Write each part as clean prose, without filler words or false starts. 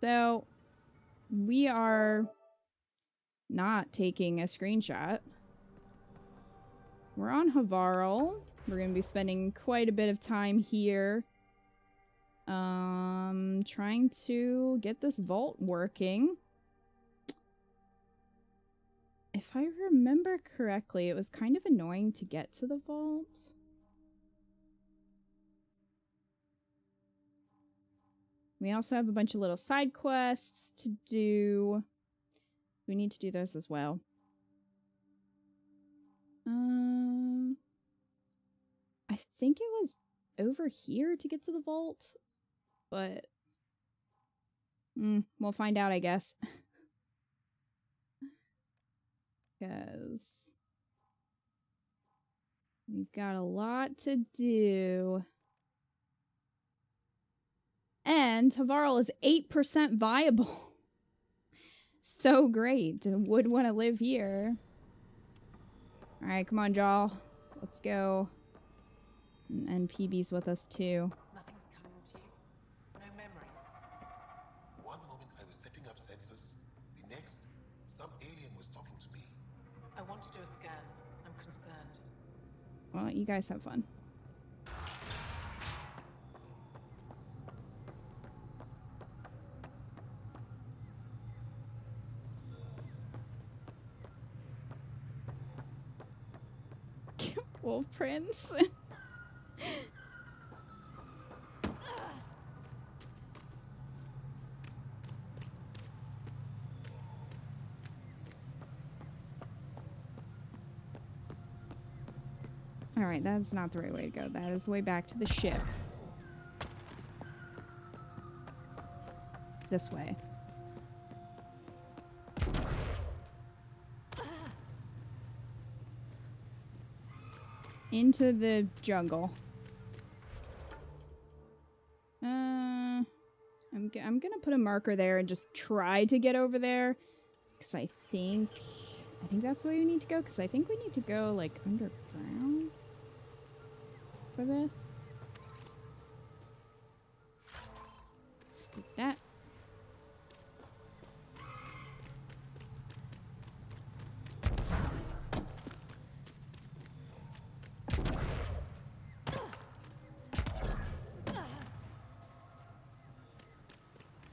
So we are not taking a screenshot. We're on Havarl. We're going to be spending quite a bit of time here. Trying to get this vault working. If I remember correctly, it was kind of annoying to get to the vault. We also have a bunch of little side quests to do. We need to do those as well. I think it was over here to get to the vault, but we'll find out, I guess. Because we've got a lot to do. And Havarl is 8% viable. So great. Would want to live here. Alright, come on, y'all. Let's go. And PB's with us, too. Nothing's coming to you. No memories. One moment I was setting up sensors. The next, some alien was talking to me. I want to do a scan. I'm concerned. Well, you guys have fun. Wolf Prince. Alright, that's not the right way to go. That is the way back to the ship. This way. Into the jungle. I'm gonna put a marker there and just try to get over there. Because I think that's the way we need to go. Because I think we need to go, like, underground for this. Like that.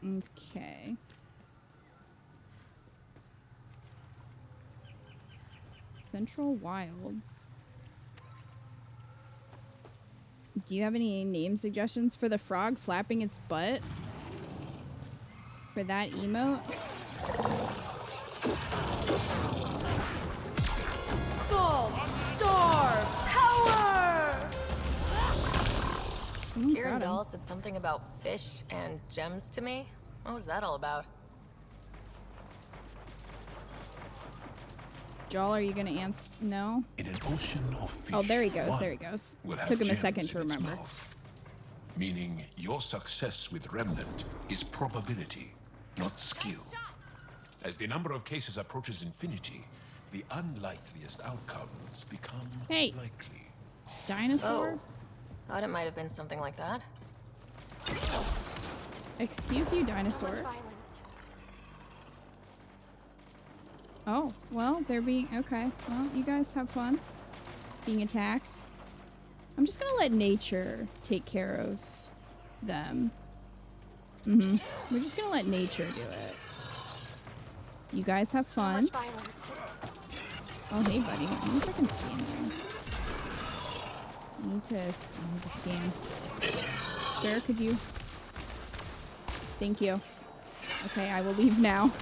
Okay. Central Wilds. Do you have any name suggestions for the frog slapping its butt? For that emote? Soul, star, power! Kieran Bell said something about fish and gems to me. What was that all about? Joel, are you gonna answer? No? In an ocean of fish, Oh, there he goes, there he goes. Took him a second to remember. Meaning your success with Remnant is probability, not skill. As the number of cases approaches infinity, the unlikeliest outcomes become likely. Dinosaur? Oh, thought it might have been something like that. Excuse you, dinosaur. Oh, well, they're being... Okay, well, you guys have fun being attacked. I'm just gonna let nature take care of them. We're just gonna let nature do it. You guys have fun. Oh, hey, buddy. I wonder if I can stand there. I need to scan. Sir, could you... Thank you. Okay, I will leave now.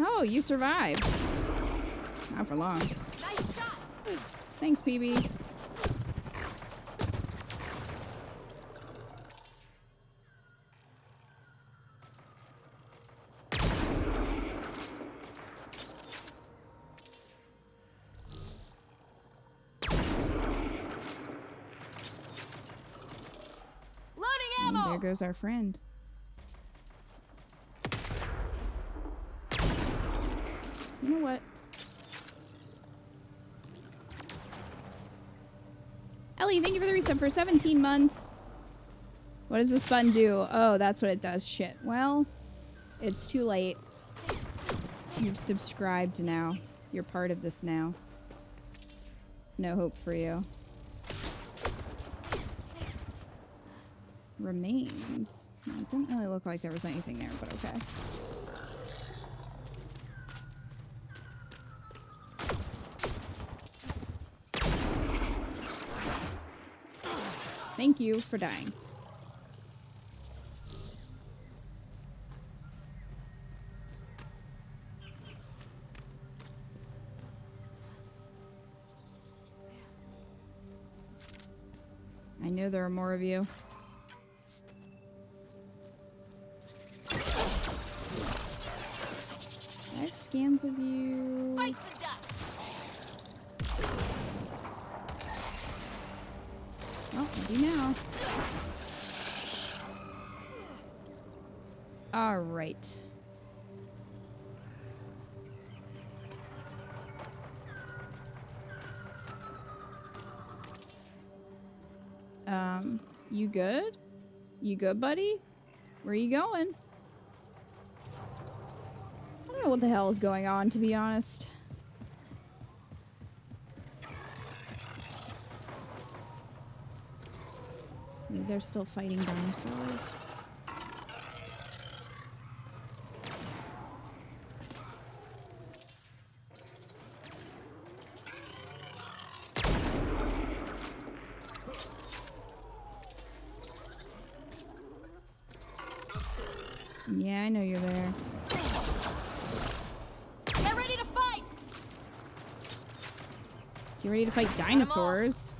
Oh, you survived. Not for long. Nice shot. Thanks, PB. And there goes our friend. You know what? Ellie, thank you for the resub for 17 months. What does this button do? Oh, that's what it does. Shit. Well, it's too late. You've subscribed now. You're part of this now. No hope for you. Remains. No, it didn't really look like there was anything there, but okay. Thank you for dying. I know there are more of you. I have scans of you. Fight the dust. Oh, maybe now. All right. You good? You good, buddy? Where you going? I don't know what the hell is going on, to be honest. Maybe they're still fighting dinosaurs. Yeah, I know you're there. Get ready to fight. You ready to fight dinosaurs?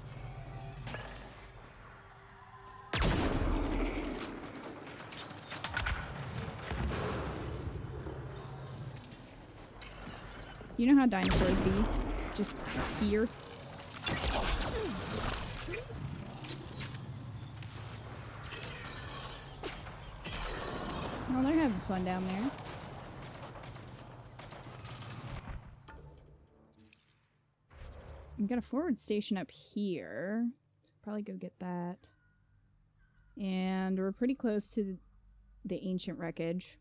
You know how dinosaurs be? Just here. Oh, they're having fun down there. We've got a forward station up here. So probably go get that. And we're pretty close to the ancient wreckage.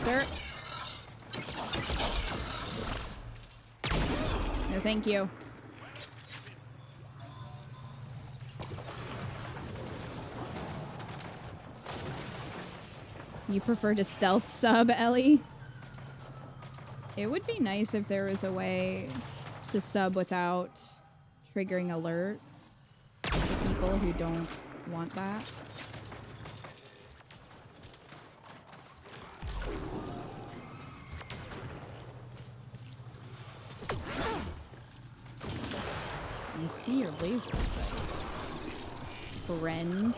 Sir. No, thank you. You prefer to stealth sub, Ellie? It would be nice if there was a way to sub without triggering alerts for people who don't want that. I see your laser sight, friend.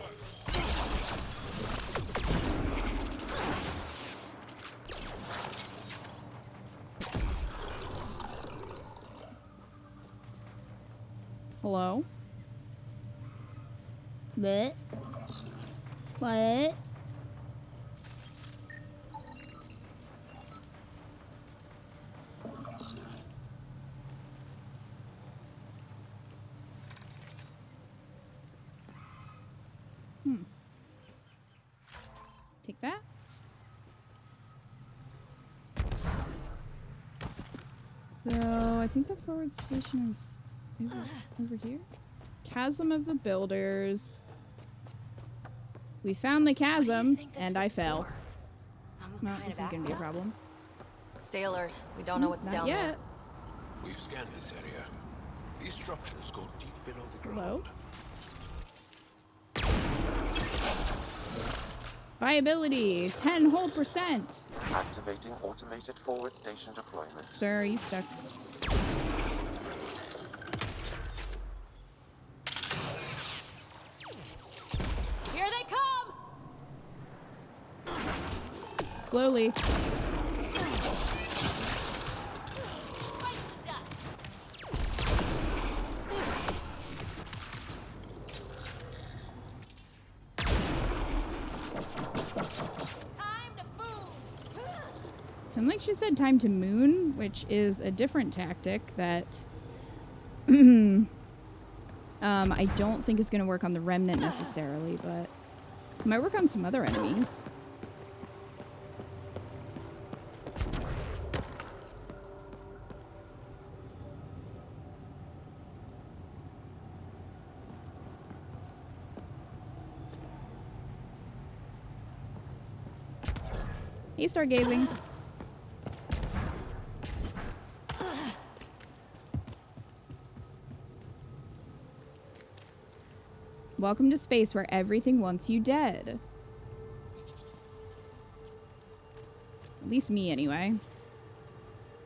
Hello? What? What? Take that. So, I think the forward station is over here. Chasm of the Builders. We found the chasm, and I fell. Well, this is gonna be a problem. Stay alert. We don't know what's Not down yet. there. We've scanned this area. These structures go deep below the ground. Hello? Viability, 10 whole %. Activating automated forward station deployment. Sir, are you stuck? Here they come. Slowly. Fight the dust. Time to boom. Sounded like she said time to moon, which is a different tactic that I don't think it's going to work on the Remnant necessarily, but it might work on some other enemies. Hey, stargazing. Welcome to space where everything wants you dead. At least me, anyway.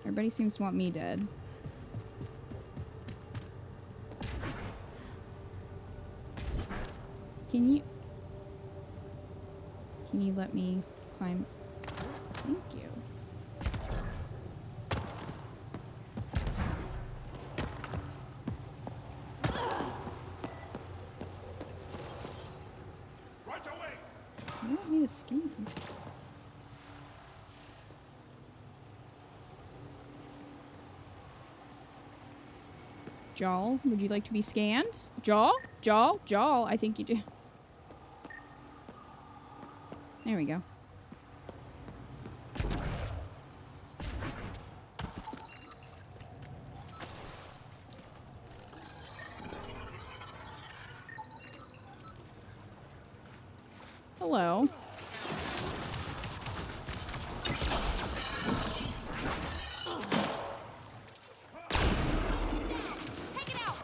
Everybody seems to want me dead. Can you let me climb? Thank you. Right away. You want me to scan? Jaw, would you like to be scanned? Jaw? Jaw? Jaw? I think you do. There we go. Hello. Take it out.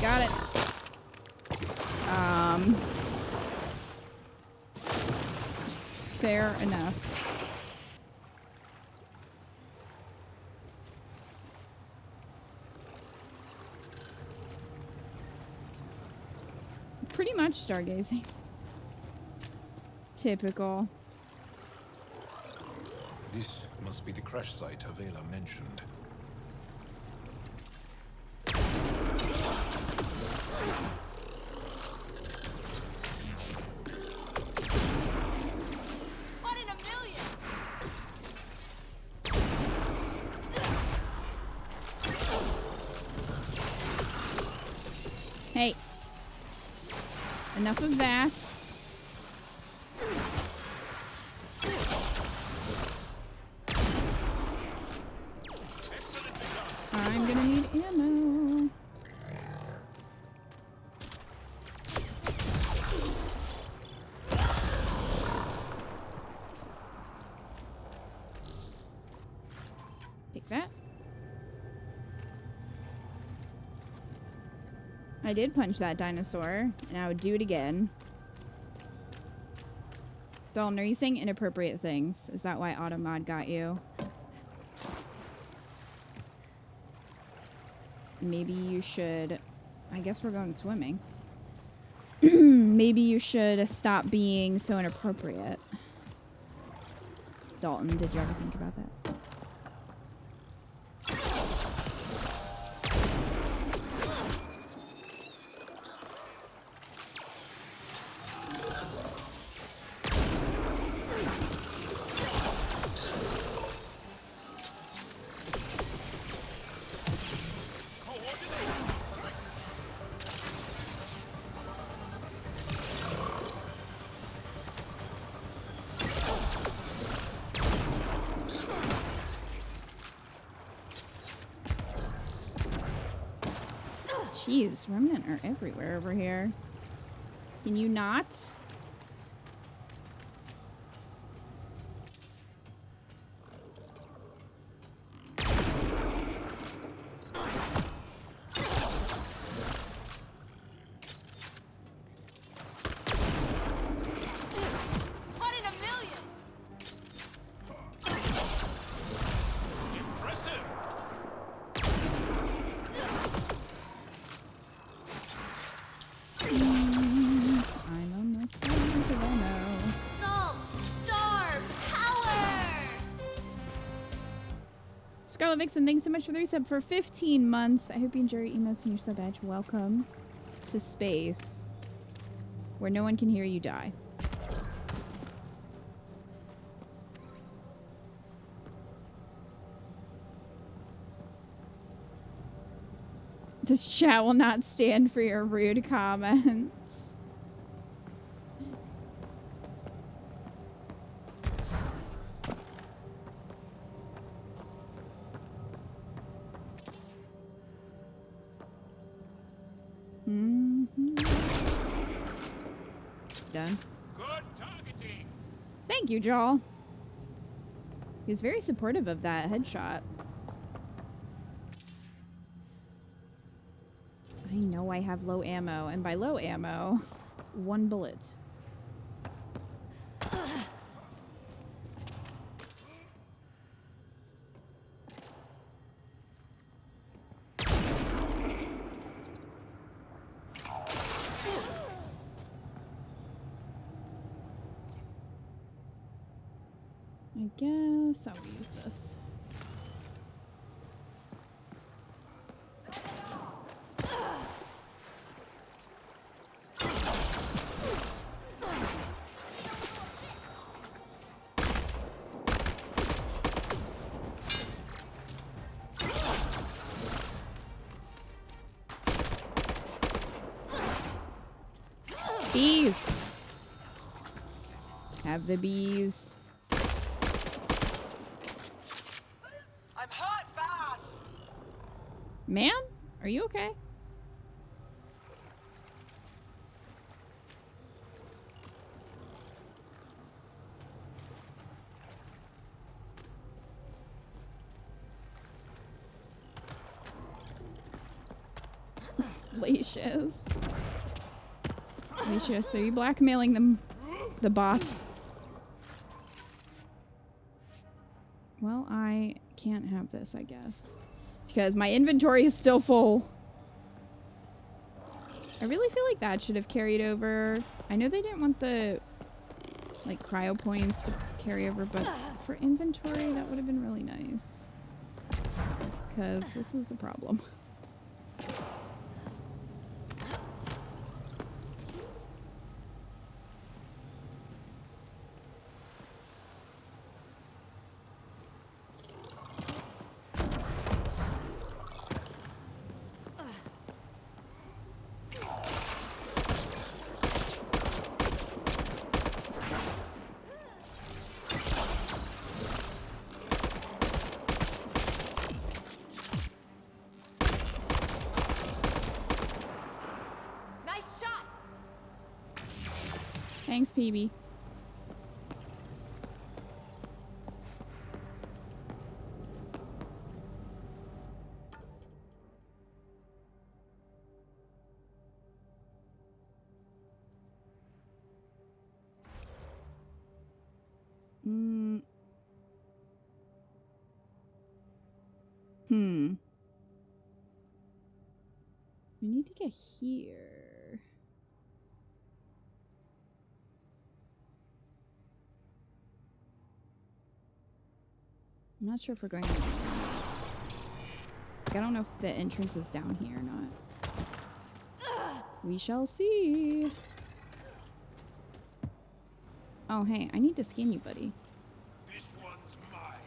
Got it. Fair enough. Pretty much stargazing. Typical. This must be the crash site Havarl mentioned. One in a million. Hey. Enough of that. I'm gonna need ammo. Take that. I did punch that dinosaur, and I would do it again. Dalton, are you saying inappropriate things? Is that why Automod got you? Maybe you should... I guess we're going swimming. Maybe you should stop being so inappropriate. Dalton, did you ever think about that? Jeez, Remnant are everywhere over here. Can you not? One in a million. I'm almost done to Reno. Salt, star, power. Scarlet Vixen, thanks so much for the resub for 15 months. I hope you enjoy your emotes and your sub badge. Welcome to space, where no one can hear you die. This chat will not stand for your rude comments. Done. Good targeting. Thank you, Joel. He was very supportive of that headshot. I know I have low ammo, and by low ammo, 1 bullet. I guess I'll use this. Bees! Have the bees. I'm hurt bad! Man, are you okay? Lacious. Lacious, are you blackmailing them? The bot? Well, I can't have this, I guess. Because my inventory is still full. I really feel like that should have carried over. I know they didn't want the, like, cryo points to carry over, but for inventory, that would have been really nice. Because this is a problem. Thanks, PB. We need to get here. I'm not sure if we're going to... Like, I don't know if the entrance is down here or not. We shall see. Oh, hey, I need to scan you, buddy. This one's mine.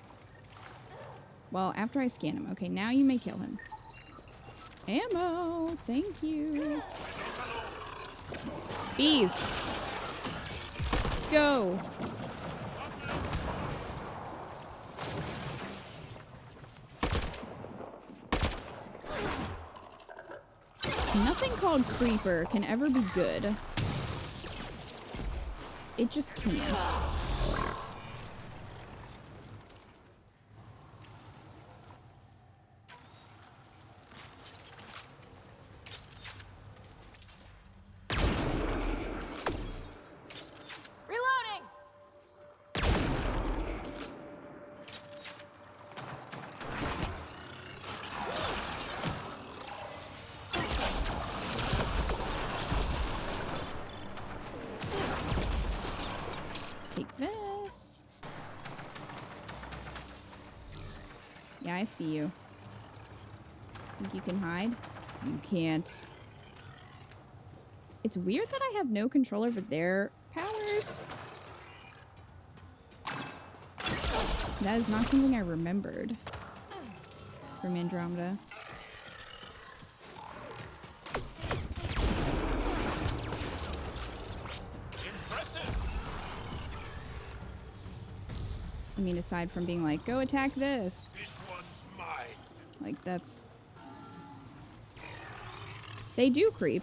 Well, after I scan him. Okay, now you may kill him. Ammo! Thank you. Bees! Go! Nothing called creeper can ever be good. It just can't. I see you. Think you can hide? You can't. It's weird that I have no control over their powers. That is not something I remembered from Andromeda. I mean, aside from being like, go attack this. This one's mine. Like, that's... They do creep.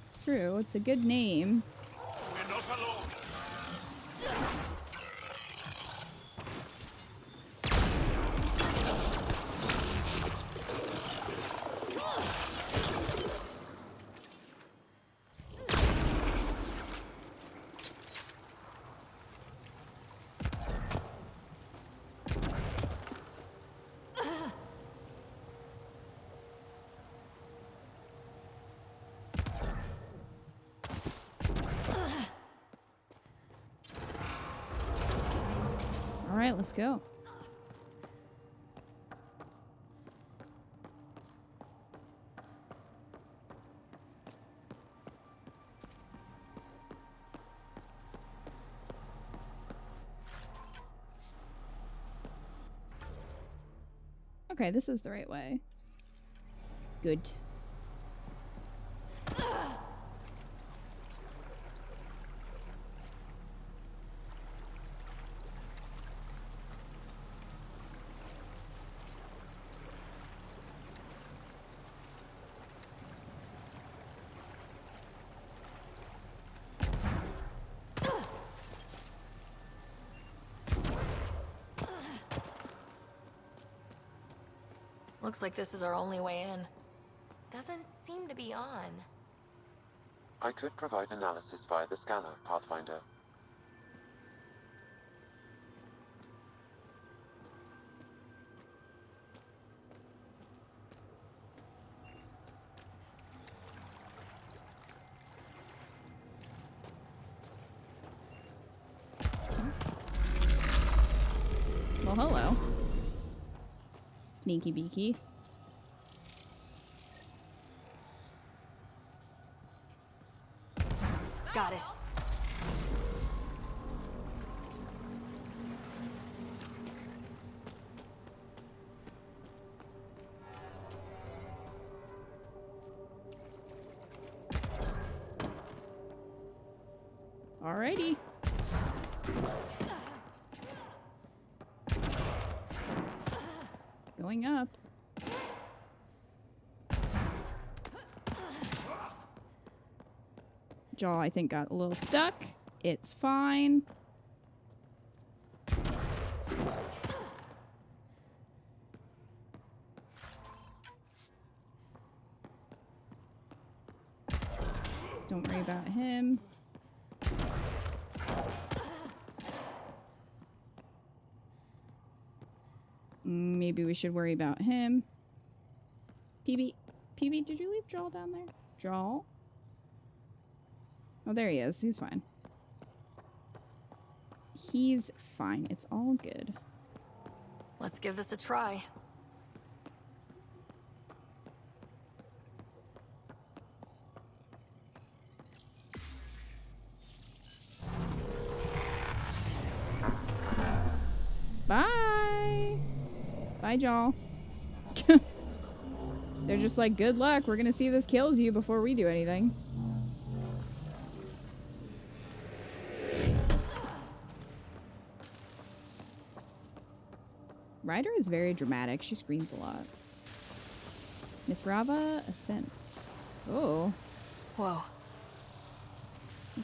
It's true. It's a good name. We're not alone. All right, let's go. Okay, this is the right way. Good. Looks like this is our only way in. Doesn't seem to be on. I could provide analysis via the scanner, Pathfinder. Well, hello. Sneaky beaky. Got it. Alrighty. Going up. Jaw, I think, got a little stuck. It's fine. Don't worry about him. Maybe we should worry about him. PB, did you leave Jaw down there? Jaw? Oh, there he is. He's fine. He's fine. It's all good. Let's give this a try. Bye! Bye, Jaw. They're just like, good luck. We're gonna see if this kills you before we do anything. Ryder is very dramatic. She screams a lot. Mithrava Ascent. Oh. Whoa.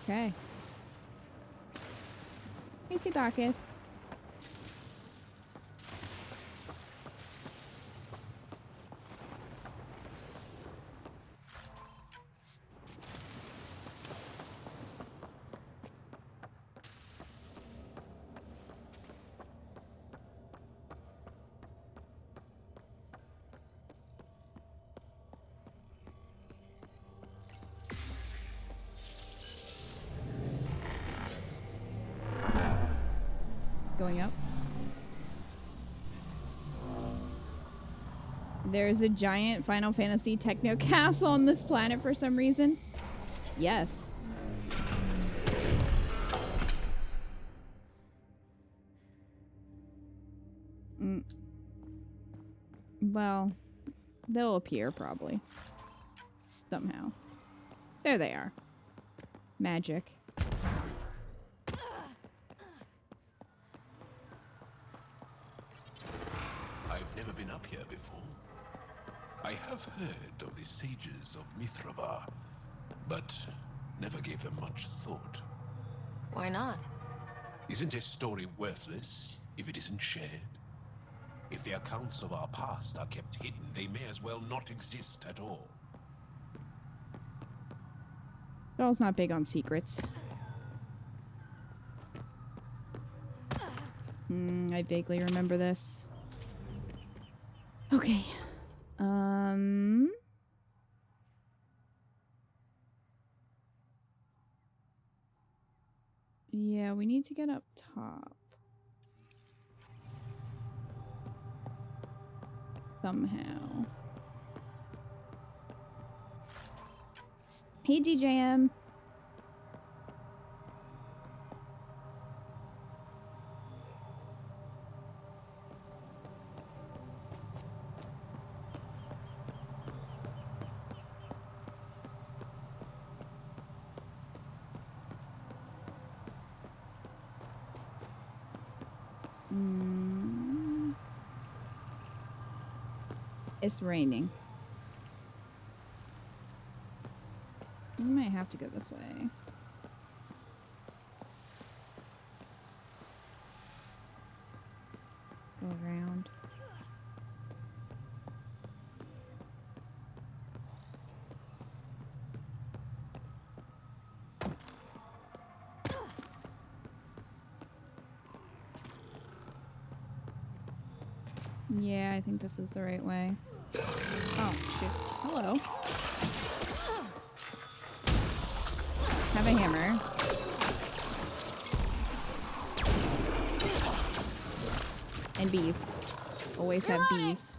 Okay. Hey, Bacchus. Going up. There's a giant Final Fantasy techno castle on this planet for some reason. Yes. Well, they'll appear probably. Somehow. There they are. Magic. never been up here before. I have heard of the sages of Mithravar, but never gave them much thought. Why not? Isn't a story worthless if it isn't shared? If the accounts of our past are kept hidden, they may as well not exist at all. Doll's not big on secrets. I vaguely remember this. Okay. Yeah, we need to get up top. Somehow. Hey, DJM. It's raining. We might have to go this way. Go around. Yeah, I think this is the right way. Oh, shit. Hello. Have a hammer. And bees. Always have bees.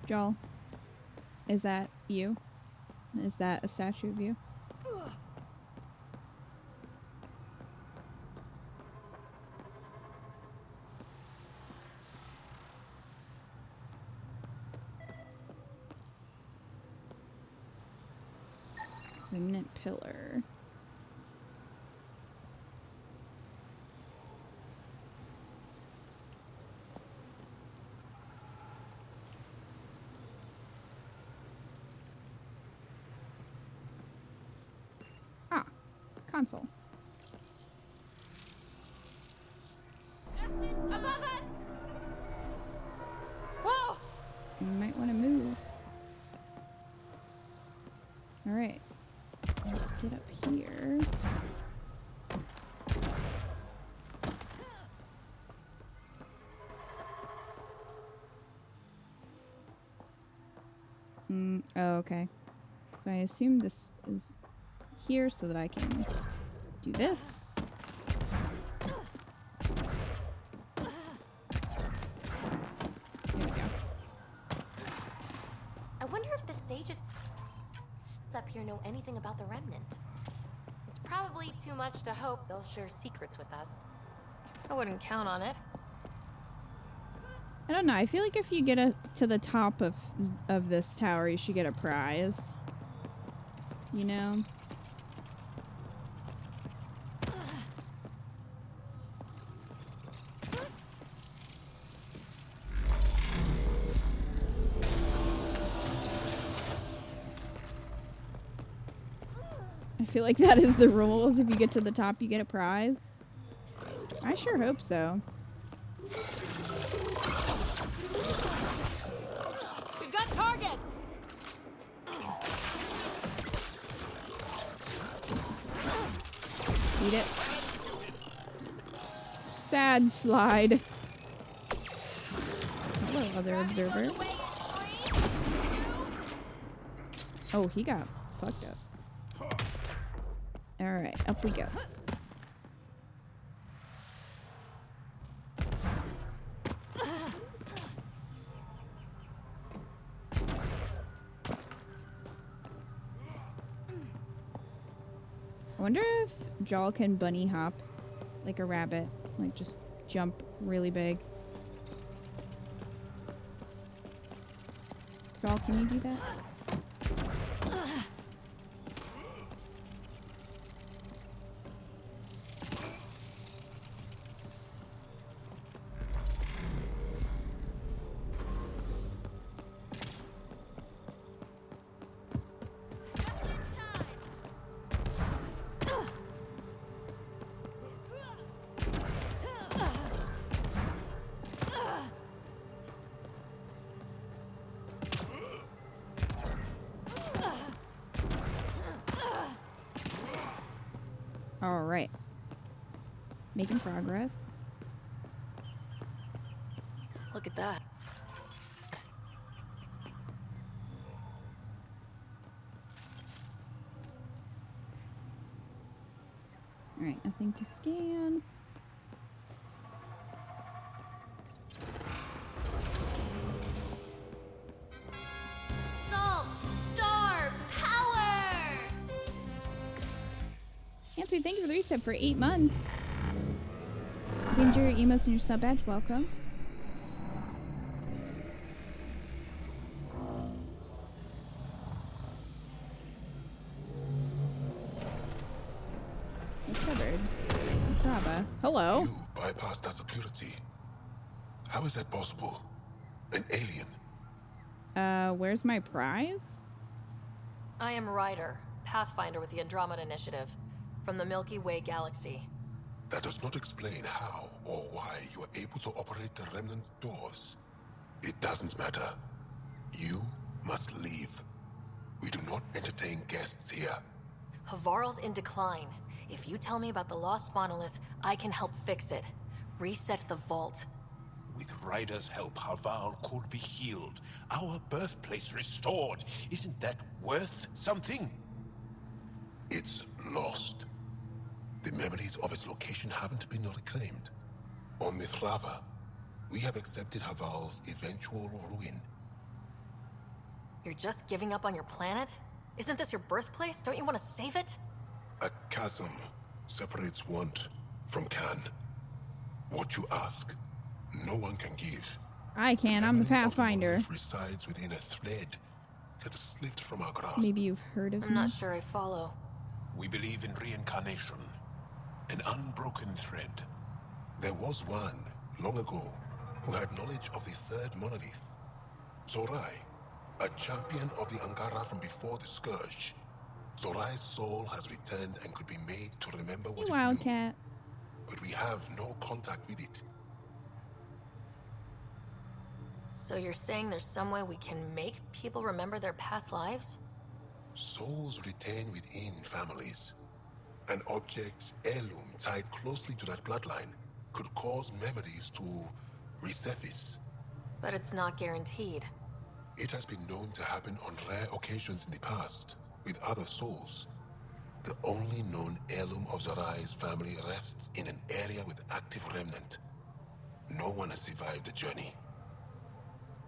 Joel, is that you? Is that a statue of you? Remnant pillar. Console. Above us! Whoa! You might want to move. Alright. Let's get up here. Oh, okay. So I assume this is here so that I can do this. There we go. I wonder if the sages up here know anything about the remnant. It's probably too much to hope they'll share secrets with us. I wouldn't count on it. I don't know. I feel like if you get to the top of this tower, you should get a prize. You know? I feel like that is the rules. If you get to the top, you get a prize. I sure hope so. We've got targets! Eat it. Sad slide. Hello, other observer. Oh, he got fucked up. Alright, up we go. wonder if Jaw can bunny hop like a rabbit. Like, just jump really big. Jaw, can you do that? Alright. Making progress. Look at that. Alright, nothing to scan. Salt, star, power! Anthony, thank you for the reset for 8 months. If you enjoy your emotes and your sub badge, welcome. It's covered. Brava. Hello. You bypassed that security. How is that possible? An alien? Where's my prize? I am Ryder, Pathfinder with the Andromeda Initiative, from the Milky Way galaxy. That does not explain how or why you are able to operate the remnant doors. It doesn't matter. You must leave. We do not entertain guests here. Havarl's in decline. If you tell me about the lost monolith, I can help fix it. Reset the vault. With Ryder's help, Havarl could be healed. Our birthplace restored. Isn't that worth something? It's lost. The memories of its location haven't been reclaimed. On Mithrava, we have accepted Havarl's eventual ruin. You're just giving up on your planet? Isn't this your birthplace? Don't you want to save it? A chasm separates want from can. What you ask, no one can give. I can. I'm the memory of Pathfinder. monolith resides within a thread that has slipped from our grasp. Maybe you've heard of I'm me. not sure I follow. We believe in reincarnation. An unbroken thread. There was one, long ago, who had knowledge of the third monolith. Zorai, a champion of the Angara from before the Scourge. Zorai's soul has returned and could be made to remember what Hey, it knew. Wildcat. But we have no contact with it. So you're saying there's some way we can make people remember their past lives? Souls retain within families. An object, heirloom, tied closely to that bloodline could cause memories to resurface. But it's not guaranteed. It has been known to happen on rare occasions in the past, with other souls. The only known heirloom of Zorai's family rests in an area with active remnant. No one has survived the journey.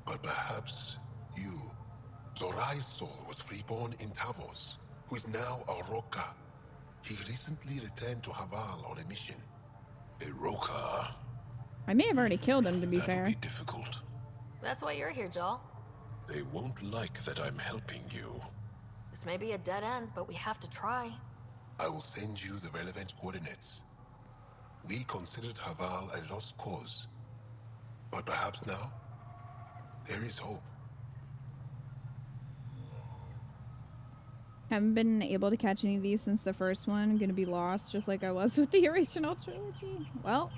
But perhaps you. Zorai's soul was reborn in Tavos, who is now a Roka. He recently returned to Havarl on a mission. A Roka. I may have already killed him, to be That'll fair. be difficult. That's why you're here, Joel. They won't like that I'm helping you. This may be a dead end, but we have to try. I will send you the relevant coordinates. We considered Havarl a lost cause. But perhaps now, there is hope. Haven't been able to catch any of these since the first one. I'm gonna be lost, just like I was with the original trilogy. Well,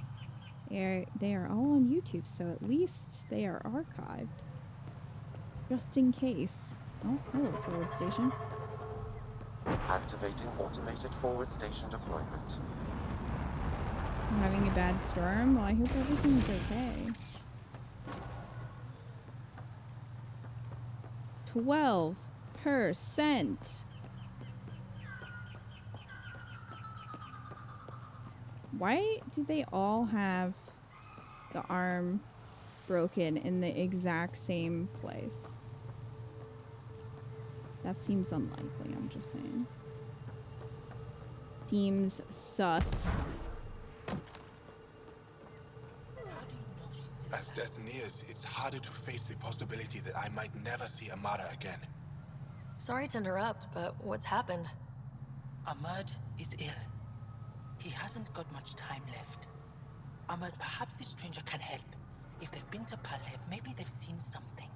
they are all on YouTube, so at least they are archived. Just in case. Oh, hello, forward station. Activating automated forward station deployment. I'm having a bad storm. Well, I hope everything's okay. 12%. Why do they all have the arm broken in the exact same place? That seems unlikely, I'm just saying. seems sus. As death nears, it's harder to face the possibility that I might never see Amara again. Sorry to interrupt, but what's happened? Ahmad is ill. He hasn't got much time left. Ahmad, perhaps this stranger can help. If they've been to Palev, maybe they've seen something.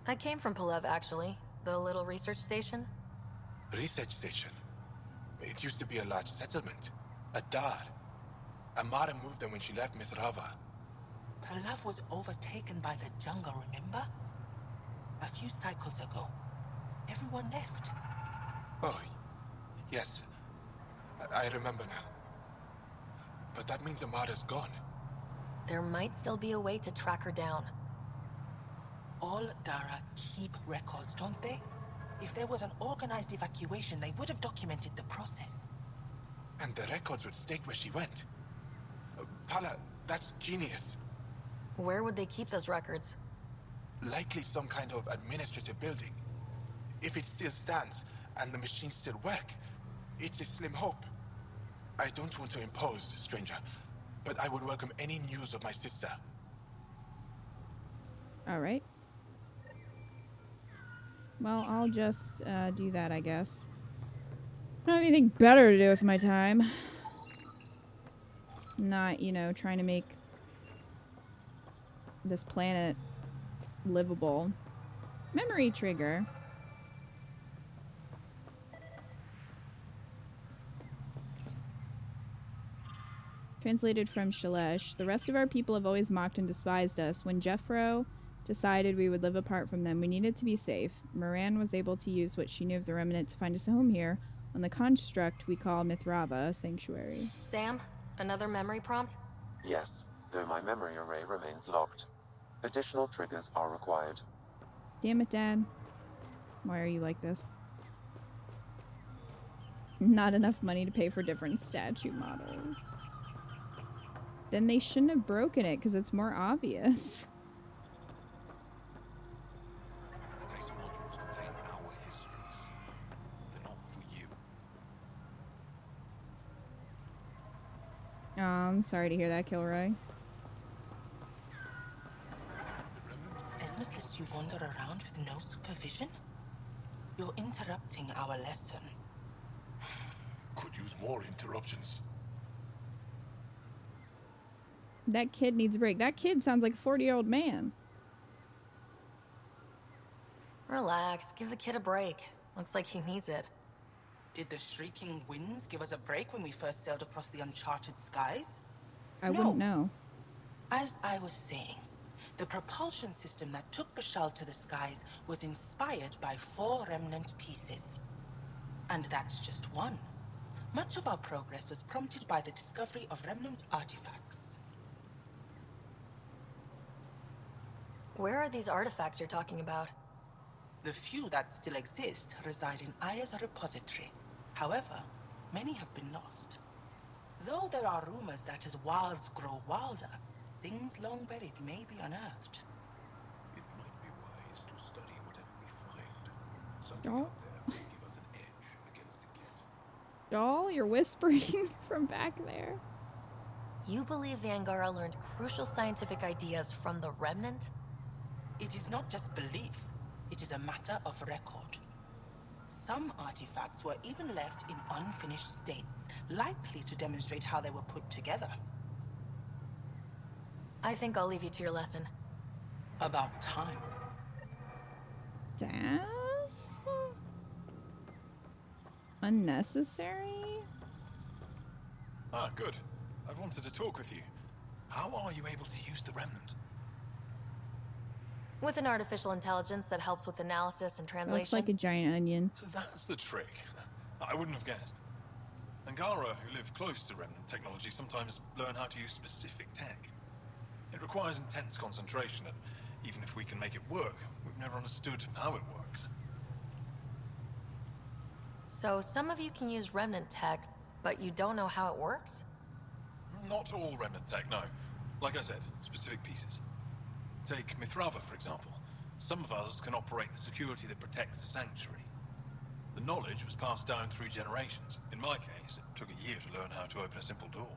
I came from Palev, actually. The little research station. Research station. It used to be a large settlement. A dar. Amara moved them when she left Mithrava. Palev was overtaken by the jungle, remember? A few cycles ago. Everyone left. Oh, yes. I remember now. But that means Amara's gone. There might still be a way to track her down. All Dara keep records, don't they? If there was an organized evacuation, they would have documented the process. And the records would state where she went. Pala, that's genius. Where would they keep those records? Likely some kind of administrative building. If it still stands, and the machines still work, it's a slim hope. I don't want to impose, stranger, but I would welcome any news of my sister. Alright. Well, I'll just do that, I guess. I don't have anything better to do with my time. Not, you know, trying to make this planet livable. Memory trigger. Translated from Shalesh. The rest of our people have always mocked and despised us. When Jeffro decided we would live apart from them, we needed to be safe. Moran was able to use what she knew of the Remnant to find us a home here, on the construct we call Mithrava, a sanctuary. Sam, another memory prompt? Yes, though my memory array remains locked. Additional triggers are required. Damn it, Dad. Why are you like this? Not enough money to pay for different statue models. Then they shouldn't have broken it, because it's more obvious. The data modules contain our histories. They're not for you. I'm sorry to hear that, Kilroy. As lets you wander around with no supervision? You're interrupting our lesson. Could use more interruptions. That kid needs a break. That kid sounds like a 40-year-old man. Relax, give the kid a break. Looks like he needs it. Did the shrieking winds give us a break when we first sailed across the uncharted skies? I wouldn't know. As I was saying, the propulsion system that took Bashal to the skies was inspired by 4 remnant pieces. And that's just one. Much of our progress was prompted by the discovery of remnant artifacts. Where are these artifacts you're talking about? The few that still exist reside in Aya's repository. However, many have been lost. Though there are rumors that as wilds grow wilder, things long buried may be unearthed. It might be wise to study whatever we find. Something out there will give us an edge against the kit. Doll, you're whispering from back there. You believe the Angara learned crucial scientific ideas from the Remnant? It is not just belief, it is a matter of record. Some artifacts were even left in unfinished states, likely to demonstrate how they were put together. I think I'll leave you to your lesson. About time. Das? Unnecessary? Ah, good. I've wanted to talk with you. How are you able to use the Remnant? With an artificial intelligence that helps with analysis and translation. Looks like a giant onion. So that's the trick. I wouldn't have guessed. Angara, who live close to Remnant technology, sometimes learn how to use specific tech. It requires intense concentration, and even if we can make it work, we've never understood how it works. So some of you can use Remnant tech, but you don't know how it works? Not all Remnant tech, no. Like I said, specific pieces. Take Mithrava, for example. Some of us can operate the security that protects the sanctuary. The knowledge was passed down through generations. In my case, it took a year to learn how to open a simple door.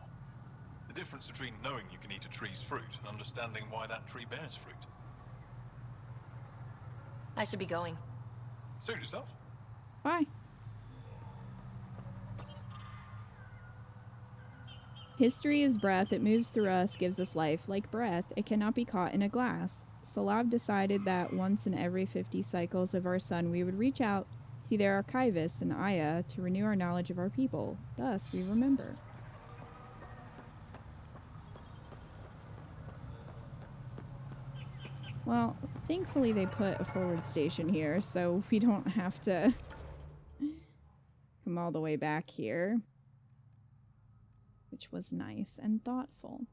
The difference between knowing you can eat a tree's fruit and understanding why that tree bears fruit. I should be going. Suit yourself. Bye. History is breath. It moves through us, gives us life. Like breath, it cannot be caught in a glass. Salav decided that once in every 50 cycles of our sun, we would reach out to their archivists in Aya to renew our knowledge of our people. Thus, we remember. Well, thankfully they put a forward station here, so we don't have to come all the way back here. Which was nice and thoughtful.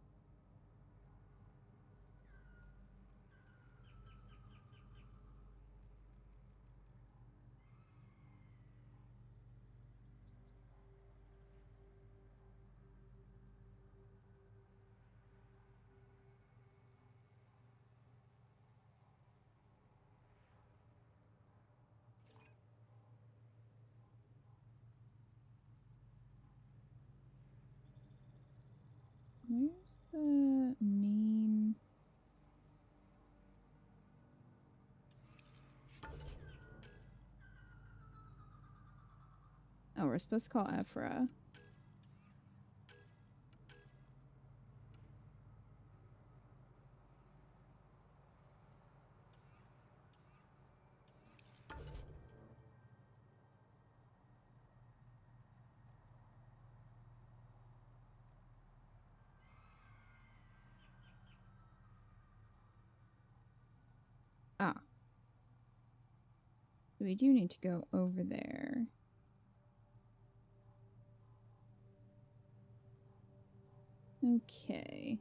Where's the main... Oh, we're supposed to call Ephra. Ah. So we do need to go over there. Okay.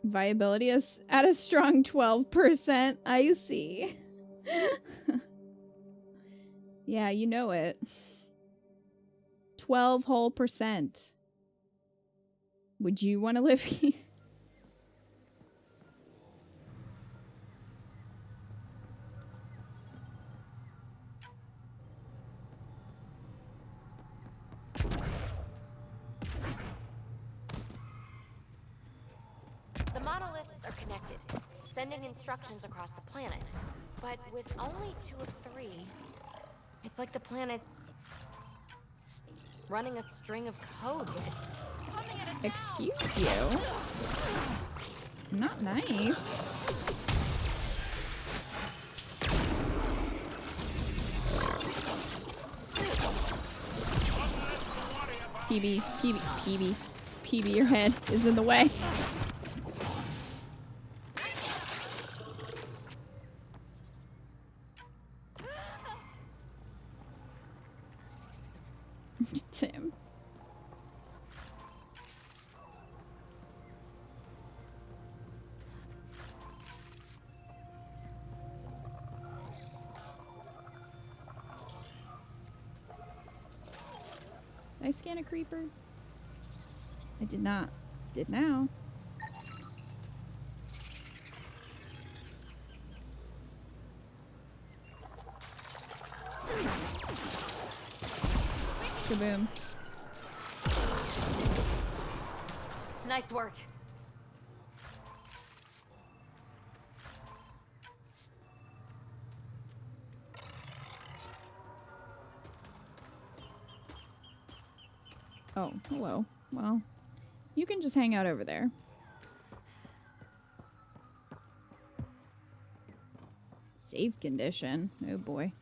Viability is at a strong 12%. I see. Yeah, you know it. 12 whole %. Would you want to live here? The monoliths are connected, sending instructions across the planet. But with only 2 of 3, it's like the planet's running a string of code. Excuse you? Not nice. PB, your head is in the way. Tim. Did I scan a creeper? I did not. Did now. Kaboom. Nice work. Oh, hello. Well, you can just hang out over there. Save condition. Oh boy.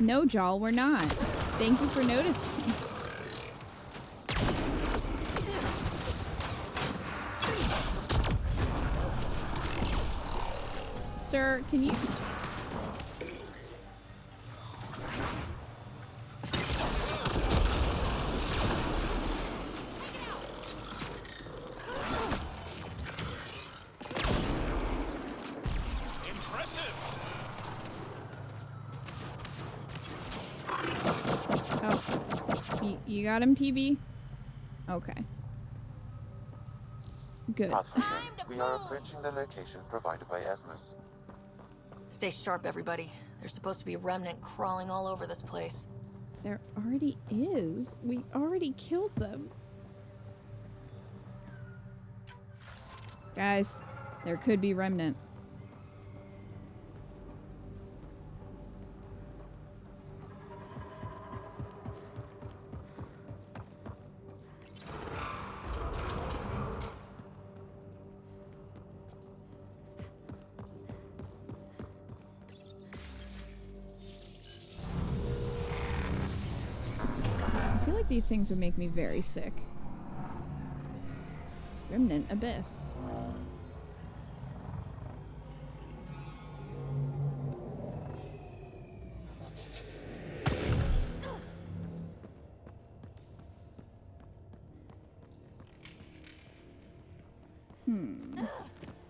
No, Jal, we're not. Thank you for noticing. Sir, can you... You got him, PB? Okay. Good. Pathfinder, we are approaching the location provided by Esmus. Stay sharp, everybody. There's supposed to be a remnant crawling all over this place. There already is. We already killed them. Guys, there could be remnant. These things would make me very sick. Remnant Abyss.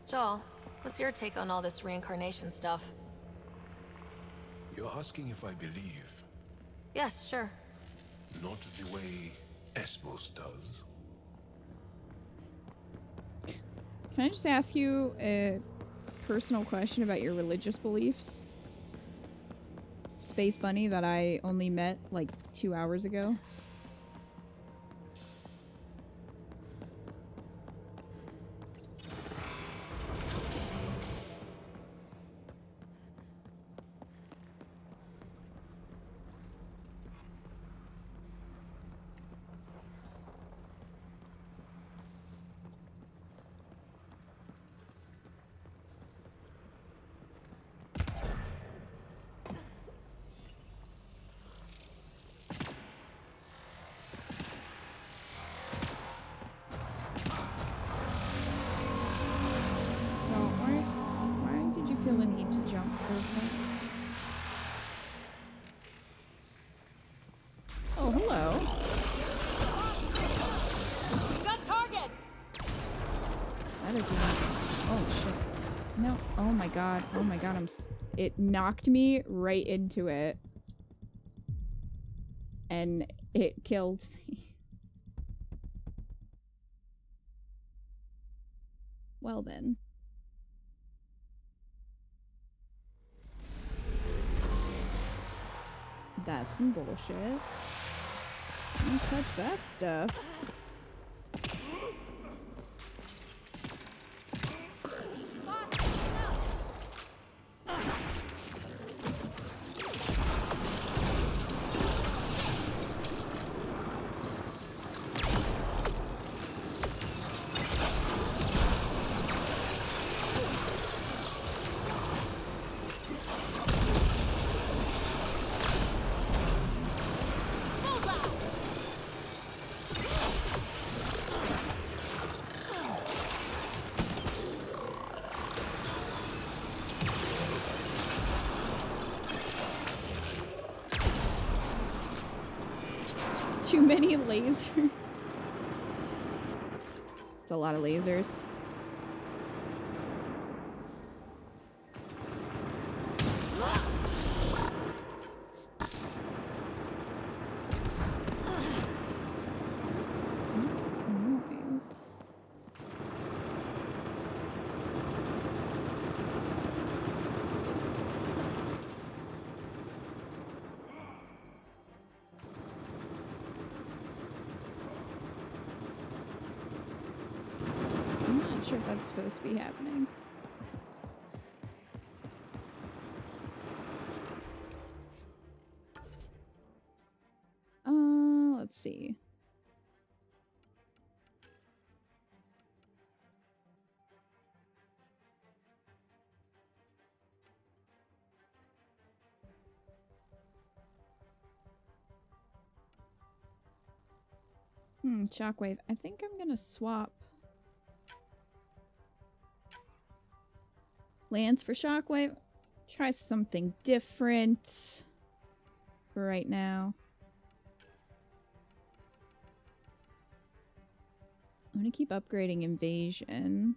Joel, what's your take on all this reincarnation stuff? You're asking if I believe? Yes, sure. Not the way Esmos does. Can I just ask you a personal question about your religious beliefs? Space Bunny that I only met like 2 hours ago. Oh, hello. We've got targets! That is not... Oh, shit. No. Oh, my God. Oh, my God. It knocked me right into it. And it killed me. Well, then. That's some bullshit. Don't touch that stuff. Too many lasers. It's a lot of lasers. Sure if that's supposed to be happening. Let's see. Shockwave. I think I'm gonna swap Lance for Shockwave. Try something different for right now. I'm gonna keep upgrading Invasion.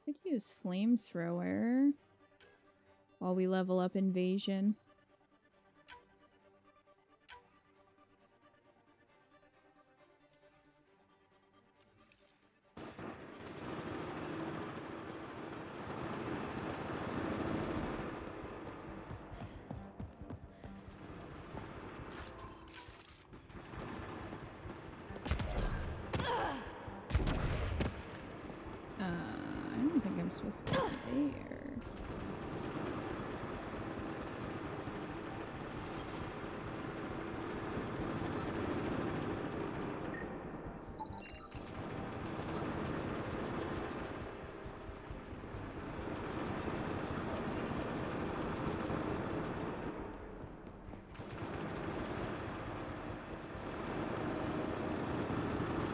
Could use Flamethrower while we level up Invasion. I don't think I'm supposed to go there.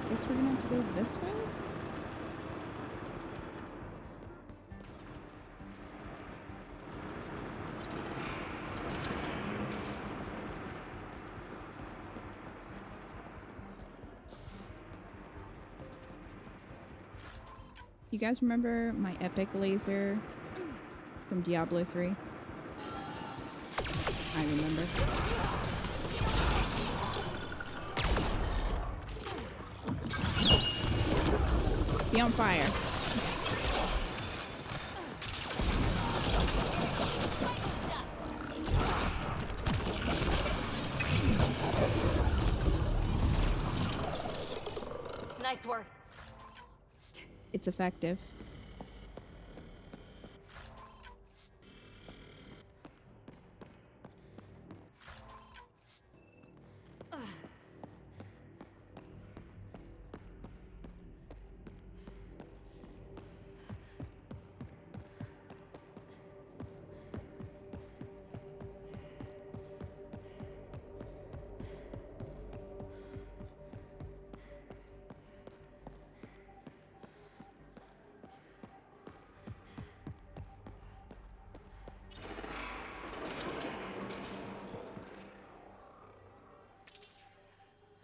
Guess we're gonna have to go this way? You guys remember my epic laser from Diablo 3? I remember. Be on fire. Nice work. It's effective.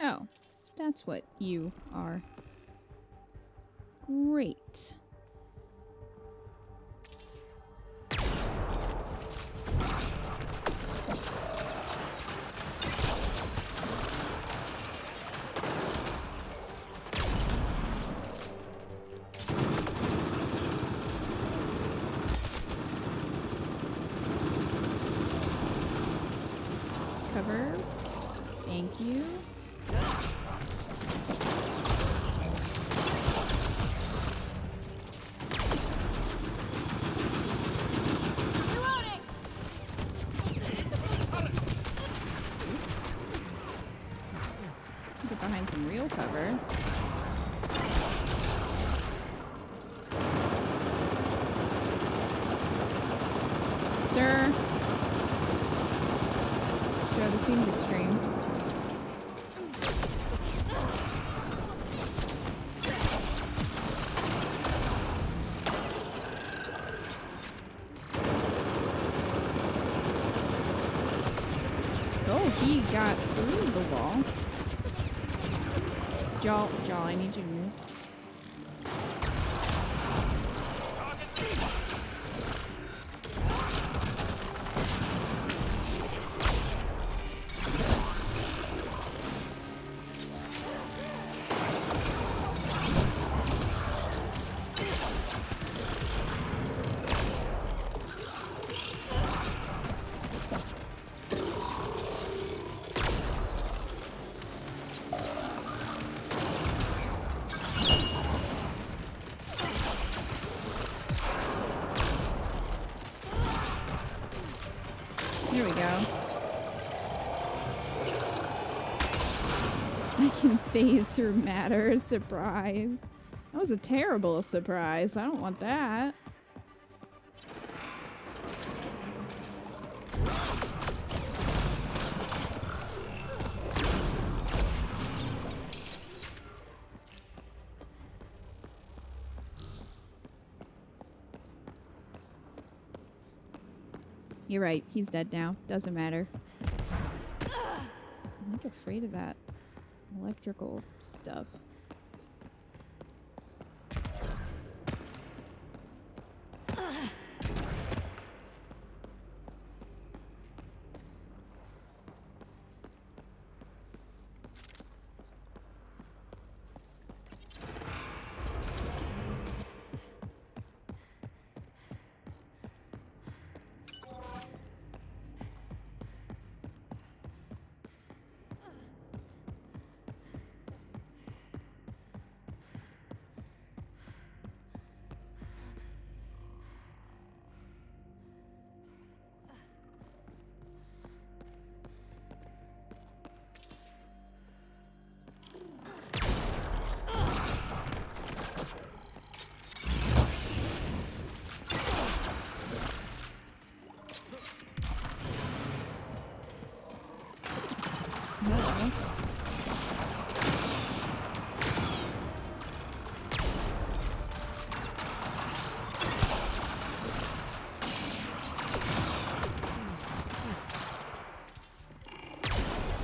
Oh, that's what you are. Great. Cover. Thank you. Get behind some real cover. Sir. Joe, this seems extreme. Oh, he got through the wall. Jaw, I need you to move. I can phase through matter. Surprise. That was a terrible surprise. I don't want that. You're right. He's dead now. Doesn't matter. I'm like afraid of that electrical stuff.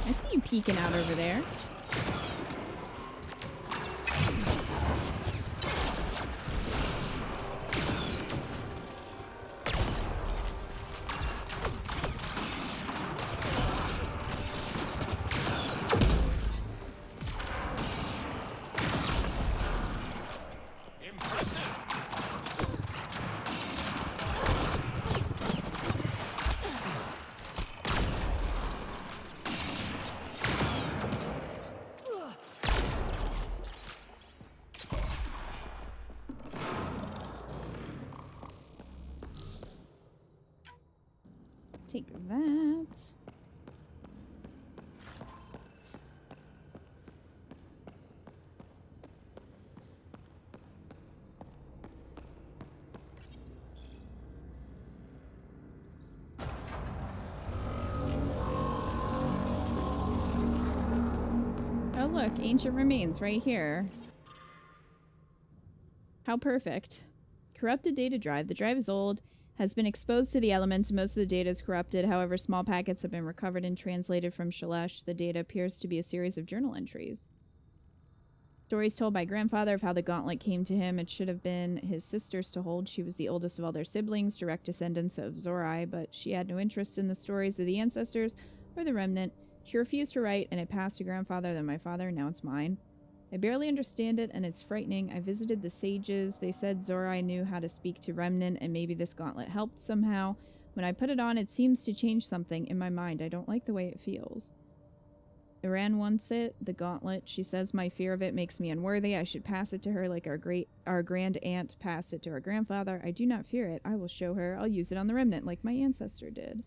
I see you peeking out over there. Take that. Oh look, ancient remains right here. How perfect. Corrupted data drive. The drive is old, has been exposed to the elements. Most of the data is corrupted. However, small packets have been recovered and translated from Shalesh. The data appears to be a series of journal entries. Stories told by grandfather of how the gauntlet came to him. It should have been his sister's to hold. She was the oldest of all their siblings, direct descendants of Zorai, but she had no interest in the stories of the ancestors or the remnant. She refused to write, and it passed to grandfather, then my father, now it's mine. I barely understand it, and it's frightening. I visited the sages. They said Zorai knew how to speak to remnant, and maybe this gauntlet helped somehow. When I put it on, it seems to change something in my mind. I don't like the way it feels. Iran wants it, the gauntlet. She says my fear of it makes me unworthy. I should pass it to her like our grand aunt passed it to her grandfather. I do not fear it. I will show her. I'll use it on the remnant like my ancestor did.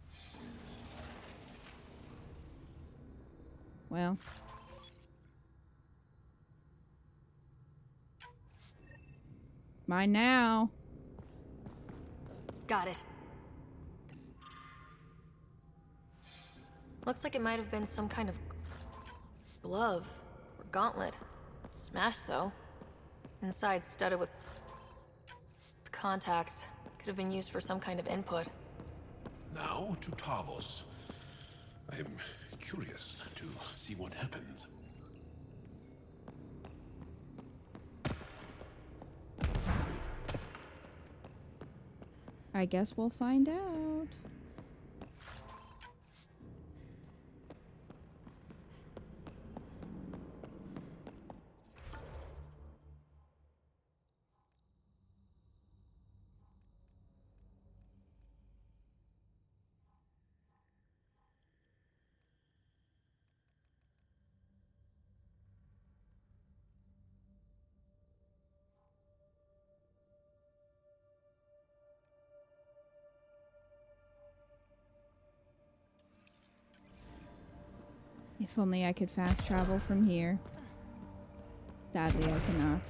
Well. Mine now. Got it. Looks like it might have been some kind of glove or gauntlet. Smashed, though. Inside studded with contacts. Could have been used for some kind of input. Now to Tavos. I am curious to see what happens. I guess we'll find out. If only I could fast travel from here. Sadly, I cannot.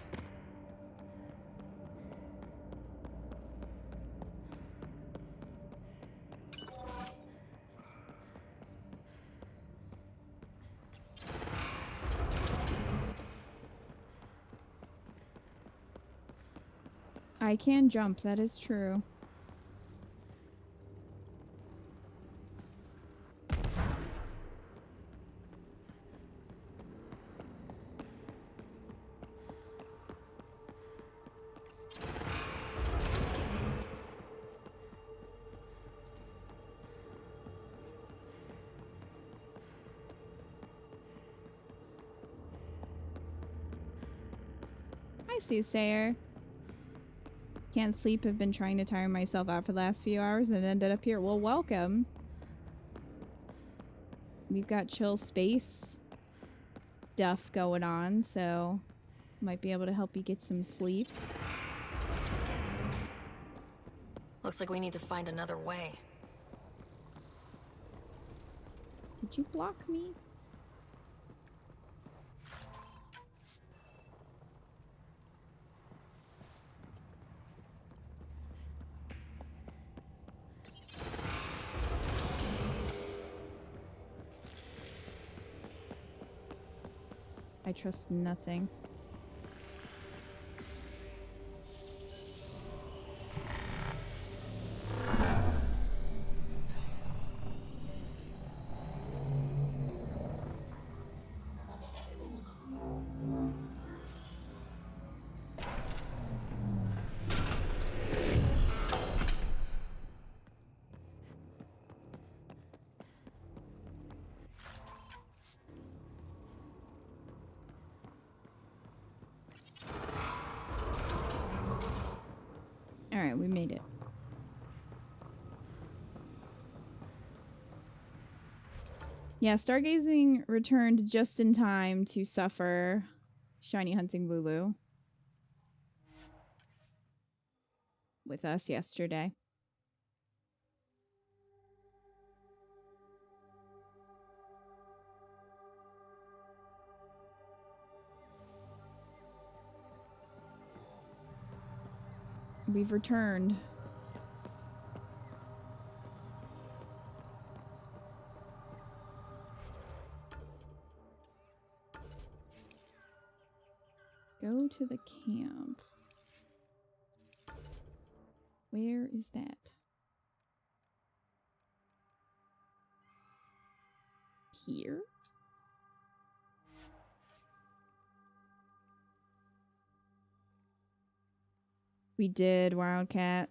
I can jump, that is true. Hi, Soothsayer. Can't sleep, have been trying to tire myself out for the last few hours and ended up here. Well, welcome. We've got chill space stuff going on, so might be able to help you get some sleep. Looks like we need to find another way. Did you block me? I trust nothing. Alright, we made it. Yeah, stargazing returned just in time to suffer shiny hunting Lulu with us yesterday. We've returned. Go to the camp. Where is that? Here? We did, Wildcat.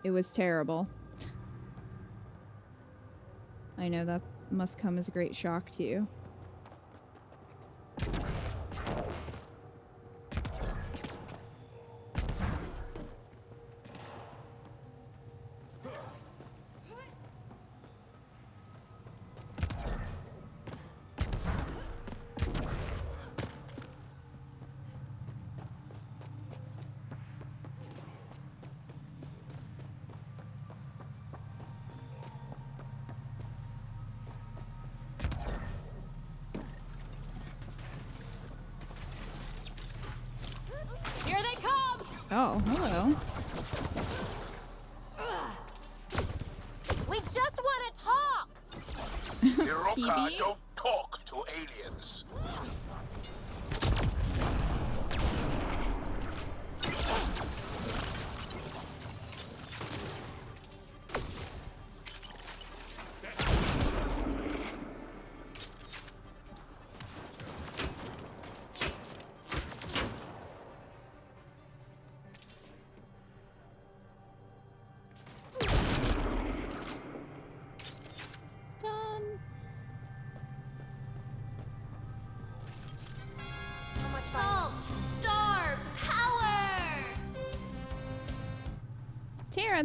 It was terrible. I know that must come as a great shock to you. Oh, hello. We just want to talk! Hiroka, don't talk to aliens.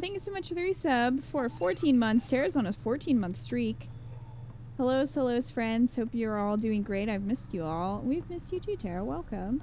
Thank you so much for the resub for 14 months. Tara's on a 14-month streak. Hellos, friends. Hope you're all doing great. I've missed you all. We've missed you too, Tara. Welcome.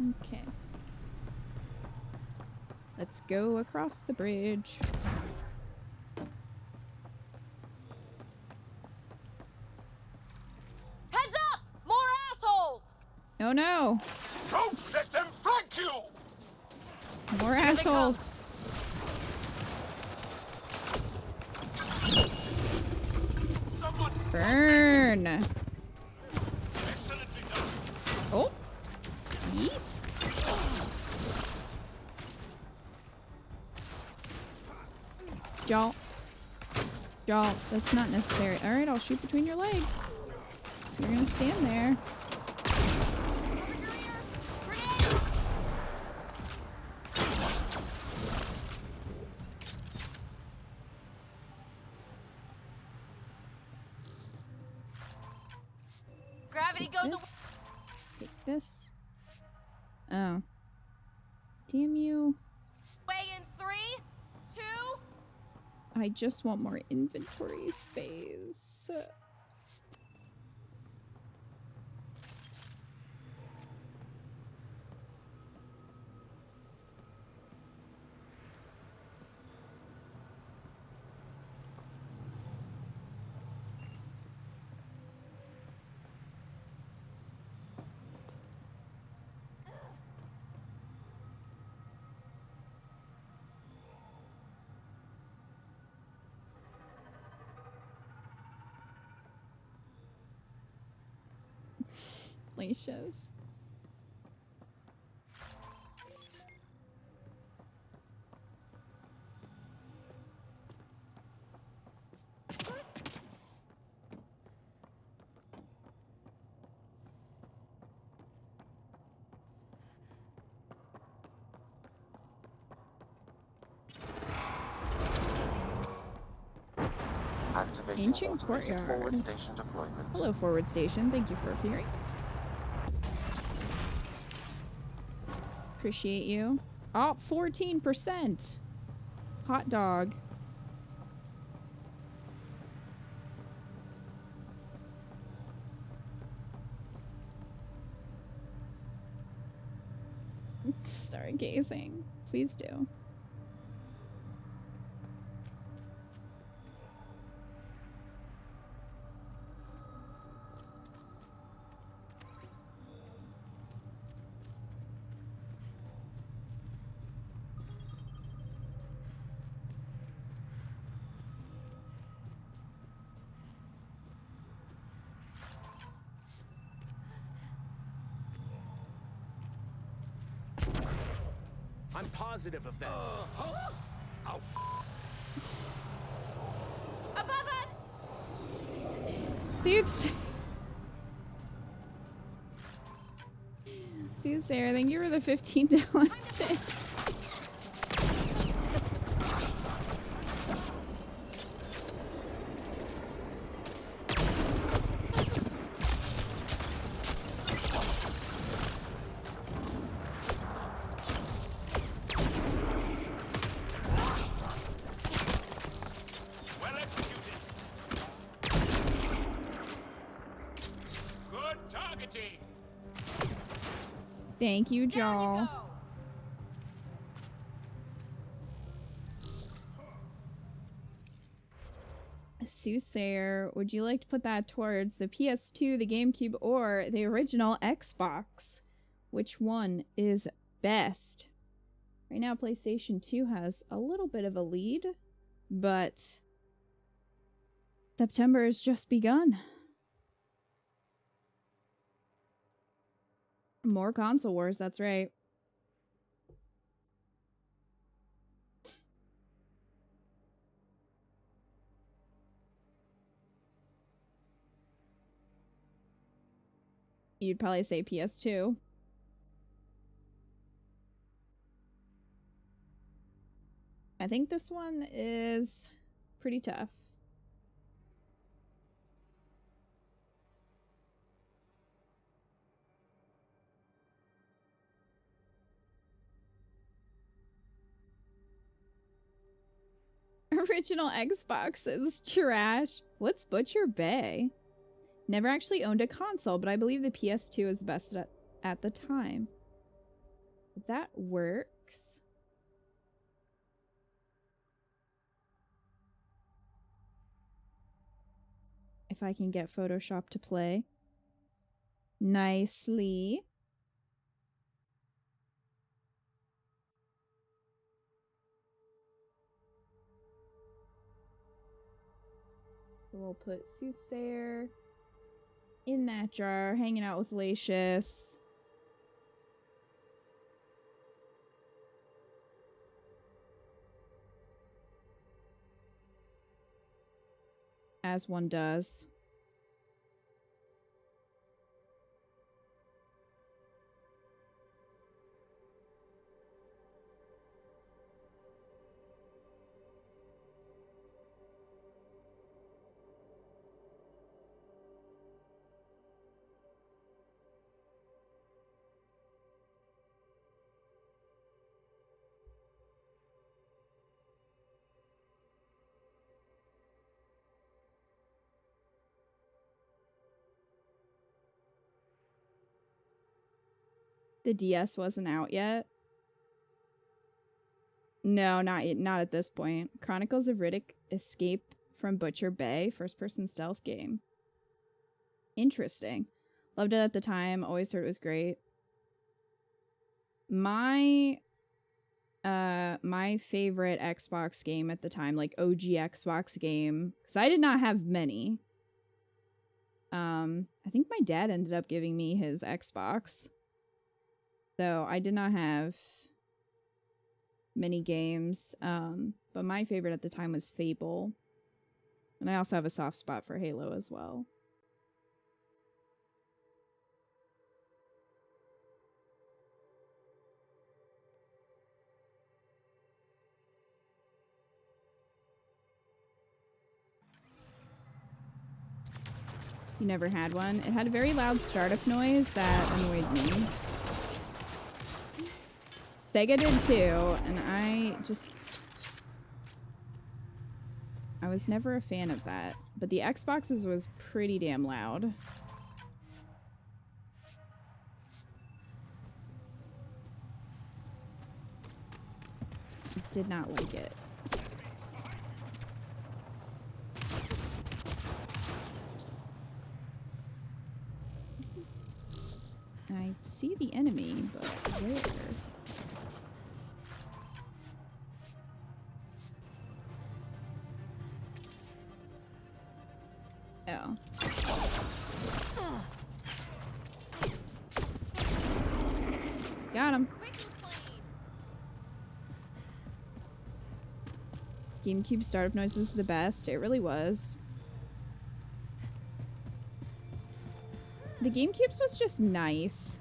Okay. Let's go across the bridge. Heads up! More assholes! Oh no! Don't let them flank you! More assholes! Burn! Oh! Yeet! Y'all. Y'all, that's not necessary. Alright, I'll shoot between your legs. You're gonna stand there. Gravity goes away. Take this. Oh. Damn you. In 3, 2. I just want more inventory space. Leashes. Activating Ancient automated courtyard. forward station deployment. Hello, forward station. Thank you for appearing. Appreciate you. Oh, 14%. Hot dog. Stargazing. Please do. I'm positive of that. Oh, Above us! Sarah, thank you for the $15 tip. Well executed. Good targeting. Thank you, Joel. Soothsayer, would you like to put that towards the PS2, the GameCube, or the original Xbox? Which one is best? Right now, PlayStation 2 has a little bit of a lead, but September has just begun. More console wars, that's right. You'd probably say PS2. I think this one is pretty tough. Original Xbox is trash. What's Butcher Bay? Never actually owned a console, but I believe the PS2 is best at the time. That works. If I can get Photoshop to play nicely. So we'll put Soothsayer in that jar, hanging out with Lacius. As one does. The DS wasn't out yet. No, not at this point. Chronicles of Riddick: Escape from Butcher Bay, first-person stealth game. Interesting. Loved it at the time. Always heard it was great. My favorite Xbox game at the time, like OG Xbox game, because I did not have many. I think my dad ended up giving me his Xbox. So I did not have many games. But my favorite at the time was Fable. And I also have a soft spot for Halo as well. You never had one? It had a very loud startup noise that annoyed me. Sega did too, and I was never a fan of that. But the Xboxes was pretty damn loud. Did not like it. I see the enemy, but where? Oh. Got him. GameCube startup noise was the best. It really was. The GameCubes was just nice.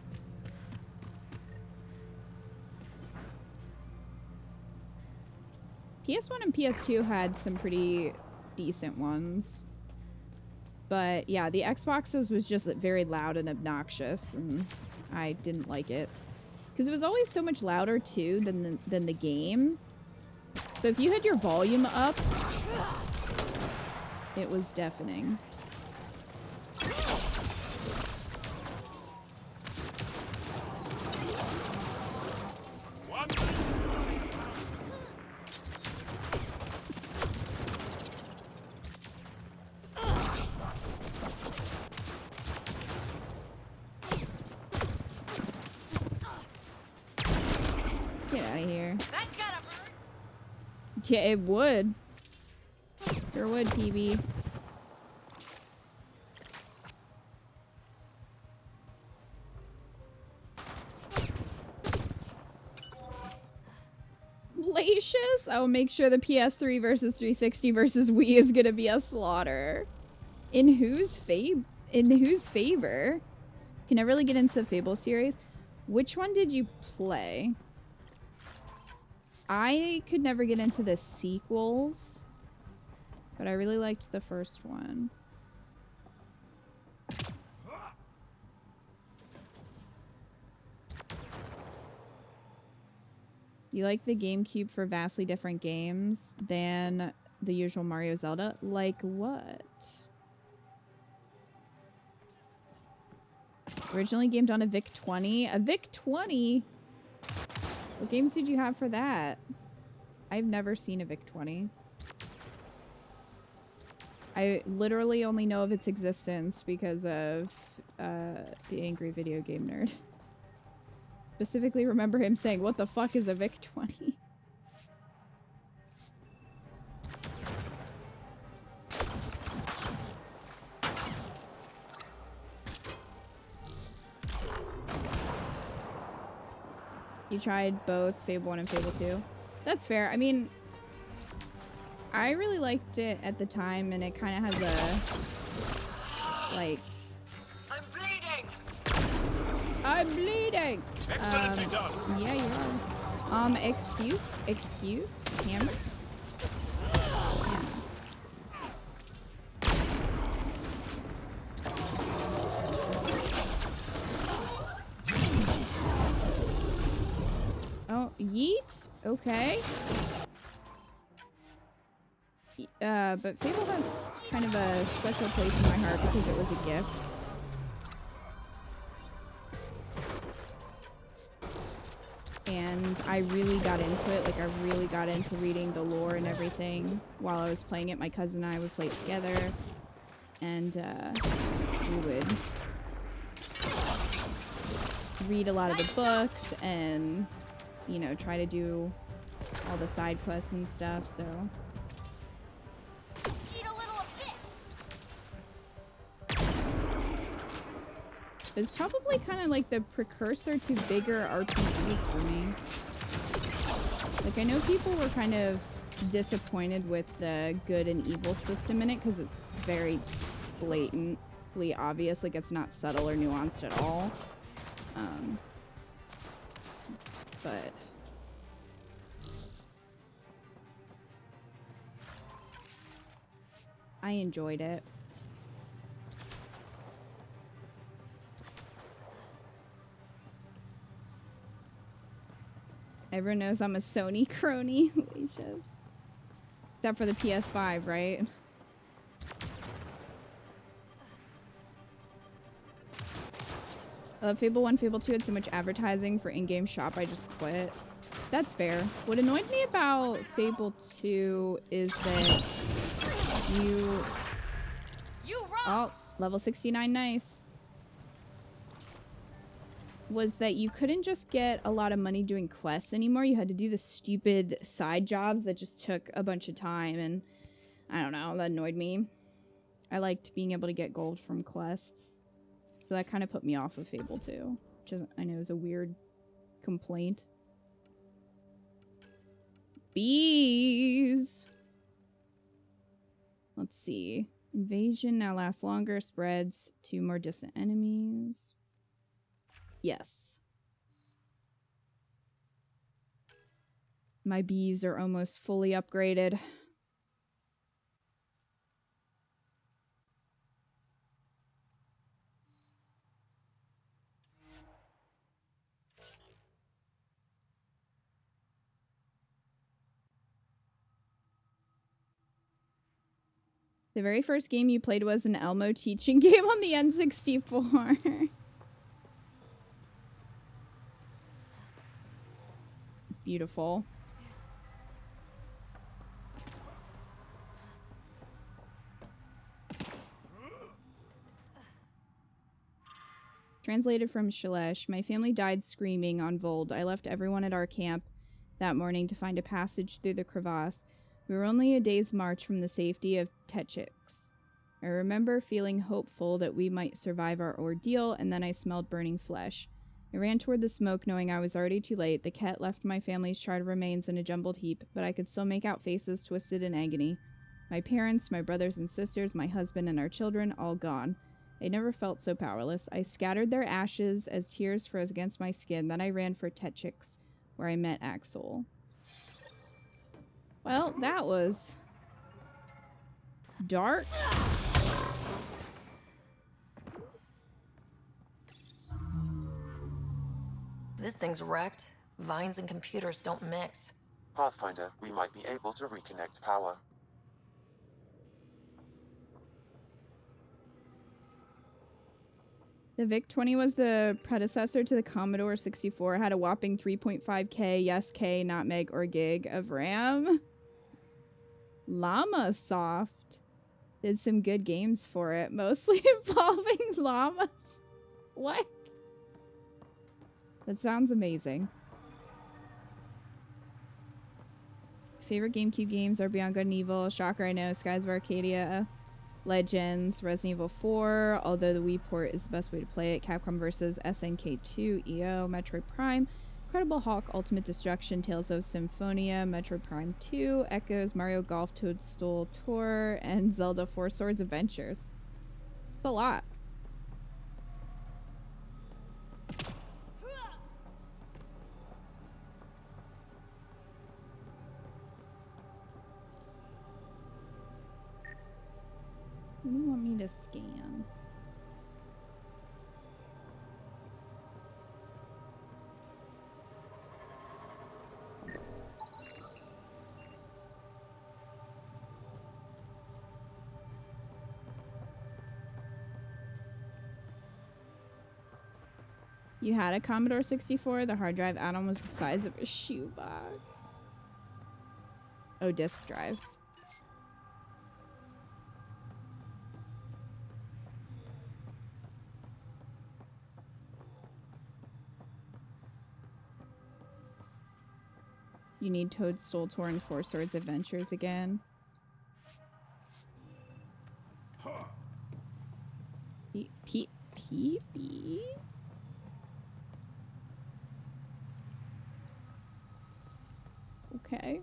PS1 and PS2 had some pretty decent ones. But yeah, the Xboxes was just very loud and obnoxious, and I didn't like it. Because it was always so much louder too than the game. So if you had your volume up, it was deafening. Yeah, it would. Sure would, PB. Lacious? I'll make sure the PS3 versus 360 versus Wii is gonna be a slaughter. In whose favor? Can I really get into the Fable series? Which one did you play? I could never get into the sequels, but I really liked the first one. You like the GameCube for vastly different games than the usual Mario Zelda? Like what? Originally gamed on a VIC-20. A VIC-20? What games did you have for that? I've never seen a VIC-20. I literally only know of its existence because of the Angry Video Game Nerd. Specifically remember him saying, "What the fuck is a VIC-20?" You tried both Fable 1 and Fable 2? That's fair. I mean, I really liked it at the time, and it kind of has a, like... I'm bleeding! I'm bleeding! Excellently done. Yeah, you are. Excuse? Hammer? Oh, yeet? Okay. But Fable has kind of a special place in my heart because it was a gift. And I really got into it. Like, I really got into reading the lore and everything while I was playing it. My cousin and I would play it together. And, we would read a lot of the books and, you know, try to do all the side quests and stuff, so... Eat a little of this! It was probably kind of like the precursor to bigger RPGs for me. Like, I know people were kind of disappointed with the good and evil system in it because it's very blatantly obvious. Like, it's not subtle or nuanced at all. But... I enjoyed it. Everyone knows I'm a Sony crony. Leashes. Except for the PS5, right? Fable 1, Fable 2 had so much advertising for in-game shop, I just quit. That's fair. What annoyed me about Fable 2 is that you rock. Oh, level 69, nice. Was that you couldn't just get a lot of money doing quests anymore. You had to do the stupid side jobs that just took a bunch of time, and I don't know, that annoyed me. I liked being able to get gold from quests. So that kind of put me off of Fable 2, which is, I know is a weird complaint. Bees! Let's see. Invasion now lasts longer, spreads to more distant enemies. Yes. My bees are almost fully upgraded. The very first game you played was an Elmo teaching game on the N64. Beautiful. Translated from Shalesh. My family died screaming on Vold. I left everyone at our camp that morning to find a passage through the crevasse. We were only a day's march from the safety of Techix. I remember feeling hopeful that we might survive our ordeal, and then I smelled burning flesh. I ran toward the smoke, knowing I was already too late. The Ket left my family's charred remains in a jumbled heap, but I could still make out faces twisted in agony. My parents, my brothers and sisters, my husband and our children, all gone. I never felt so powerless. I scattered their ashes as tears froze against my skin. Then I ran for Techix, where I met Axel. Well, that was dark. This thing's wrecked. Vines and computers don't mix. Pathfinder, we might be able to reconnect power. The VIC-20 was the predecessor to the Commodore 64. Had a whopping 3.5K, yes K, not meg or gig of RAM. Llama Soft did some good games for it, mostly involving llamas. What? That sounds amazing. Favorite GameCube games are Beyond Good and Evil, Shocker I Know, Skies of Arcadia, Legends, Resident Evil 4, although the Wii port is the best way to play it, Capcom vs. SNK2, EO, Metroid Prime, Incredible Hulk, Ultimate Destruction, Tales of Symphonia, Metroid Prime 2, Echoes, Mario Golf, Toadstool Tour, and Zelda 4 Swords Adventures. That's a lot. What do you want me to scan? You had a Commodore 64? The hard drive add-on was the size of a shoebox. Oh, disk drive. You need Toadstool Tour and Four Swords Adventures again. PB? Okay.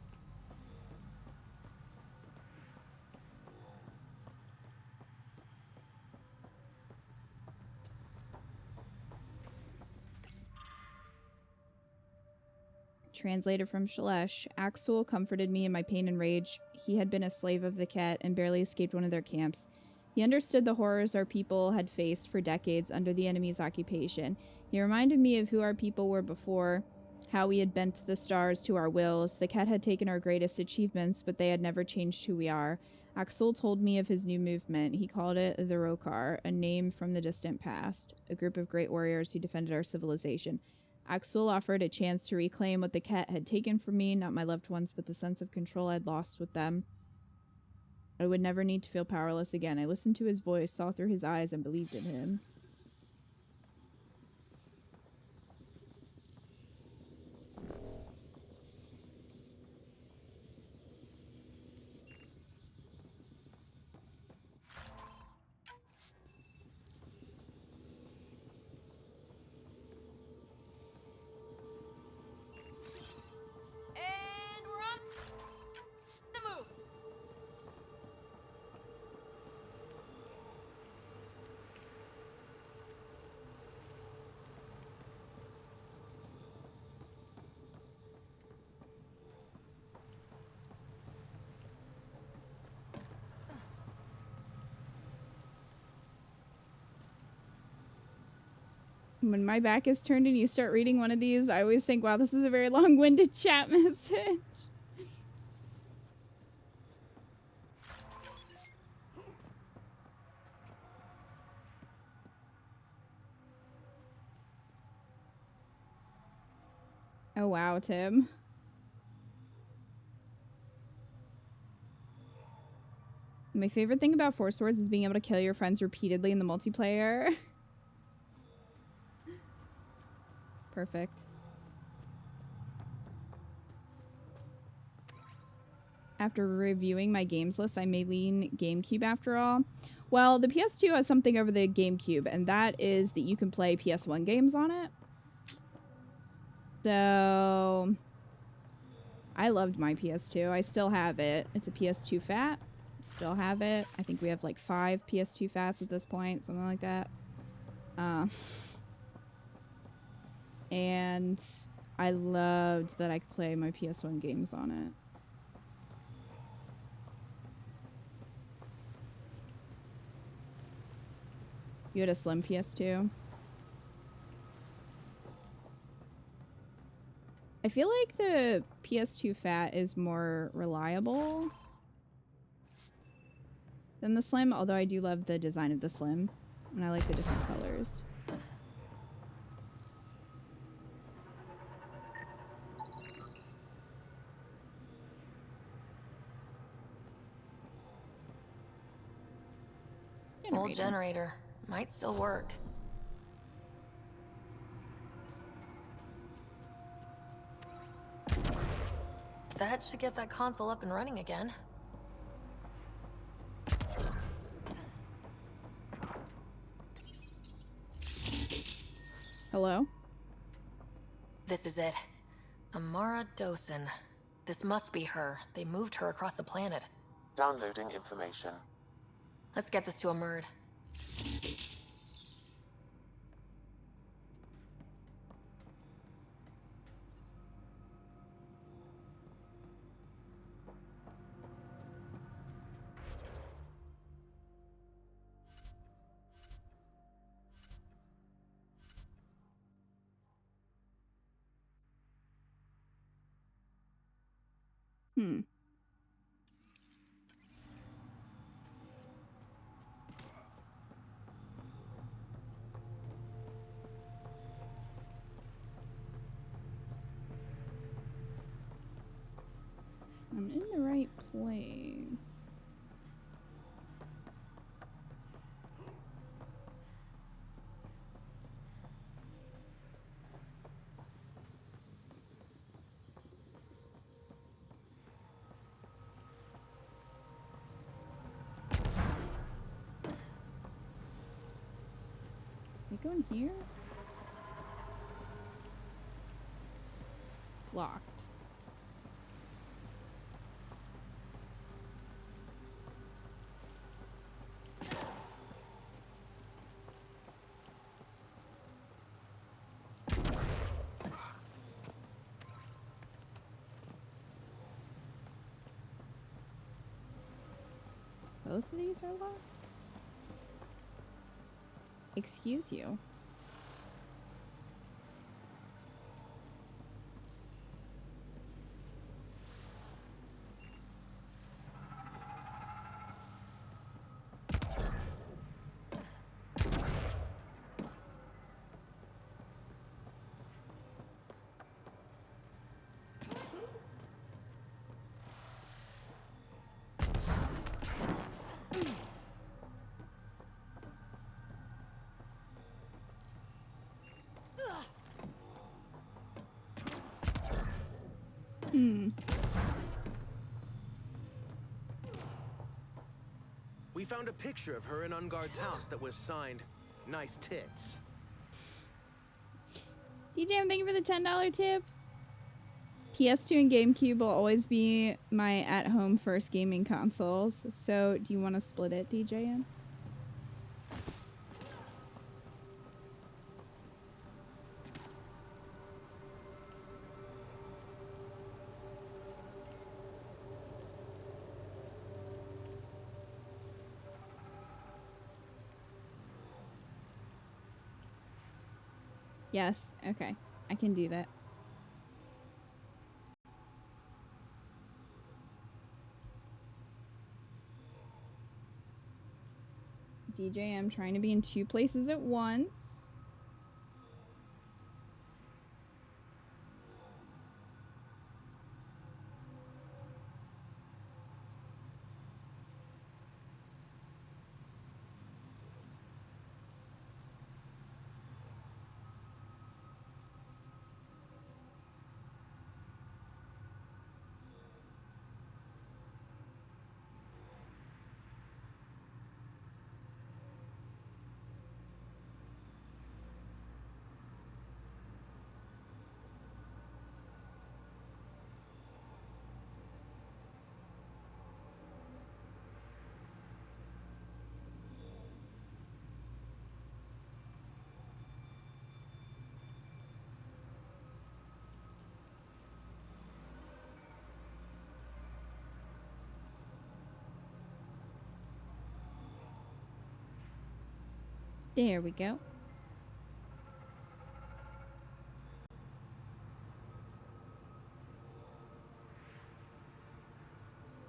Translator from Shalesh. Axel comforted me in my pain and rage. He had been a slave of the Ket and barely escaped one of their camps. He understood the horrors our people had faced for decades under the enemy's occupation. He reminded me of who our people were before, how we had bent the stars to our wills. The Ket had taken our greatest achievements, but they had never changed who we are. Axel told me of his new movement. He called it the Rokar, a name from the distant past, a group of great warriors who defended our civilization. Axel offered a chance to reclaim what the Ket had taken from me, not my loved ones, but the sense of control I'd lost with them. I would never need to feel powerless again. I listened to his voice, saw through his eyes, and believed in him. And we're on the move. When my back is turned and you start reading one of these, I always think, wow, this is a very long-winded chat message. Oh, wow, Tim. My favorite thing about Four Swords is being able to kill your friends repeatedly in the multiplayer. Perfect. After reviewing my games list, I may lean GameCube after all. Well, the PS2 has something over the GameCube, and that is that you can play PS1 games on it. So, I loved my PS2. I still have it. It's a PS2 Fat. Still have it. I think we have like 5 PS2 Fats at this point, something like that. And I loved that I could play my PS1 games on it. You had a slim PS2? I feel like the PS2 Fat is more reliable than the slim, although I do love the design of the slim, and I like the different colors. Old generator. Might still work. That should get that console up and running again. Hello? This is it. Amara Dosen. This must be her. They moved her across the planet. Downloading information. Let's get this to a Murd. Hmm. I'm in the right place. We go in here? Locked. Both of these are locked? Excuse you. Hmm. We found a picture of her in Unguard's house that was signed, "Nice tits." DJ, thank you for the $10 tip. PS2 and GameCube will always be my at-home first gaming consoles. So, do you want to split it, DJM? Yes. Okay. I can do that. DJ, I'm trying to be in 2 places at once. There we go.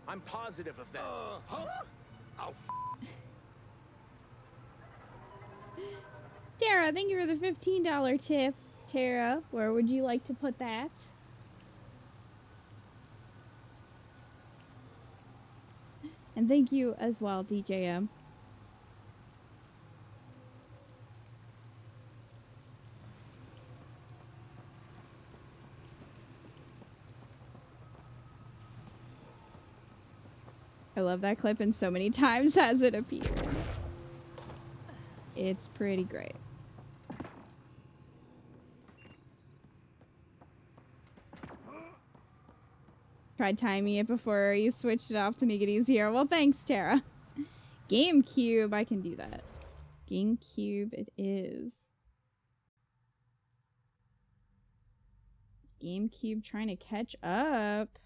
I'm positive of that. Huh? Oh, Tara, thank you for the $15 tip. Tara, where would you like to put that? And thank you as well, DJM. I love that clip, and so many times has it appeared. It's pretty great. Tried timing it before you switched it off to make it easier. Well, thanks, Tara. GameCube, I can do that. GameCube it is. GameCube trying to catch up.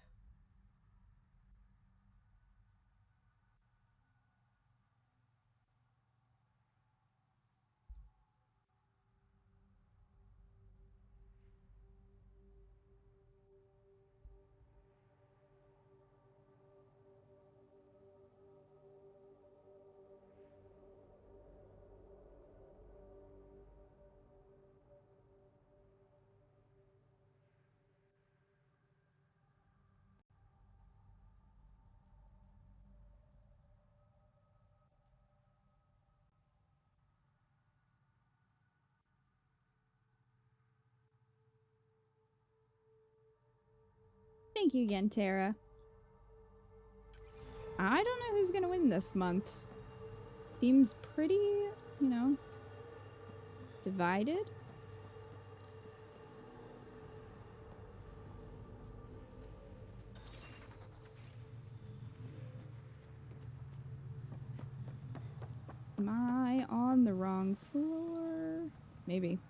Thank you again, Tara. I don't know who's gonna win this month. Seems pretty, you know, divided. Am I on the wrong floor? Maybe.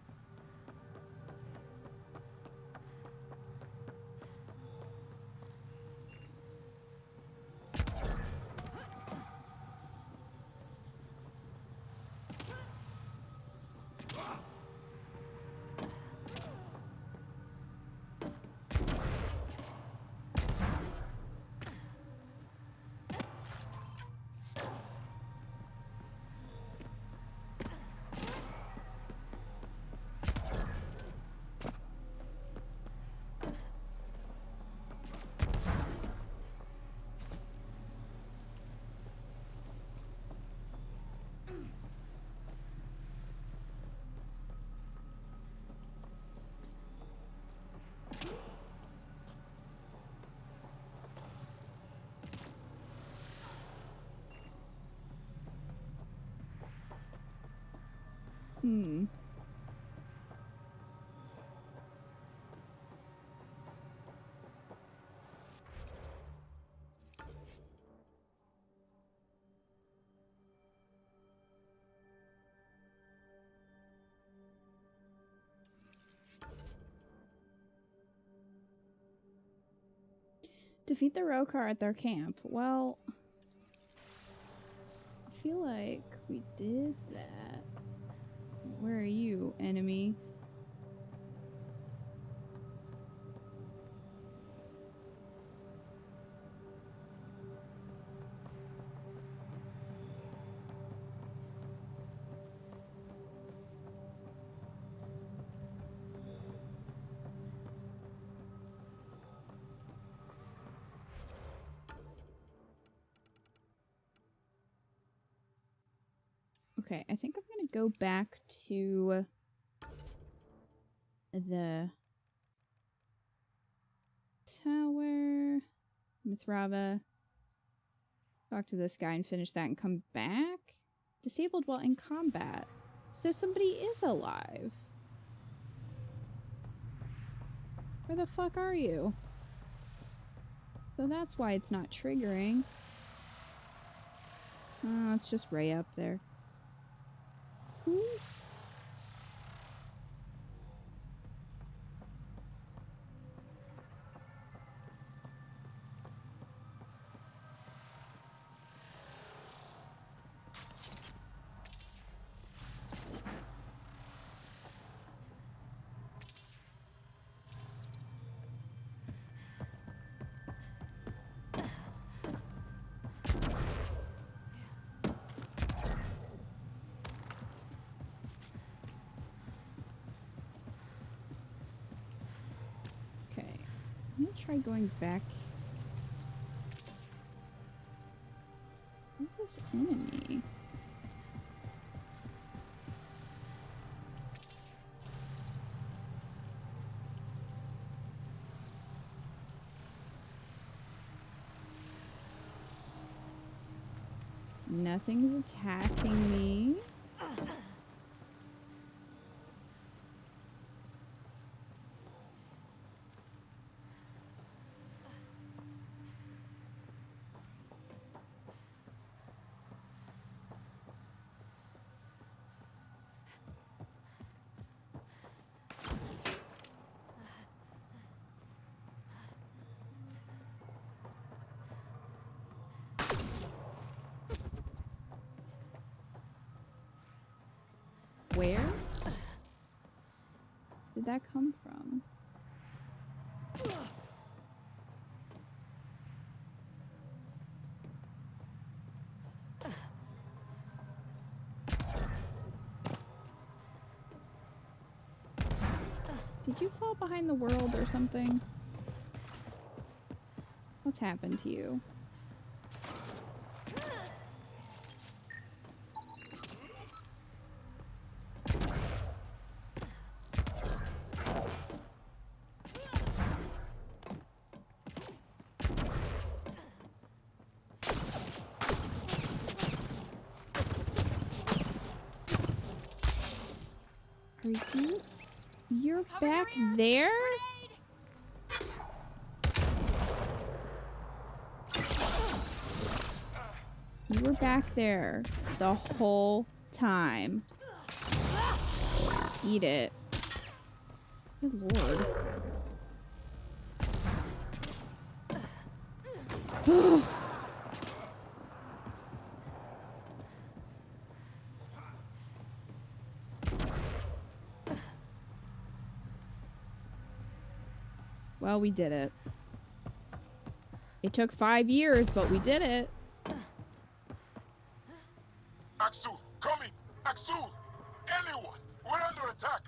Hmm. Defeat the Rokar at their camp. Well, I feel like we did that. Where are you, enemy? Okay, I think I'm gonna go back to the tower, Mithrava, talk to this guy and finish that and come back. Disabled while in combat. So somebody is alive. Where the fuck are you? So that's why it's not triggering. Oh, it's just Ray up there. Ooh. I'm gonna try going back. Who's this enemy? Nothing's attacking me. Where did that come from? Did you fall behind the world or something? What's happened to you? You're back there? You were back there the whole time. Eat it. Good lord. Well, we did it. It took 5 years, but we did it. Axel, coming! Axel! Anyone! We're under attack!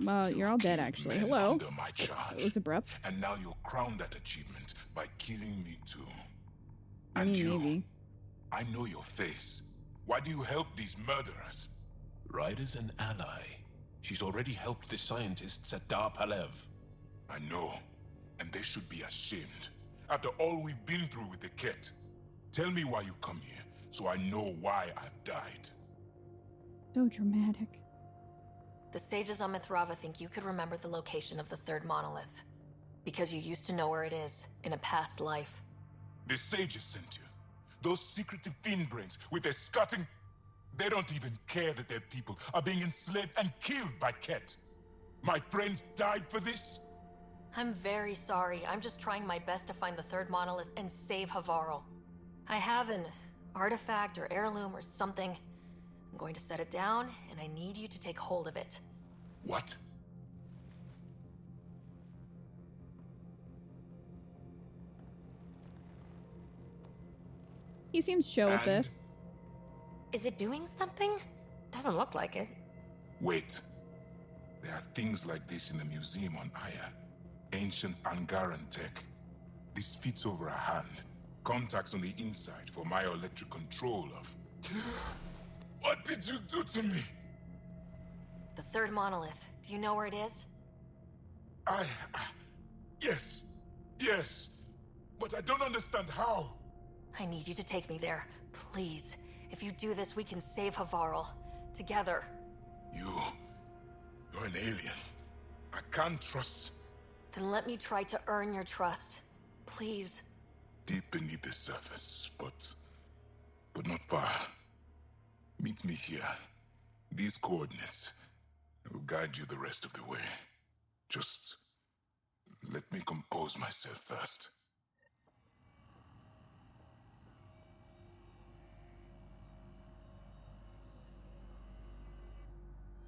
Well, you're all dead, actually. Hello. Under my charge. That was abrupt. And now you'll crown that achievement by killing me too. I And mean, you, maybe. I know your face. Why do you help these murderers? Ryder's an ally. She's already helped the scientists at Dar Palev. I know, and they should be ashamed. After all we've been through with the Ket. Tell me why you come here, so I know why I've died. So dramatic. The sages on Mithrava think you could remember the location of the third monolith. Because you used to know where it is, in a past life. The sages sent you. Those secretive fiend brains with their scutting... They don't even care that their people are being enslaved and killed by Ket. My friends died for this? I'm very sorry. I'm just trying my best to find the third monolith and save Havarl. I have an artifact or heirloom or something. I'm going to set it down, and I need you to take hold of it. What? He seems chill with this. Is it doing something? Doesn't look like it. Wait. There are things like this in the museum on Aya. Ancient Angaran tech. This fits over a hand. Contacts on the inside for myoelectric control of... What did you do to me? The third monolith. Do you know where it is? Yes. Yes. But I don't understand how. I need you to take me there. Please. If you do this, we can save Havarl. Together. You're an alien. I can't trust... Then let me try to earn your trust. Please. Deep beneath the surface, but not far. Meet me here. These coordinates. I will guide you the rest of the way. Just let me compose myself first.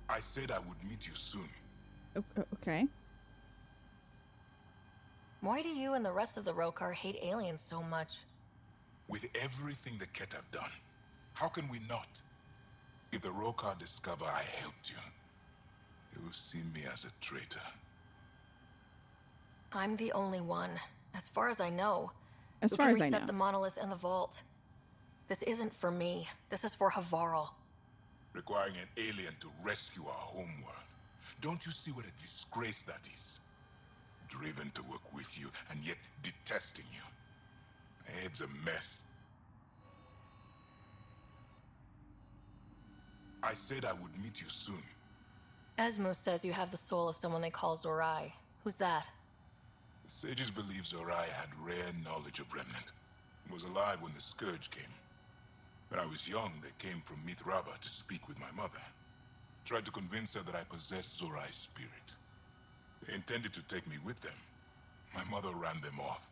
I said I would meet you soon. Okay. Why do you and the rest of the Rokar hate aliens so much? With everything the Ket have done, how can we not? If the Rokar discover I helped you, they will see me as a traitor. I'm the only one, as far as I know, as who far can as I reset know. the monolith in the vault. This isn't for me. This is for Havarl. Requiring an alien to rescue our homeworld. Don't you see what a disgrace that is? Driven to work with you, and yet detesting you. My head's a mess. I said I would meet you soon. Esmo says you have the soul of someone they call Zorai. Who's that? The sages believe Zorai had rare knowledge of Remnant. He was alive when the Scourge came. When I was young, they came from Mithraba to speak with my mother. Tried to convince her that I possessed Zorai's spirit. They intended to take me with them. My mother ran them off.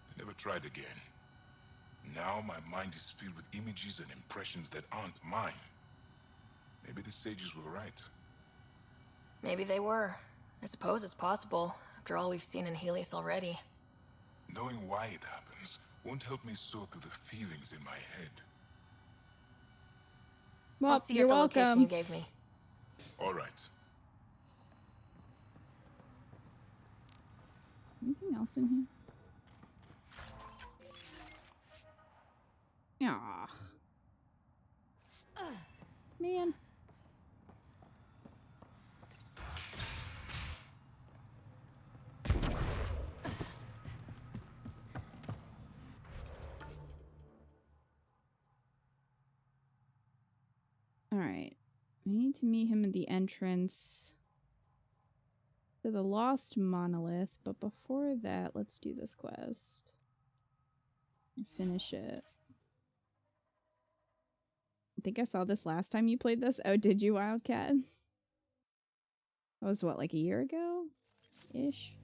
They never tried again. Now my mind is filled with images and impressions that aren't mine. Maybe the sages were right. Maybe they were. I suppose it's possible, after all we've seen in Helios already. Knowing why it happens won't help me sort through the feelings in my head. Well, I'll see you you're at the location welcome. you gave me. All right. Anything else in here? Aw. Man. Alright. We need to meet him at the entrance to the Lost Monolith, but before that, let's do this quest. And finish it. I think I saw this last time you played this. Oh, did you, Wildcat? That was what, like a year ago? Ish.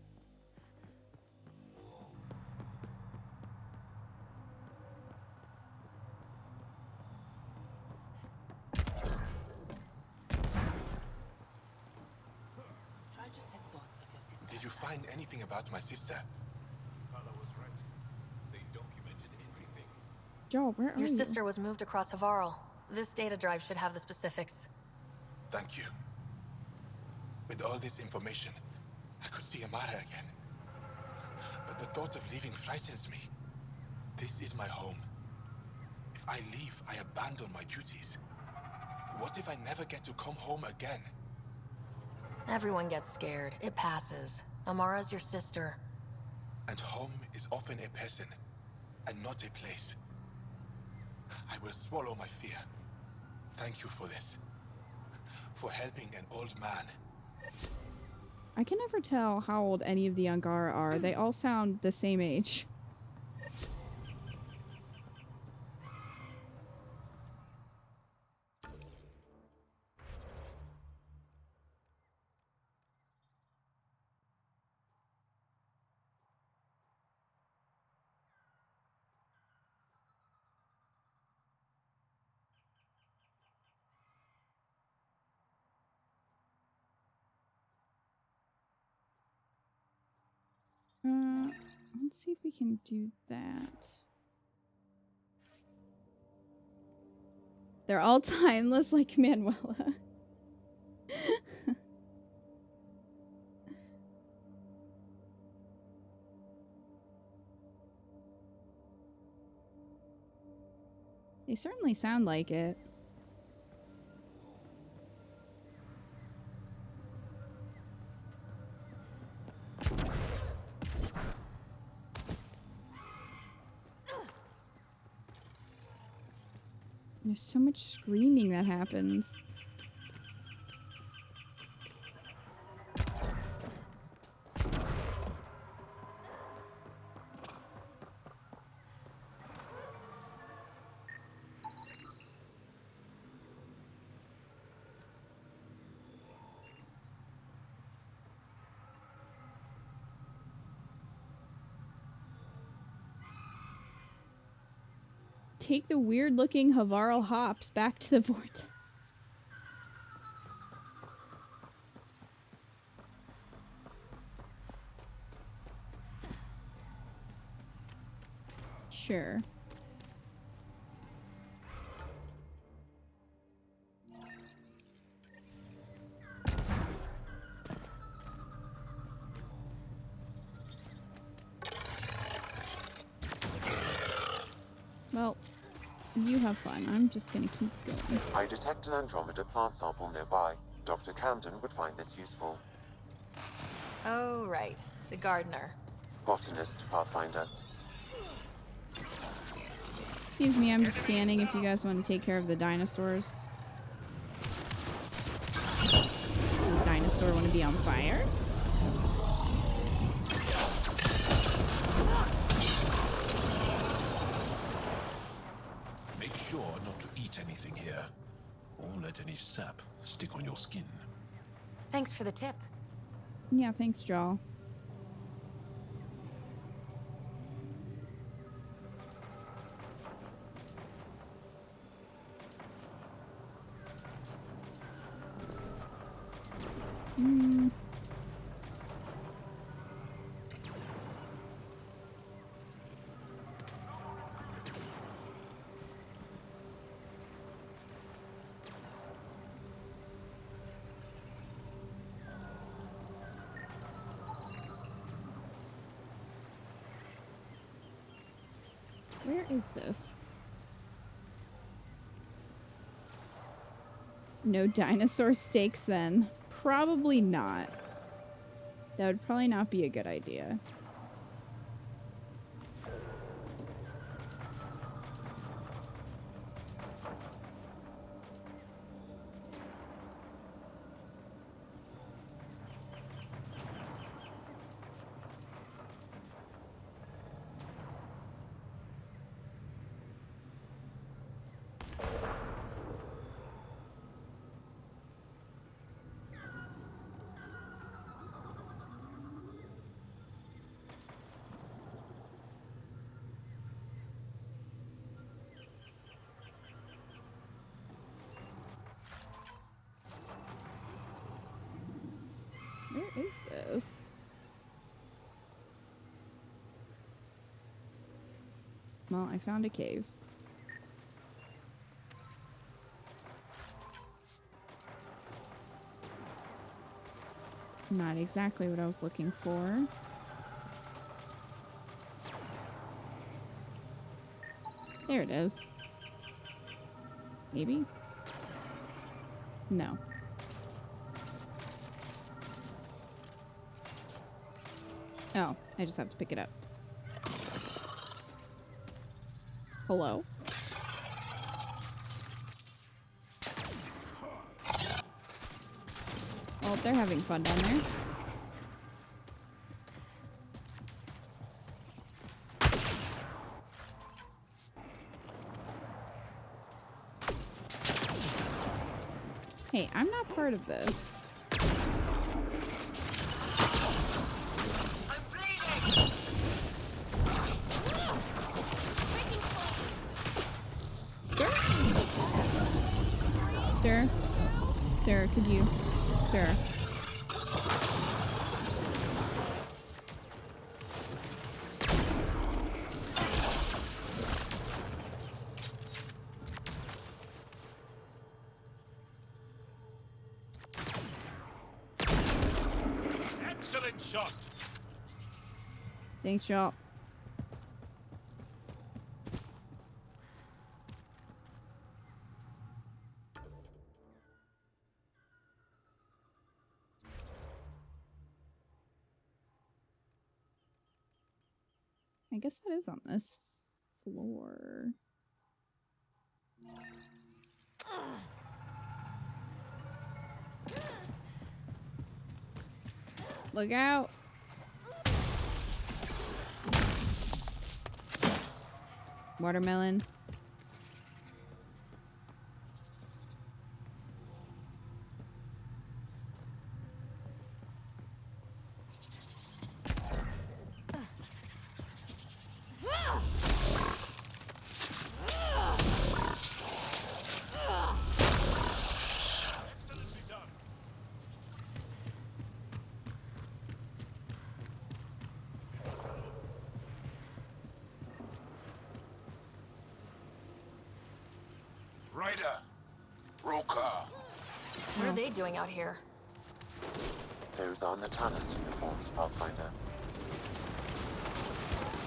Did you find anything about my sister? Father was right. They documented everything. Joel, where are Your you? sister was moved across Havarl. This data drive should have the specifics. Thank you. With all this information, I could see Amara again. But the thought of leaving frightens me. This is my home. If I leave, I abandon my duties. What if I never get to come home again? Everyone gets scared. It passes. Amara's your sister. And home is often a person, and not a place. I will swallow my fear. Thank you for this. For helping an old man. I can never tell how old any of the Angara are. They all sound the same age. Let's see if we can do that. They're all timeless like Manuela. They certainly sound like it. There's so much screaming that happens. Take the weird-looking Havarl hops back to the vortex. Sure. Well, you have fun. I'm just gonna keep going. I detect an Andromeda plant sample nearby. Dr. Camden would find this useful. Oh, right. The gardener. Botanist, Pathfinder. Excuse me, I'm just scanning if you guys want to take care of the dinosaurs. be on fire? Make sure not to eat anything here, or let any sap stick on your skin. Thanks for the tip. Yeah, thanks, Jaw. Where is this? No dinosaur steaks then. Probably not. That would probably not be a good idea. Where is this? Well, I found a cave. Not exactly what I was looking for. There it is. Maybe? No. Oh, I just have to pick it up. Hello? Well, they're having fun down there. Hey, I'm not part of this. Sir, could you? Sir. Excellent shot. Thanks, y'all. I guess that is on this floor. Look out. Watermelon. Ryder! Roker! What are they doing out here? Those are Natanus uniforms, Pathfinder.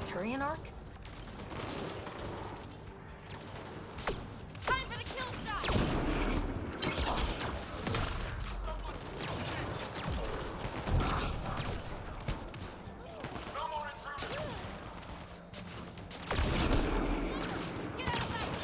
Turian Arc? Time for the kill shot! No more intruders! Get out of sight!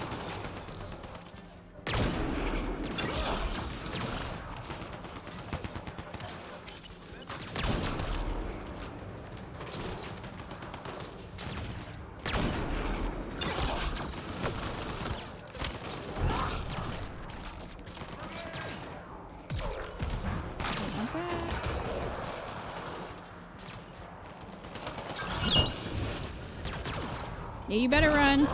Hey, you better run.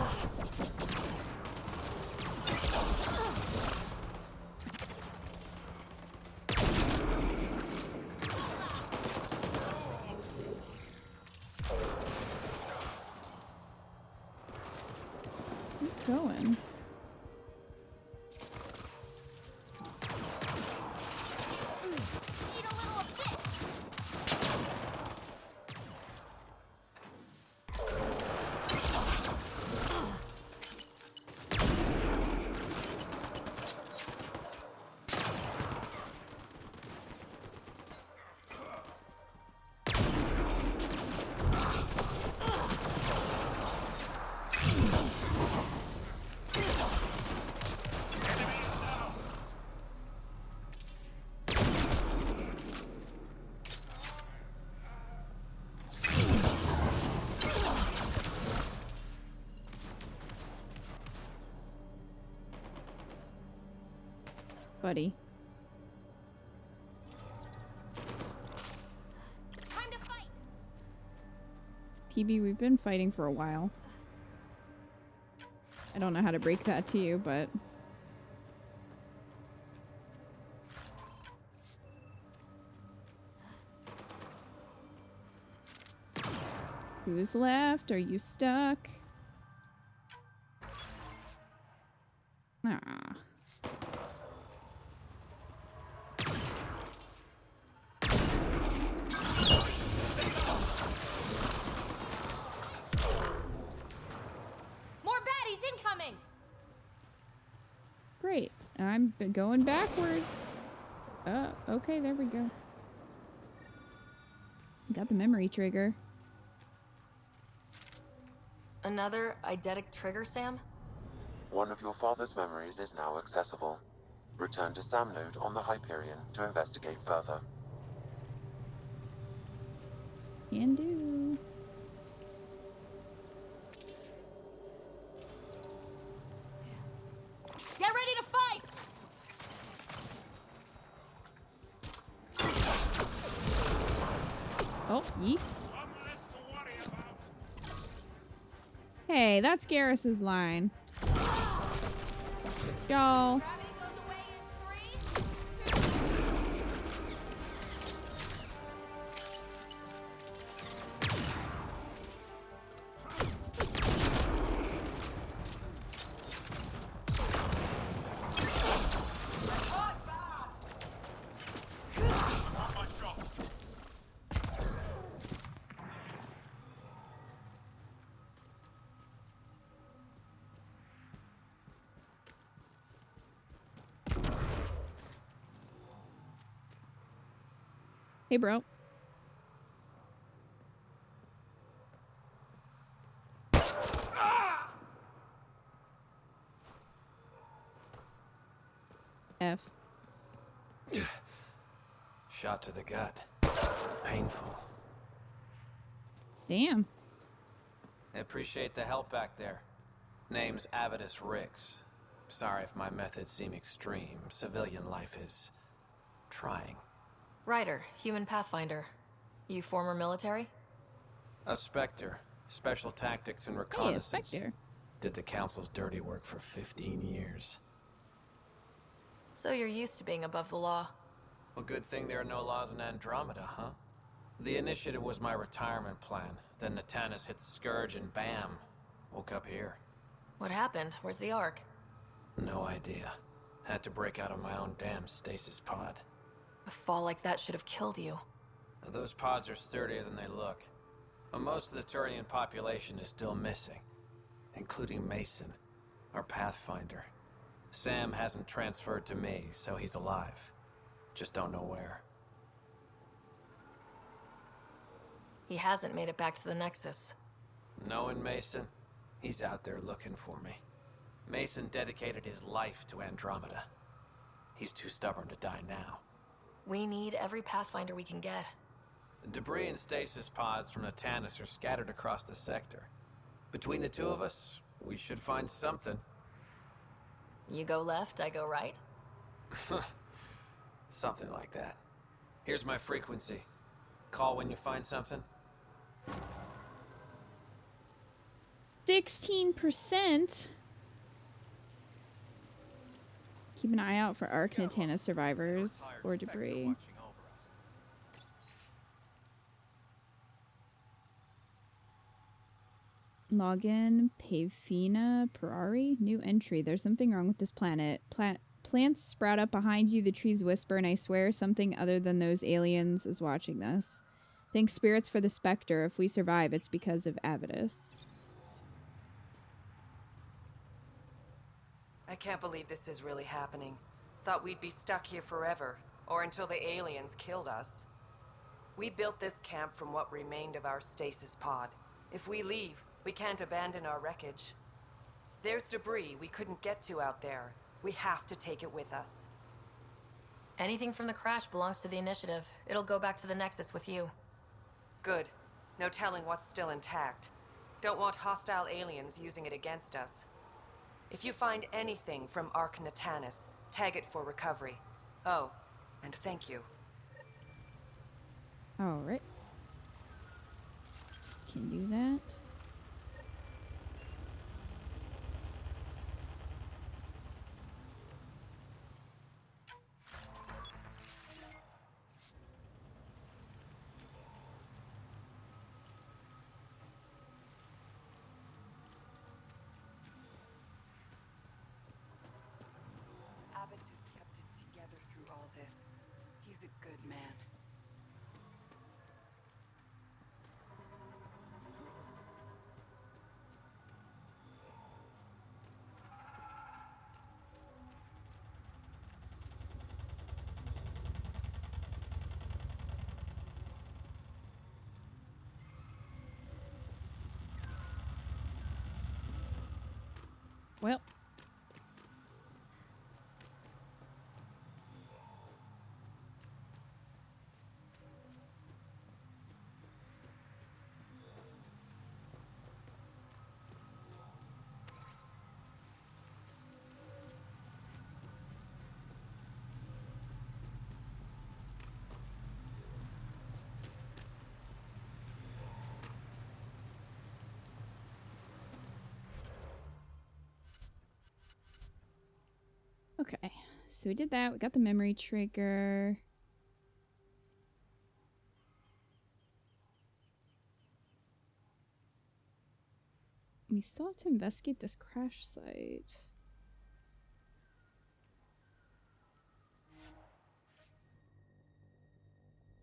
Keep going. Need a little assist. Buddy. Time to fight. PB, we've been fighting for a while. I don't know how to break that to you, but... Who's left? Are you stuck? Ah. More baddies incoming. Great. I'm going backwards. Okay, there we go. Got the memory trigger. Another eidetic trigger, Sam? One of your father's memories is now accessible. Return to Sam Node on the Hyperion to investigate further. Can do. Get ready to fight. Oh, yeet. Hey, that's Garrus's line. Y'all. Gravity goes away in 3, 2. Hey, bro. F. Shot to the gut. Painful. Damn. I appreciate the help back there. Name's Avidus Rix. Sorry if my methods seem extreme. Civilian life is... trying. Ryder, human pathfinder. You former military? A Spectre. Special tactics and Hey, a reconnaissance. Spectre. Did the Council's dirty work for 15 years. So you're used to being above the law. Well, good thing there are no laws in Andromeda, huh? The initiative was my retirement plan. Then Natanus hit the Scourge and bam! Woke up here. What happened? Where's the Ark? No idea. Had to break out of my own damn stasis pod. A fall like that should have killed you. Those pods are sturdier than they look. But most of the Turian population is still missing. Including Mason, our Pathfinder. Sam hasn't transferred to me, so he's alive. Just don't know where. He hasn't made it back to the Nexus. Knowing Mason, he's out there looking for me. Mason dedicated his life to Andromeda. He's too stubborn to die now. We need every Pathfinder we can get. The debris and stasis pods from Natanus are scattered across the sector. Between the two of us, we should find something. You go left, I go right? Something like that. Here's my frequency. Call when you find something. 16%. Keep an eye out for Arcanatana survivors or debris. Login, Pavina, Perari. New entry. There's something wrong with this planet. Plants sprout up behind you, the trees whisper, and I swear something other than those aliens is watching this. Thank spirits for the specter. If we survive, it's because of Avidus. I can't believe this is really happening. Thought we'd be stuck here forever, or until the aliens killed us. We built this camp from what remained of our stasis pod. If we leave, we can't abandon our wreckage. There's debris we couldn't get to out there. We have to take it with us. Anything from the crash belongs to the initiative. It'll go back to the Nexus with you. Good. No telling what's still intact. Don't want hostile aliens using it against us. If you find anything from Arcanatana, tag it for recovery. Oh, and thank you. Alright. Can do that. Avitus kept us together through all this. He's a good man. Well. Okay, so we did that. We got the memory trigger. We still have to investigate this crash site.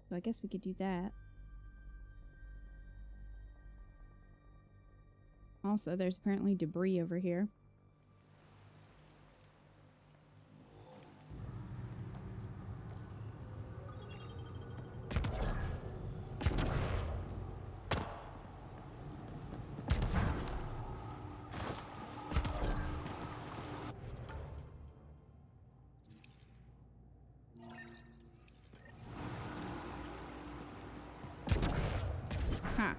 So I guess we could do that. Also, there's apparently debris over here. Huh.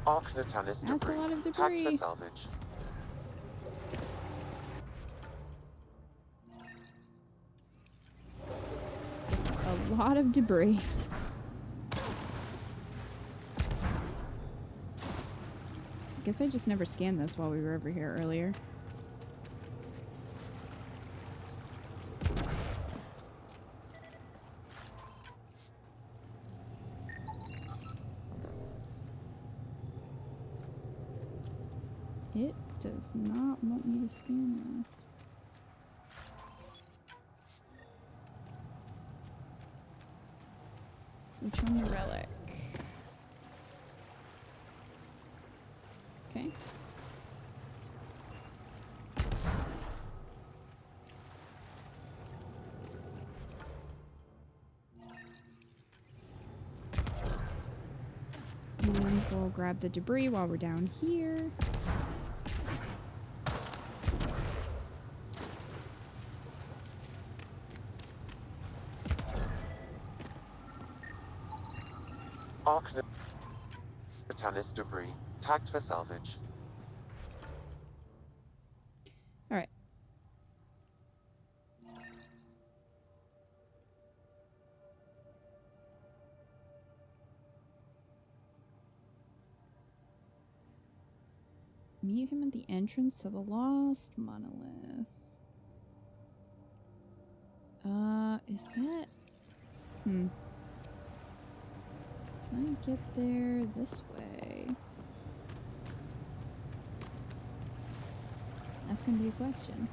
Arcanatana debris. A lot of Tagged debris. for salvage. Just a lot of debris. I guess I just never scanned this while we were over here earlier. It does not want me to scan this. Return the relic. Okay. And we'll grab the debris while we're down here. Arcanatana debris. Tagged for salvage. Alright. Meet him at the entrance to the Lost Monolith. Is that... Can I get there this way? That's gonna be a question.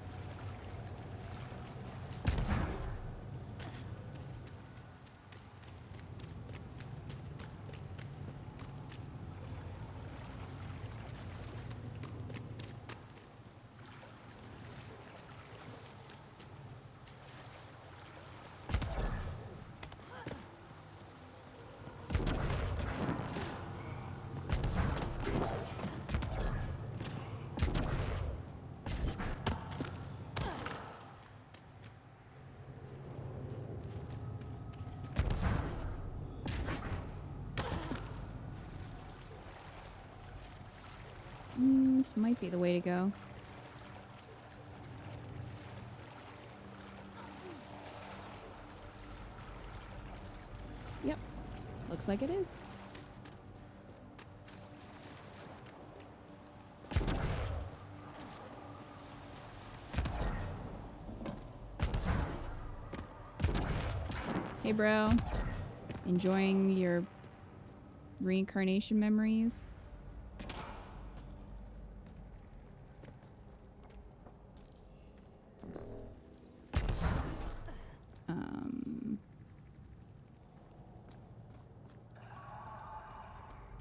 This might be the way to go. Yep. Looks like it is. Hey, bro. Enjoying your reincarnation memories?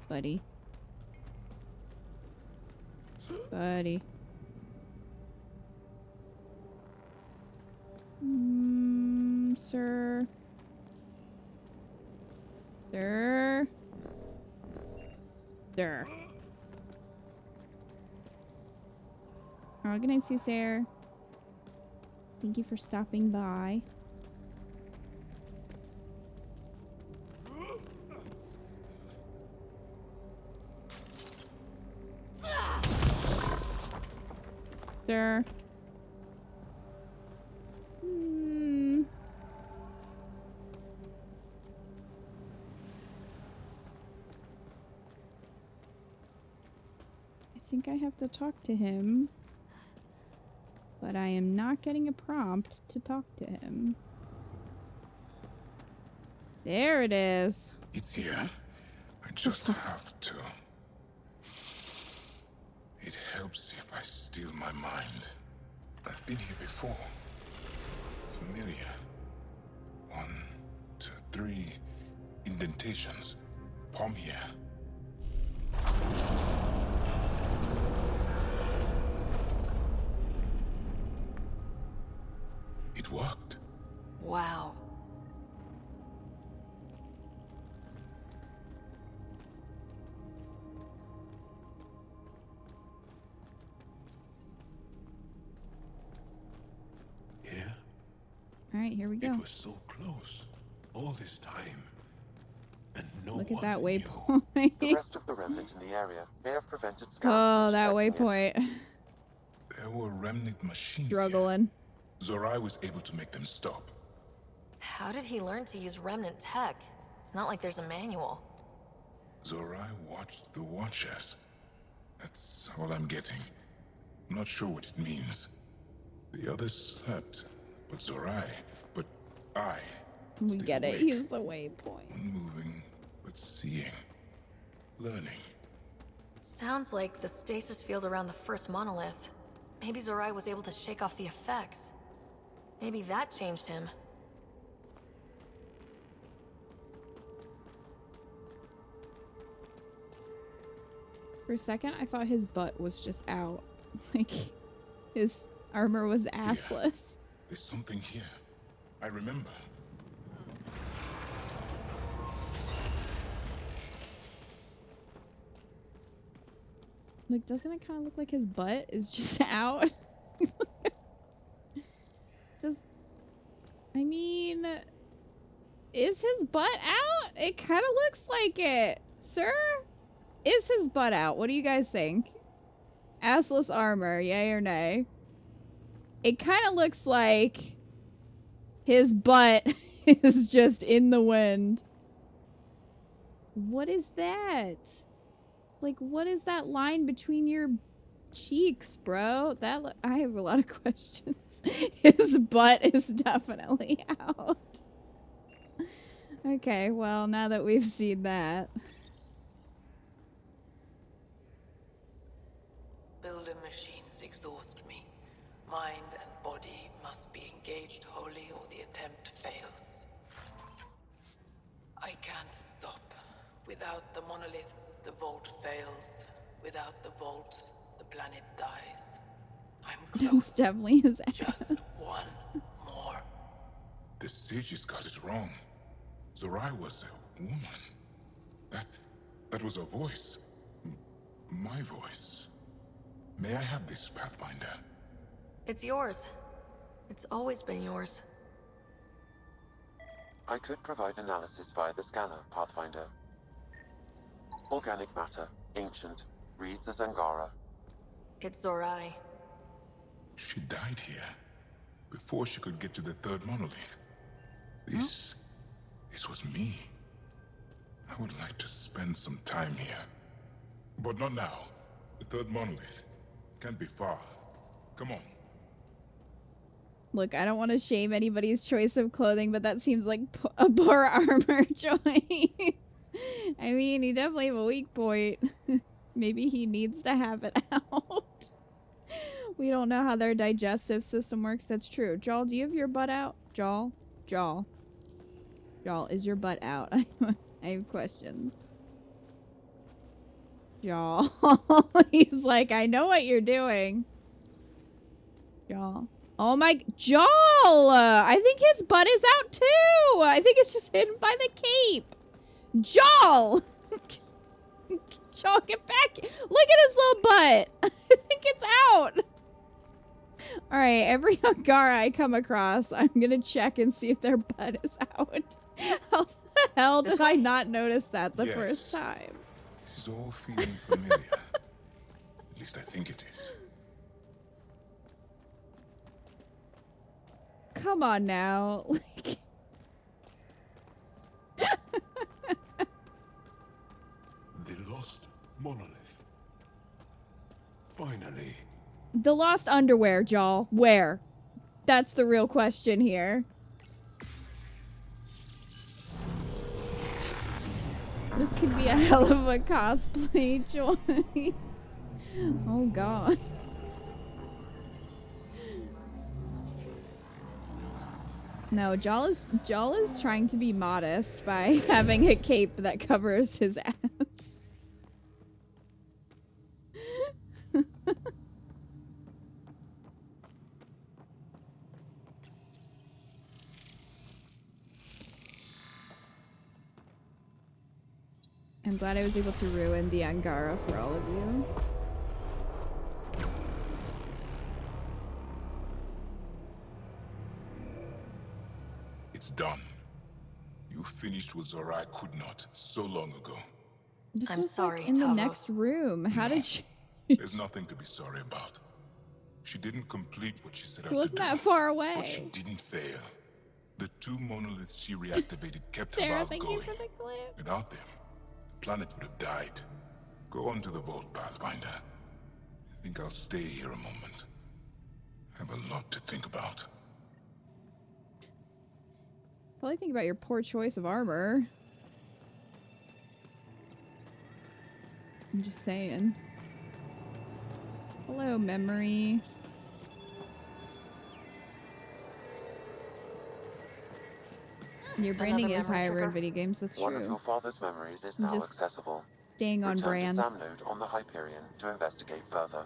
Buddy. Buddy. Sir. Sir. Sir. Oh, good night, Soosair. Thank you for stopping by. Sir. I think I have to talk to him, but I am not getting a prompt to talk to him. There it is. It's here. I just have to. It helps if I steal my mind. I've been here before. Familiar. 1, 2, 3 indentations. Palm here. It worked. Wow. All right, here we go. It was so close all this time, and no Look at one that knew. waypoint. The rest of the remnant in the area may have prevented scouts Oh, from that detecting it. waypoint. There were remnant machines Struggling. here. Zorai was able to make them stop. How did he learn to use remnant tech? It's not like there's a manual. Zorai watched the Watchers. That's all I'm getting. I'm not sure what it means. The others slept, but I We stayed get it. awake. He's the waypoint. Unmoving, but seeing. Learning. Sounds like the stasis field around the first monolith. Maybe Zorai was able to shake off the effects. Maybe that changed him. For a second, I thought his butt was just out. Like, his armor was assless. There's something here. I remember. Like, doesn't it kind of look like his butt is just out? I mean, is his butt out? It kind of looks like it. Sir? Is his butt out? What do you guys think? Assless armor, yay or nay? It kind of looks like his butt is just in the wind. What is that? Like, what is that line between your cheeks, bro. I have a lot of questions. His butt is definitely out. Okay, well, now that we've seen that. Builder machines exhaust me. Mind and body must be engaged wholly or the attempt fails. I can't stop. Without the monoliths, the vault fails. Without the vault, the planet dies. I'm close. It's definitely his ass. Just one more. The sages got it wrong. Zorai was a woman. That was a voice. My voice. May I have this, Pathfinder? It's yours. It's always been yours. I could provide analysis via the scanner, Pathfinder. Organic matter, ancient, reads as Angara. It's Zorai. She died here, before she could get to the third monolith. This was me. I would like to spend some time here. But not now. The third monolith can't be far. Come on. Look, I don't want to shame anybody's choice of clothing, but that seems like a poor armor choice. I mean, he definitely have a weak point. Maybe he needs to have it out. We don't know how their digestive system works. That's true. Jal, do you have your butt out? Jal, is your butt out? I have questions. Jal. He's like, I know what you're doing. Jal. Oh my, Jal! I think his butt is out too! I think it's just hidden by the cape. Jal! Jal, get back! Look at his little butt! I think it's out! Alright, every Angara I come across, I'm gonna check and see if their butt is out. How the hell did I not notice that the first time? This is all feeling familiar. At least I think it is. Come on now. Like... The lost monolith. Finally. The lost underwear, Jal. Where? That's the real question here. This could be a hell of a cosplay choice. Oh god. No, Jal is trying to be modest by having a cape that covers his ass. I'm glad I was able to ruin the Angara for all of you. It's done. You finished what Zorai could not so long ago. This I'm was sorry, like in the Tavos. next room. How did she? There's nothing to be sorry about. She didn't complete what she set out It to wasn't do. that far But she away. didn't fail. The two monoliths she reactivated kept Sarah, Havarl thank going. you for the clip. Without them, the planet would have died. Go on to the vault, Pathfinder. I think I'll stay here a moment. I have a lot to think about. Probably think about your poor choice of armor. I'm just saying. Hello, memory. Your branding Another is memory higher in trigger? video games, that's One true. of your father's memories is I'm now just accessible. staying on Return brand. to Sam Node on the Hyperion to investigate further.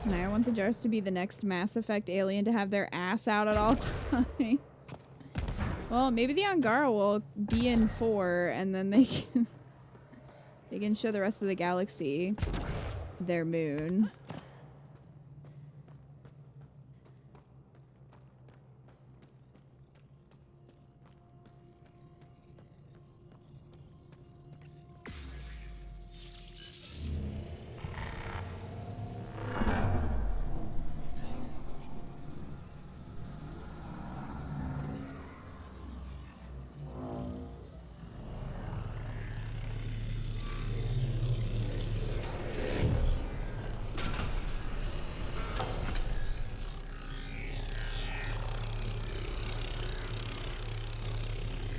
Now I want the jars to be the next Mass Effect alien to have their ass out at all times. Well, maybe the Angara will be in 4 and then they can They can show the rest of the galaxy their moon.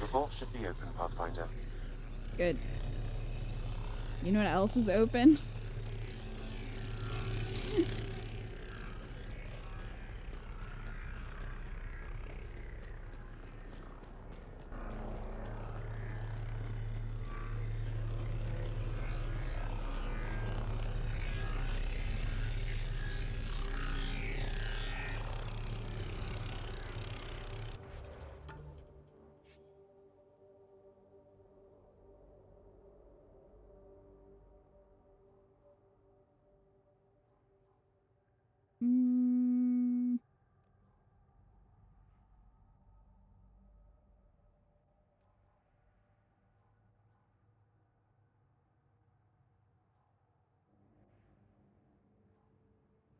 The vault should be open, Pathfinder. Good. You know what else is open?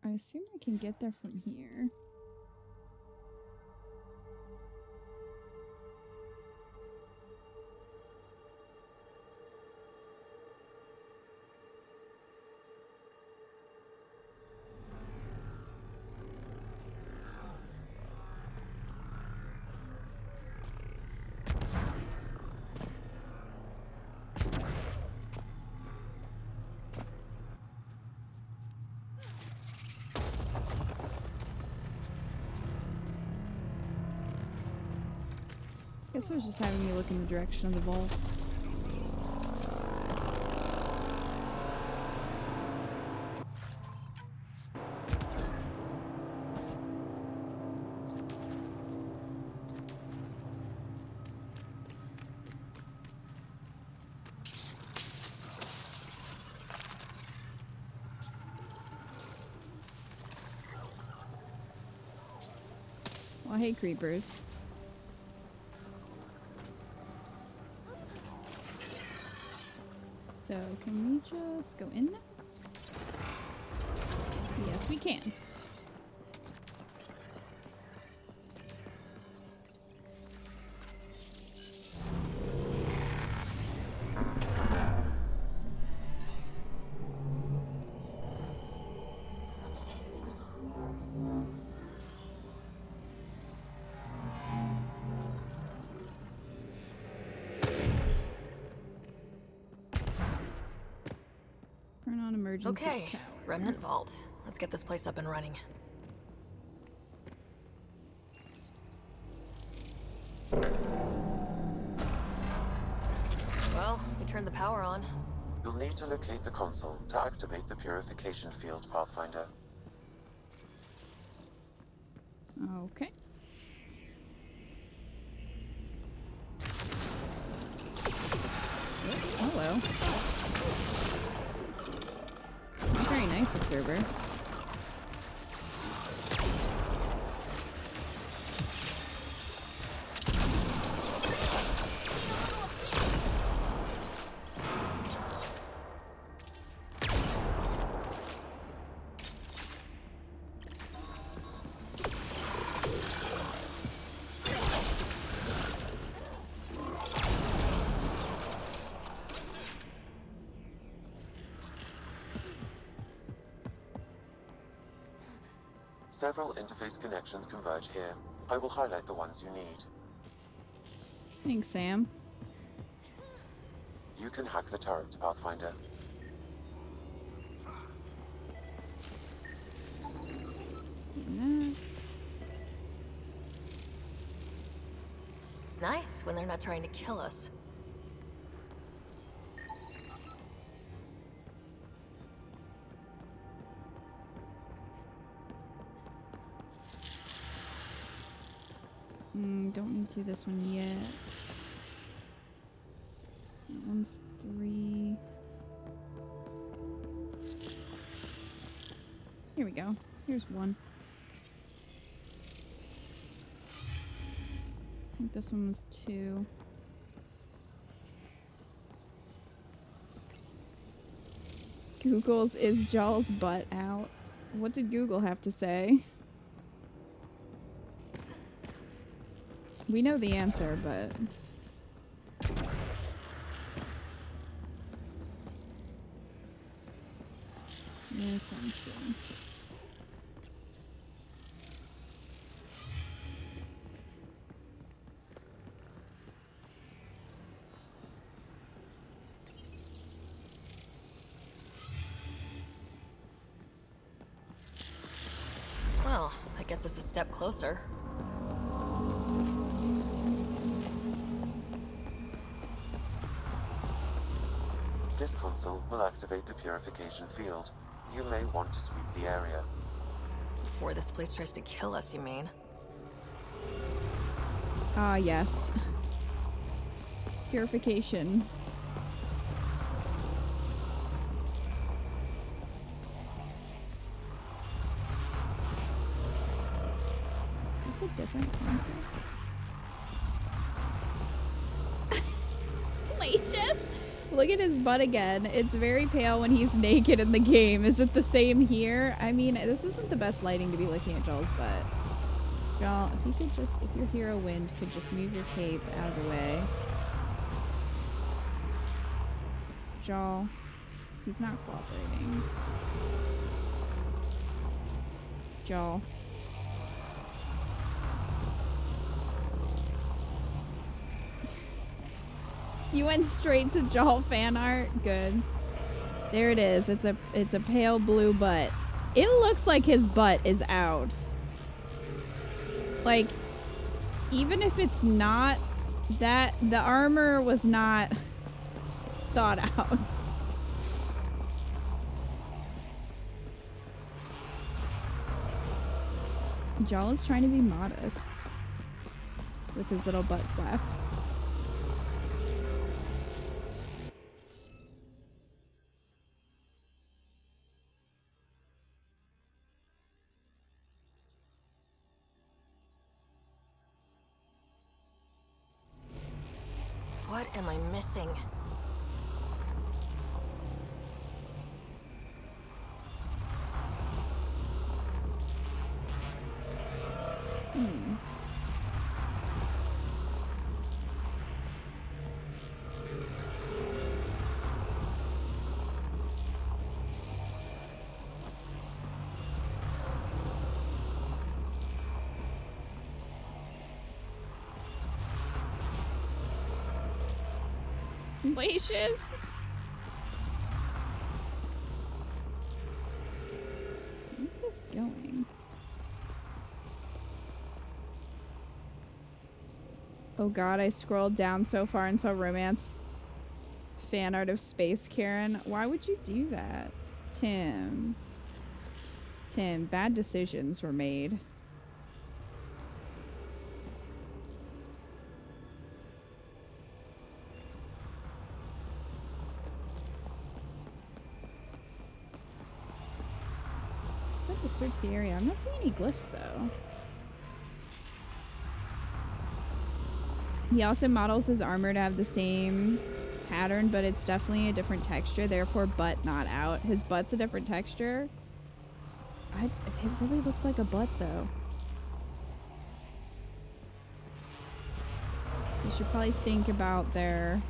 I assume I can get there from here. Guess it was just having me look in the direction of the vault. Well, hey, creepers. So, can we just go in there? Yes, we can. Turn on emergency Okay, power. Remnant Vault. Let's get this place up and running. Well, we turned the power on. You'll need to locate the console to activate the purification field, Pathfinder. Okay. Oh, hello. Very nice, observer. Several interface connections converge here. I will highlight the ones you need. Thanks, Sam. You can hack the turret, Pathfinder. It's nice when they're not trying to kill us. Don't need to do this one yet. That one's 3. Here we go. Here's one. I think this one was 2. Google's is Jaw's butt out. What did Google have to say? We know the answer, but... This one's 2. Well, that gets us a step closer. This console will activate the purification field. You may want to sweep the area. Before this place tries to kill us, you mean? Ah, yes. Purification. Is it different concept? Glacius! Look at his butt again. It's very pale when he's naked in the game. Is it the same here? I mean, this isn't the best lighting to be looking at Joel's butt. Joel, if you could just, if your hero wind could just move your cape out of the way. Joel, he's not cooperating. Joel. You went straight to Joel fan art? Good. There it is. It's a pale blue butt. It looks like his butt is out. Like, even if it's not that, the armor was not thought out. Joel is trying to be modest with his little butt flap. What am I missing? Glacius. Where's this going? Oh god, I scrolled down so far and saw romance fan art of Space Karen. Why would you do that? Tim, bad decisions were made. To search the area. I'm not seeing any glyphs though. He also models his armor to have the same pattern, but it's definitely a different texture, therefore butt not out. His butt's a different texture. It really looks like a butt though. They should probably think about their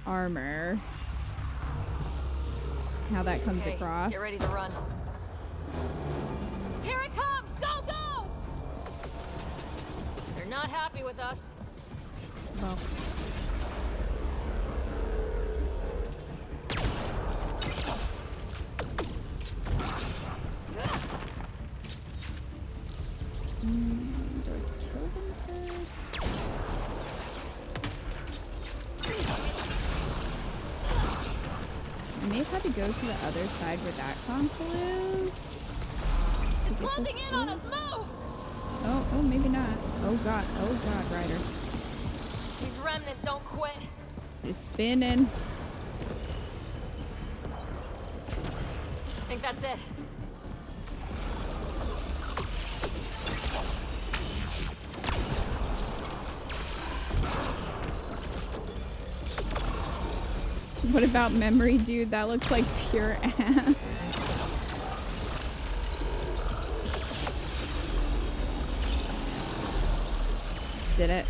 armor. How that comes across. Get ready to run. Here it comes! Go, go! They're not happy with us. Well. Do I have to kill them first? I may have had to go to the other side where that console is. It's closing in on us, move! Oh, maybe not. Oh god, Ryder. These remnant don't quit. They're spinning. Think that's it. What about memory, dude? That looks like pure ass. Did it.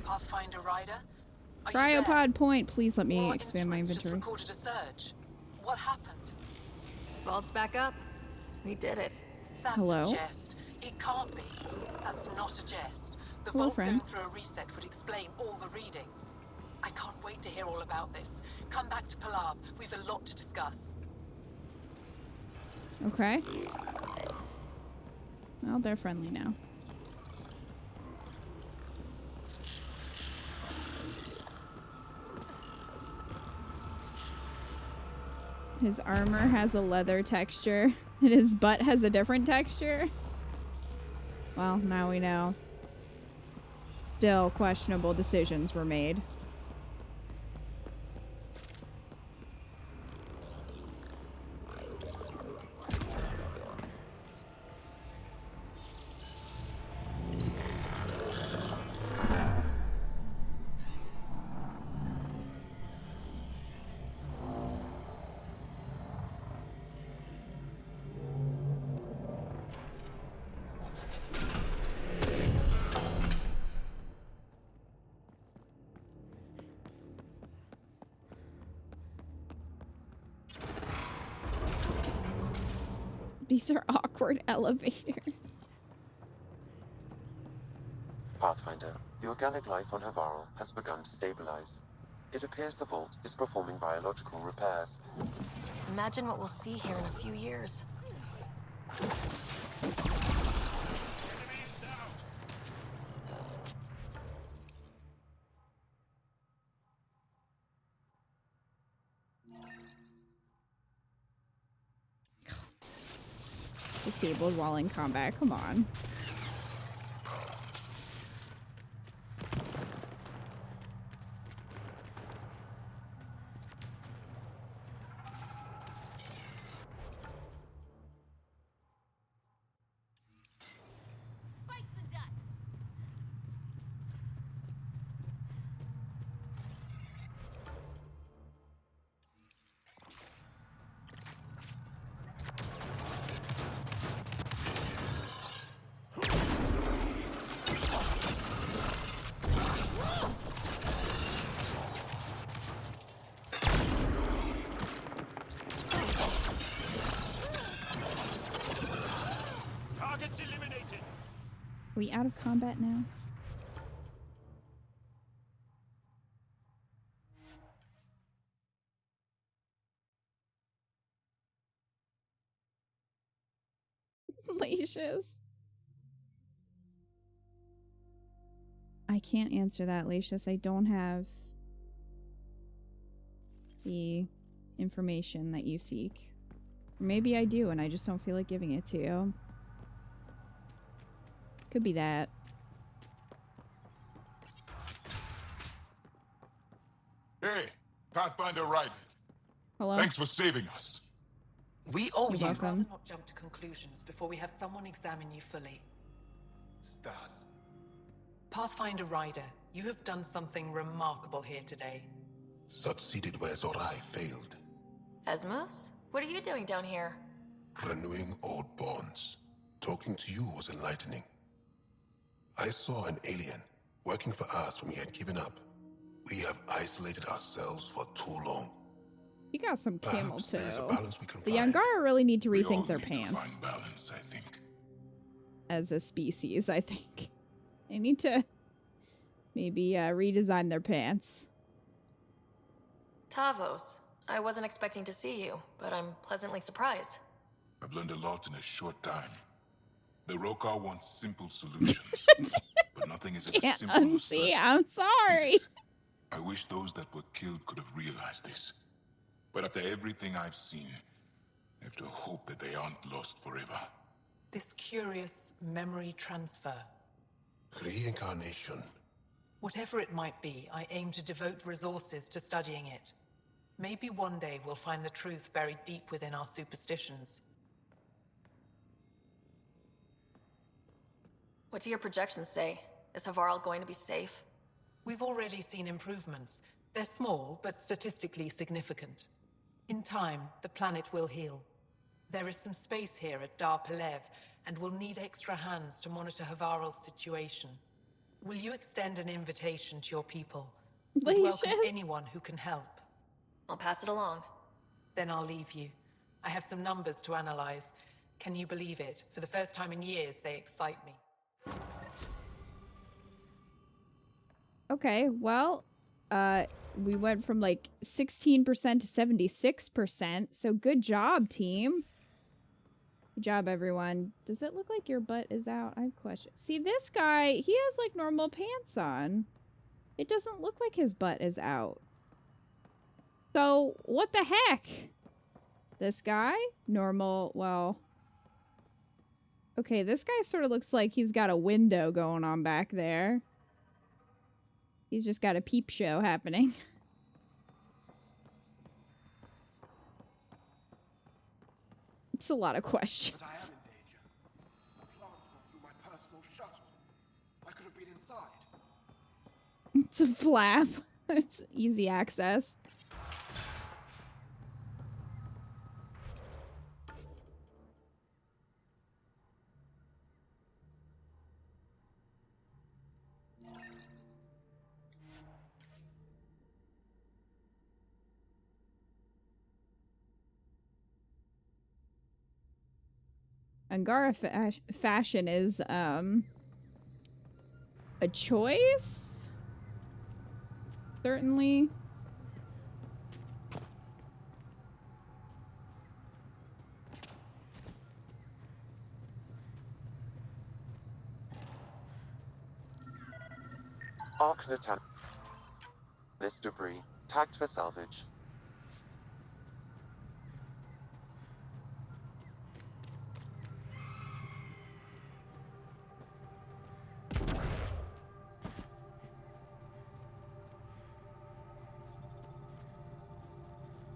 Pathfinder Ryder? Cryopod point. Please let me More expand my instruments just inventory. recorded a surge. What happened? Vault's back up. We did it. That's Hello? a jest. It can't be. That's not a jest. The Hello, vault friend. going through a reset would explain all the readings. I can't wait to hear all about this. Come back to Palav. We've a lot to discuss. Okay. Well, they're friendly now. His armor has a leather texture, and his butt has a different texture. Well, now we know. Still, questionable decisions were made. These are awkward elevators. Pathfinder, the organic life on Havarl has begun to stabilize. It appears the vault is performing biological repairs. Imagine what we'll see here in a few years. Disabled while in combat. Come on. Fight the dust. Targets eliminated. Are we out of combat now? Lacious. I can't answer that, Lacious. I don't have the information that you seek. Or maybe I do, and I just don't feel like giving it to you. Could be that. Hey, Pathfinder Ryder. Hello? Thanks for saving us. We owe You're you. welcome. Rather not jump to conclusions before we have someone examine you fully. Stars. Pathfinder Ryder, you have done something remarkable here today. Succeeded where Zorai failed. Asmus? What are you doing down here? Renewing old bonds. Talking to you was enlightening. I saw an alien working for us when we had given up. We have isolated ourselves for too long. You got some camel Perhaps there is a toe. balance we can The find. Angara really need to We all rethink their need to pants. find balance, I think. As a species, I think. They need to maybe redesign their pants. Tavos. I wasn't expecting to see you, but I'm pleasantly surprised. I've learned a lot in a short time. The Rokar wants simple solutions, but nothing is as Can't simple as unsee. that. I'm sorry. I wish those that were killed could have realized this. But after everything I've seen, I have to hope that they aren't lost forever. This curious memory transfer. Reincarnation. Whatever it might be, I aim to devote resources to studying it. Maybe one day we'll find the truth buried deep within our superstitions. What do your projections say? Is Havarl going to be safe? We've already seen improvements. They're small, but statistically significant. In time, the planet will heal. There is some space here at Dar Pelev, and we'll need extra hands to monitor Havarl's situation. Will you extend an invitation to your people? We'd welcome anyone who can help. I'll pass it along. Then I'll leave you. I have some numbers to analyze. Can you believe it? For the first time in years, they excite me. Okay, well, we went from like 16% to 76%, so good job, team. Good job, everyone. Does it look like your butt is out? I have questions. See, this guy, he has like normal pants on. It doesn't look like his butt is out. So, what the heck? This guy? Normal, well... Okay, this guy sort of looks like he's got a window going on back there. He's just got a peep show happening. It's a lot of questions. But I am in danger. A plant went through my personal shuttle. I could have been inside. It's a flap. It's easy access. Angara fashion is, a choice? Certainly. This debris, tagged for salvage.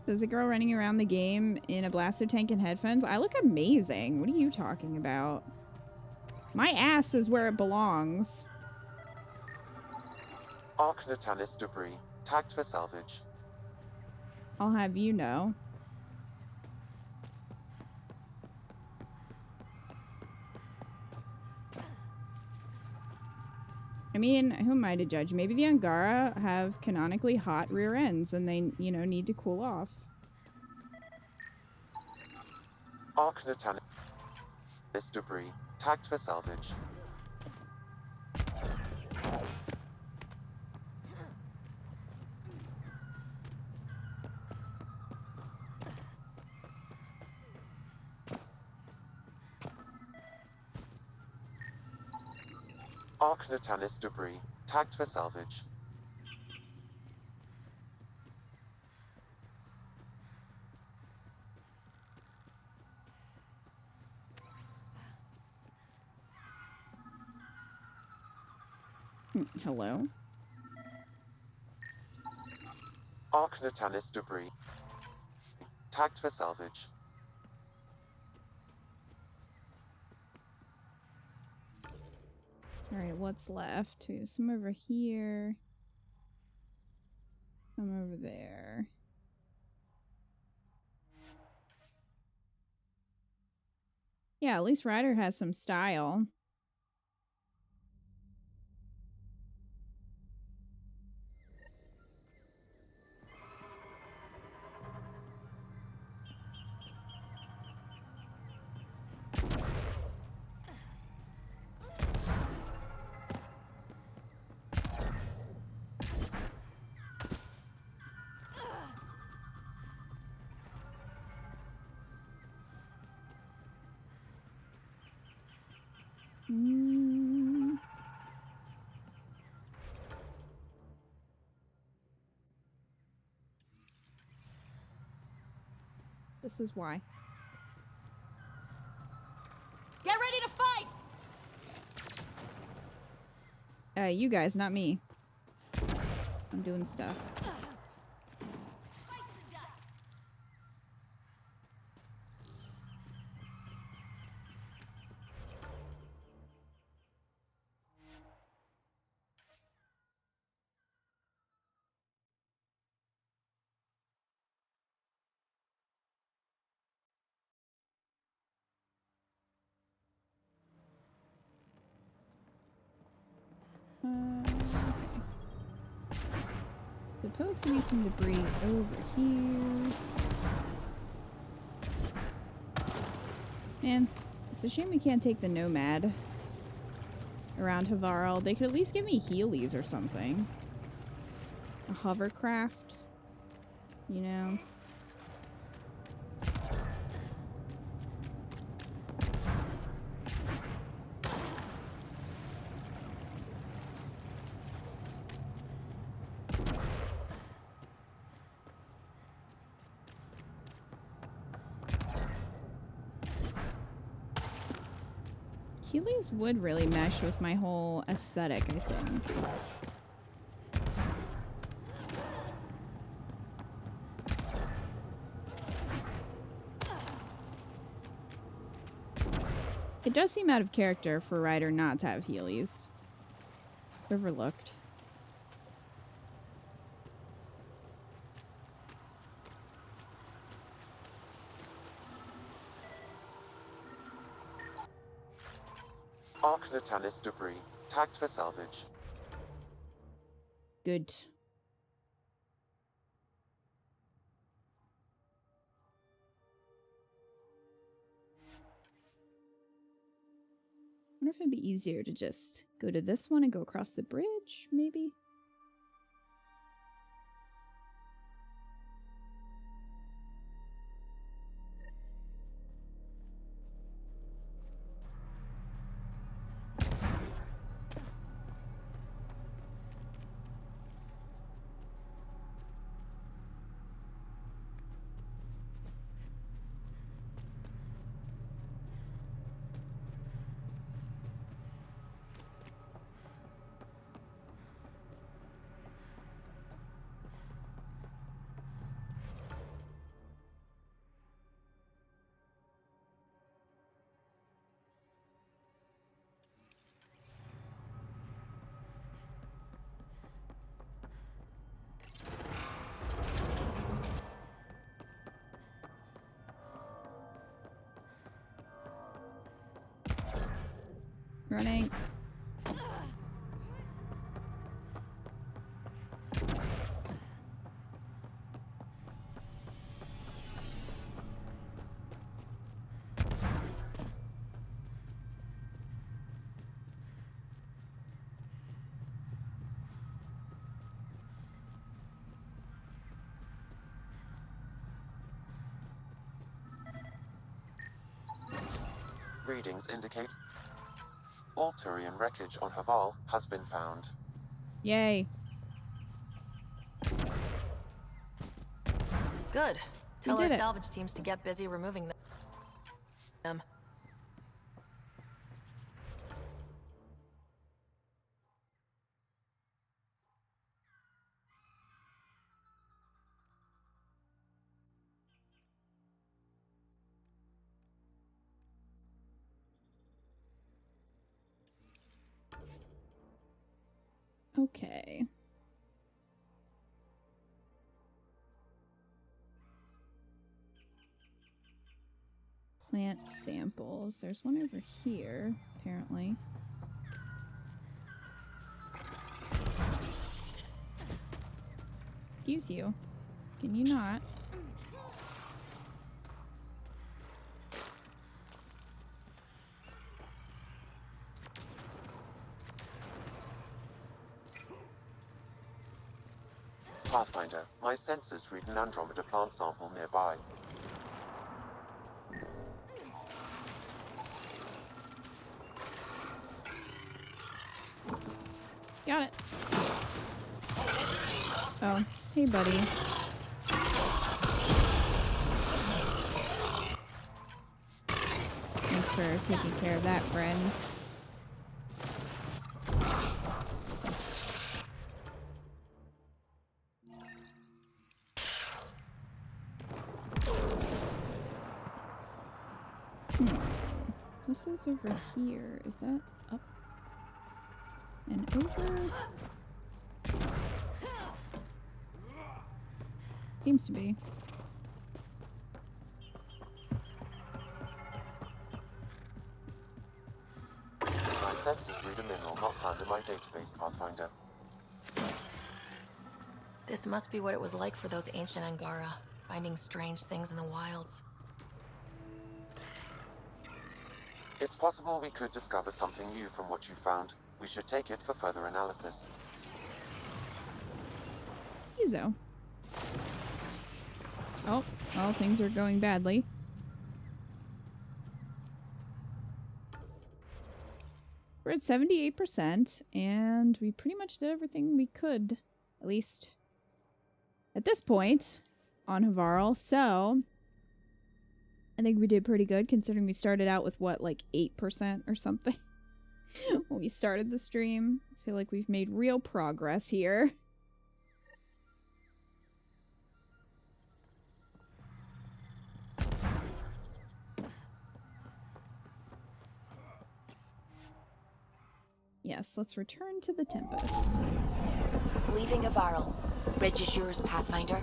There's a girl running around the game in a blaster tank and headphones. I look amazing. What are you talking about? My ass is where it belongs. Arc Natalis debris, tagged for salvage. I'll have you know. I mean, who am I to judge? Maybe the Angara have canonically hot rear ends and they, you know, need to cool off. Arc Natalis debris, tagged for salvage. Arc Natalis debris, tagged for salvage. Hello? Arc Natalis debris, tagged for salvage. Alright, what's left? Some over here. Some over there. Yeah, at least Ryder has some style. This is why. Get ready to fight! You guys, not me. I'm doing stuff. Okay. Supposed to be some debris over here. Man, it's a shame we can't take the Nomad around Havarl. They could at least give me Heelys or something. A hovercraft, you know? Heelys would really mesh with my whole aesthetic, I think. It does seem out of character for Ryder not to have Heelys. Overlooked. Arc Natalis debris, tagged for salvage. Good. I wonder if it'd be easier to just go to this one and go across the bridge, maybe? Running. Readings indicate all Turian wreckage on Havarl has been found. Yay. Good. Tell We our did it. salvage teams to get busy removing them. Okay. Plant samples. There's one over here, apparently. Excuse you. Can you not? Pathfinder, my sensors read an Andromeda plant sample nearby. Got it. Oh, hey, buddy. Thanks for taking care of that, friend. This is over here. Is that up and over? Seems to be. My census read a mineral not found in my database, Pathfinder. This must be what it was like for those ancient Angara, finding strange things in the wilds. It's possible we could discover something new from what you found. We should take it for further analysis. Ezo. Oh, well, things are going badly. We're at 78%, and we pretty much did everything we could, at least at this point, on Havarl. So, I think we did pretty good, considering we started out with, what, like 8% or something when we started the stream. I feel like we've made real progress here. Yes, let's return to the Tempest. Leaving Havarl. Reg is yours, Pathfinder.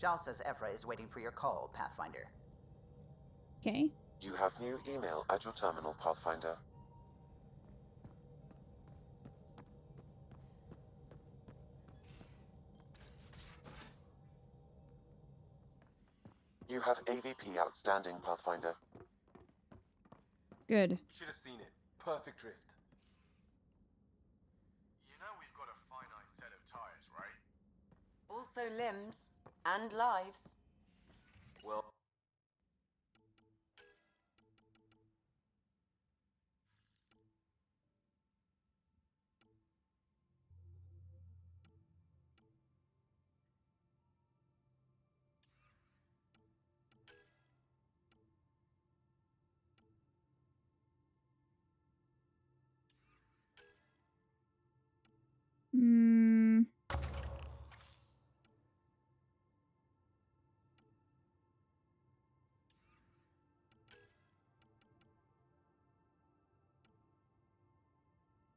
Jal says Evra is waiting for your call, Pathfinder. Okay. You have new email at your terminal, Pathfinder. You have AVP outstanding, Pathfinder. Good. Should have seen it. Perfect drift. You know we've got a finite set of tires, right? Also limbs and lives. Well...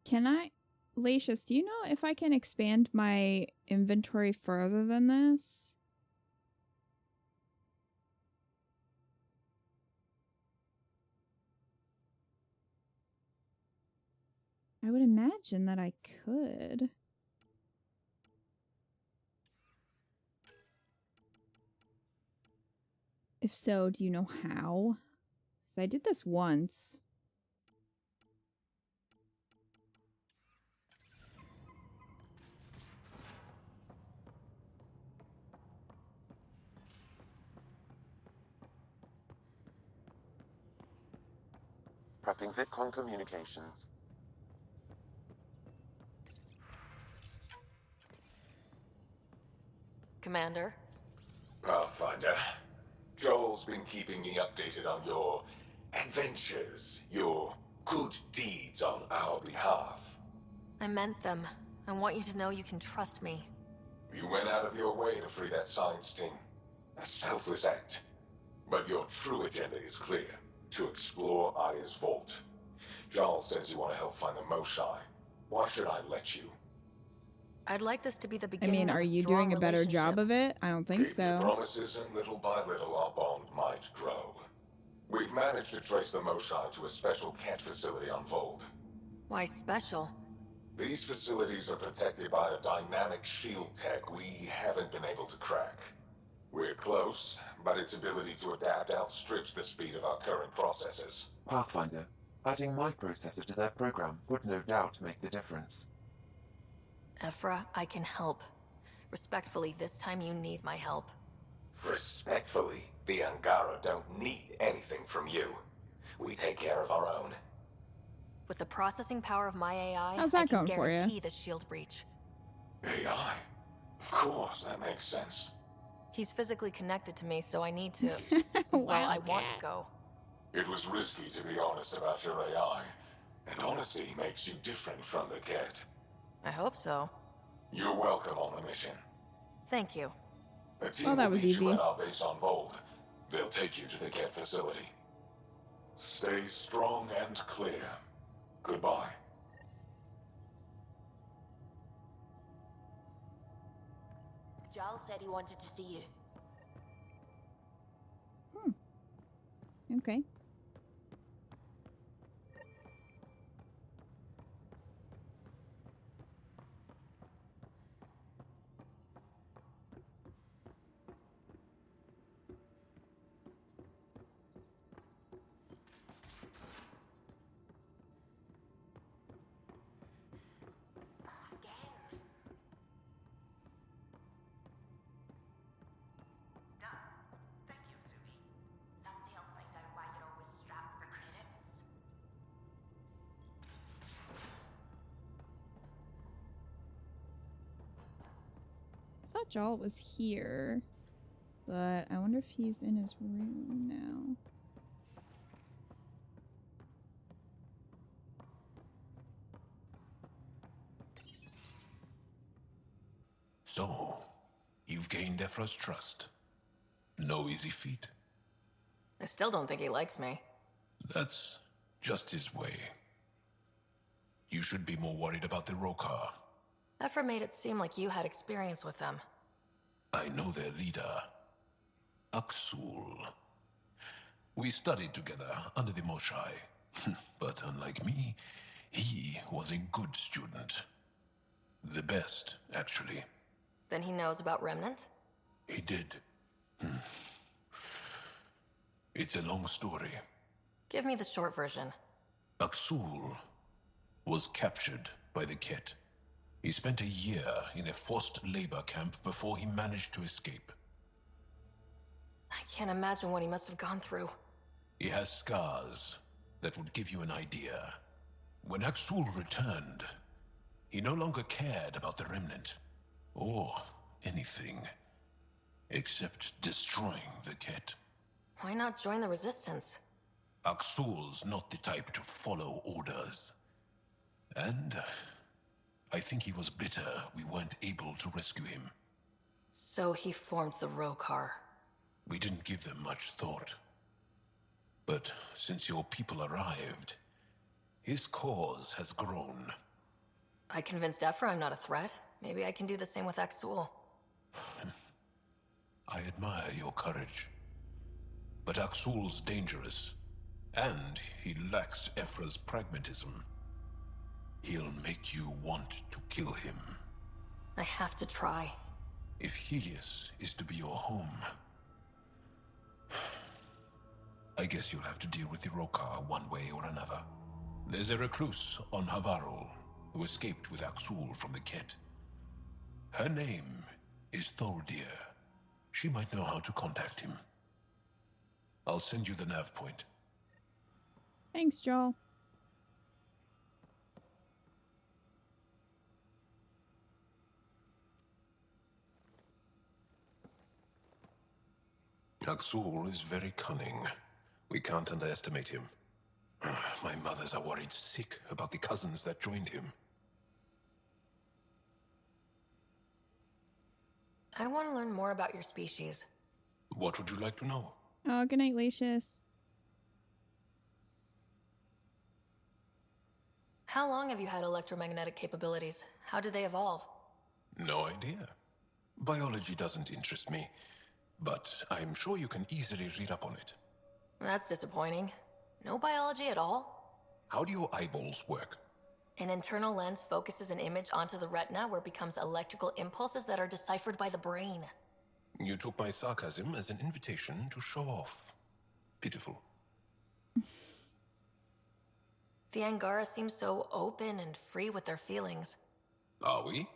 Can I... Lacius, do you know if I can expand my inventory further than this? I would imagine that I could. If so, do you know how? 'Cause I did this once. Prepping VidCon communications. Commander? Pathfinder, Joel's been keeping me updated on your adventures, your good deeds on our behalf. I meant them. I want you to know you can trust me. You went out of your way to free that science team. A selfless act. But your true agenda is clear. To explore Aya's vault. Joel says you want to help find the Moshai. Why should I let you? I'd like this to be the I beginning mean, of are a you strong doing a better job relationship. of it? I don't think Keep your so. promises, and little by little our bond might grow. We've managed to trace the Moshai to a special cat facility on Vold. Why special? These facilities are protected by a dynamic shield tech we haven't been able to crack. We're close, but its ability to adapt outstrips the speed of our current processors. Pathfinder, adding my processor to their program would no doubt make the difference. Ephra, I can help. Respectfully, this time you need my help. Respectfully, the Angara don't need anything from you. We take care of our own. With the processing power of my AI, How's that I can going for ya? guarantee the shield breach. AI? Of course, that makes sense. He's physically connected to me, so I need to... well, I want to go. It was risky to be honest about your AI, and honesty makes you different from the cat. I hope so. You're welcome on the mission. Thank you. A team Oh, that will was meet easy. you at our base on Vold. They'll take you to the cat facility. Stay strong and clear. Goodbye. Giles said he wanted to see you. Okay. I thought Jal was here, but I wonder if he's in his room now. So, you've gained Ephra's trust. No easy feat. I still don't think he likes me. That's just his way. You should be more worried about the Rokar. Ephra made it seem like you had experience with them. I know their leader, Aksul. We studied together under the Moshai. But unlike me, he was a good student. The best, actually. Then he knows about Remnant? He did. It's a long story. Give me the short version. Aksul was captured by the Ket. He spent a year in a forced labor camp before he managed to escape. I can't imagine what he must have gone through. He has scars that would give you an idea. When Aksul returned, he no longer cared about the Remnant, or anything, except destroying the Ket. Why not join the Resistance? Aksul's not the type to follow orders. And I think he was bitter we weren't able to rescue him. So he formed the Rokar. We didn't give them much thought. But since your people arrived, his cause has grown. I convinced Ephra I'm not a threat. Maybe I can do the same with Aksul. I admire your courage. But Aksul's dangerous, and he lacks Ephra's pragmatism. He'll make you want to kill him. I have to try. If Helios is to be your home, I guess you'll have to deal with the Rokar one way or another. There's a recluse on Havarl who escaped with Aksul from the Ket. Her name is Thordir. She might know how to contact him. I'll send you the nav point. Thanks, Joel. Aksul is very cunning. We can't underestimate him. My mothers are worried sick about the cousins that joined him. I want to learn more about your species. What would you like to know? Oh, good night, Lacius. How long have you had electromagnetic capabilities? How did they evolve? No idea. Biology doesn't interest me, but I'm sure you can easily read up on it. That's disappointing. No biology at all? How do your eyeballs work? An internal lens focuses an image onto the retina where it becomes electrical impulses that are deciphered by the brain. You took my sarcasm as an invitation to show off. Pitiful. The Angara seem so open and free with their feelings. Are we?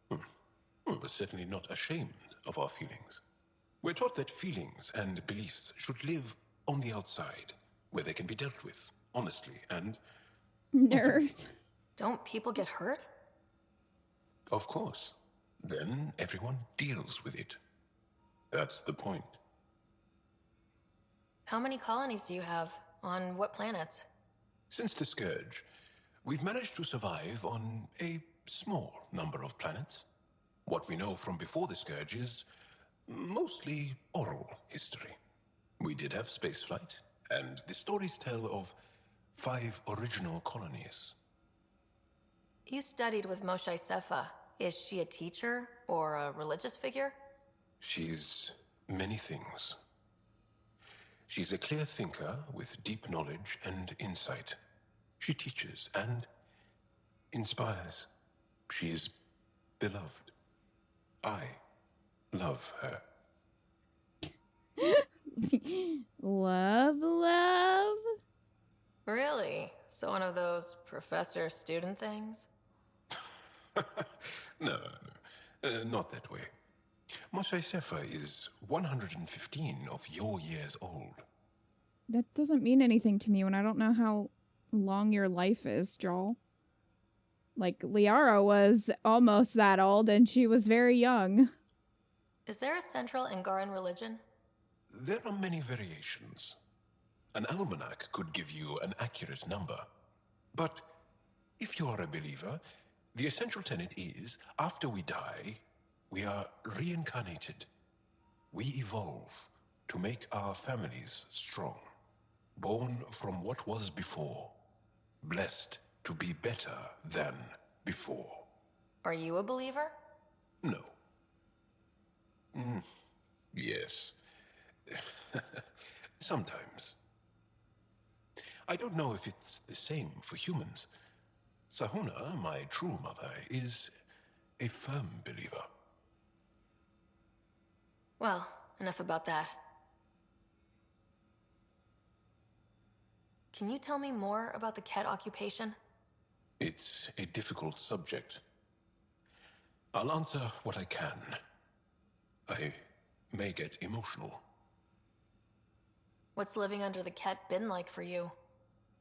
We're certainly not ashamed of our feelings. We're taught that feelings and beliefs should live on the outside, where they can be dealt with, honestly, and... Nerd. Don't people get hurt? Of course. Then everyone deals with it. That's the point. How many colonies do you have? On what planets? Since the Scourge, we've managed to survive on a small number of planets. What we know from before the Scourge is mostly oral history. We did have spaceflight, And the stories tell of 5 original colonies. You studied with Moshe Sefa. Is she a teacher or a religious figure? She's many things. She's a clear thinker with deep knowledge and insight. She teaches and inspires. She's beloved. I love her. Love? Really? So one of those professor-student things? No, not that way. Moshe Sefa is 115 of your years old. That doesn't mean anything to me when I don't know how long your life is, Joel. Like, Liara was almost that old, and she was very young. Is there a central Angaran religion? There are many variations. An almanac could give you an accurate number. But if you are a believer, the essential tenet is, after we die, we are reincarnated. We evolve to make our families strong. Born from what was before. Blessed to be better than before. Are you a believer? No. Yes. Sometimes. I don't know if it's the same for humans. Sahuna, my true mother, is a firm believer. Well, enough about that. Can you tell me more about the Ket occupation? It's a difficult subject. I'll answer what I can. I may get emotional. What's living under the Ket been like for you?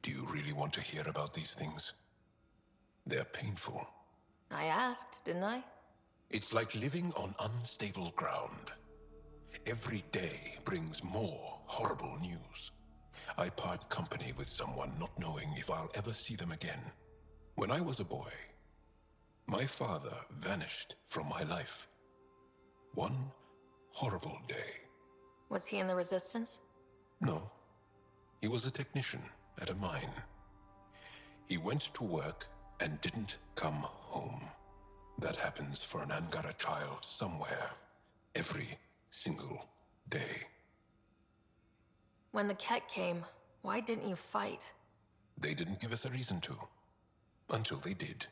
Do you really want to hear about these things? They're painful. I asked, didn't I? It's like living on unstable ground. Every day brings more horrible news. I part company with someone not knowing if I'll ever see them again. When I was a boy, my father vanished from my life. One horrible day. Was he in the Resistance? No. He was a technician at a mine. He went to work and didn't come home. That happens for an Angara child somewhere, every single day. When the Ket came, why didn't you fight? They didn't give us a reason to. Until they did.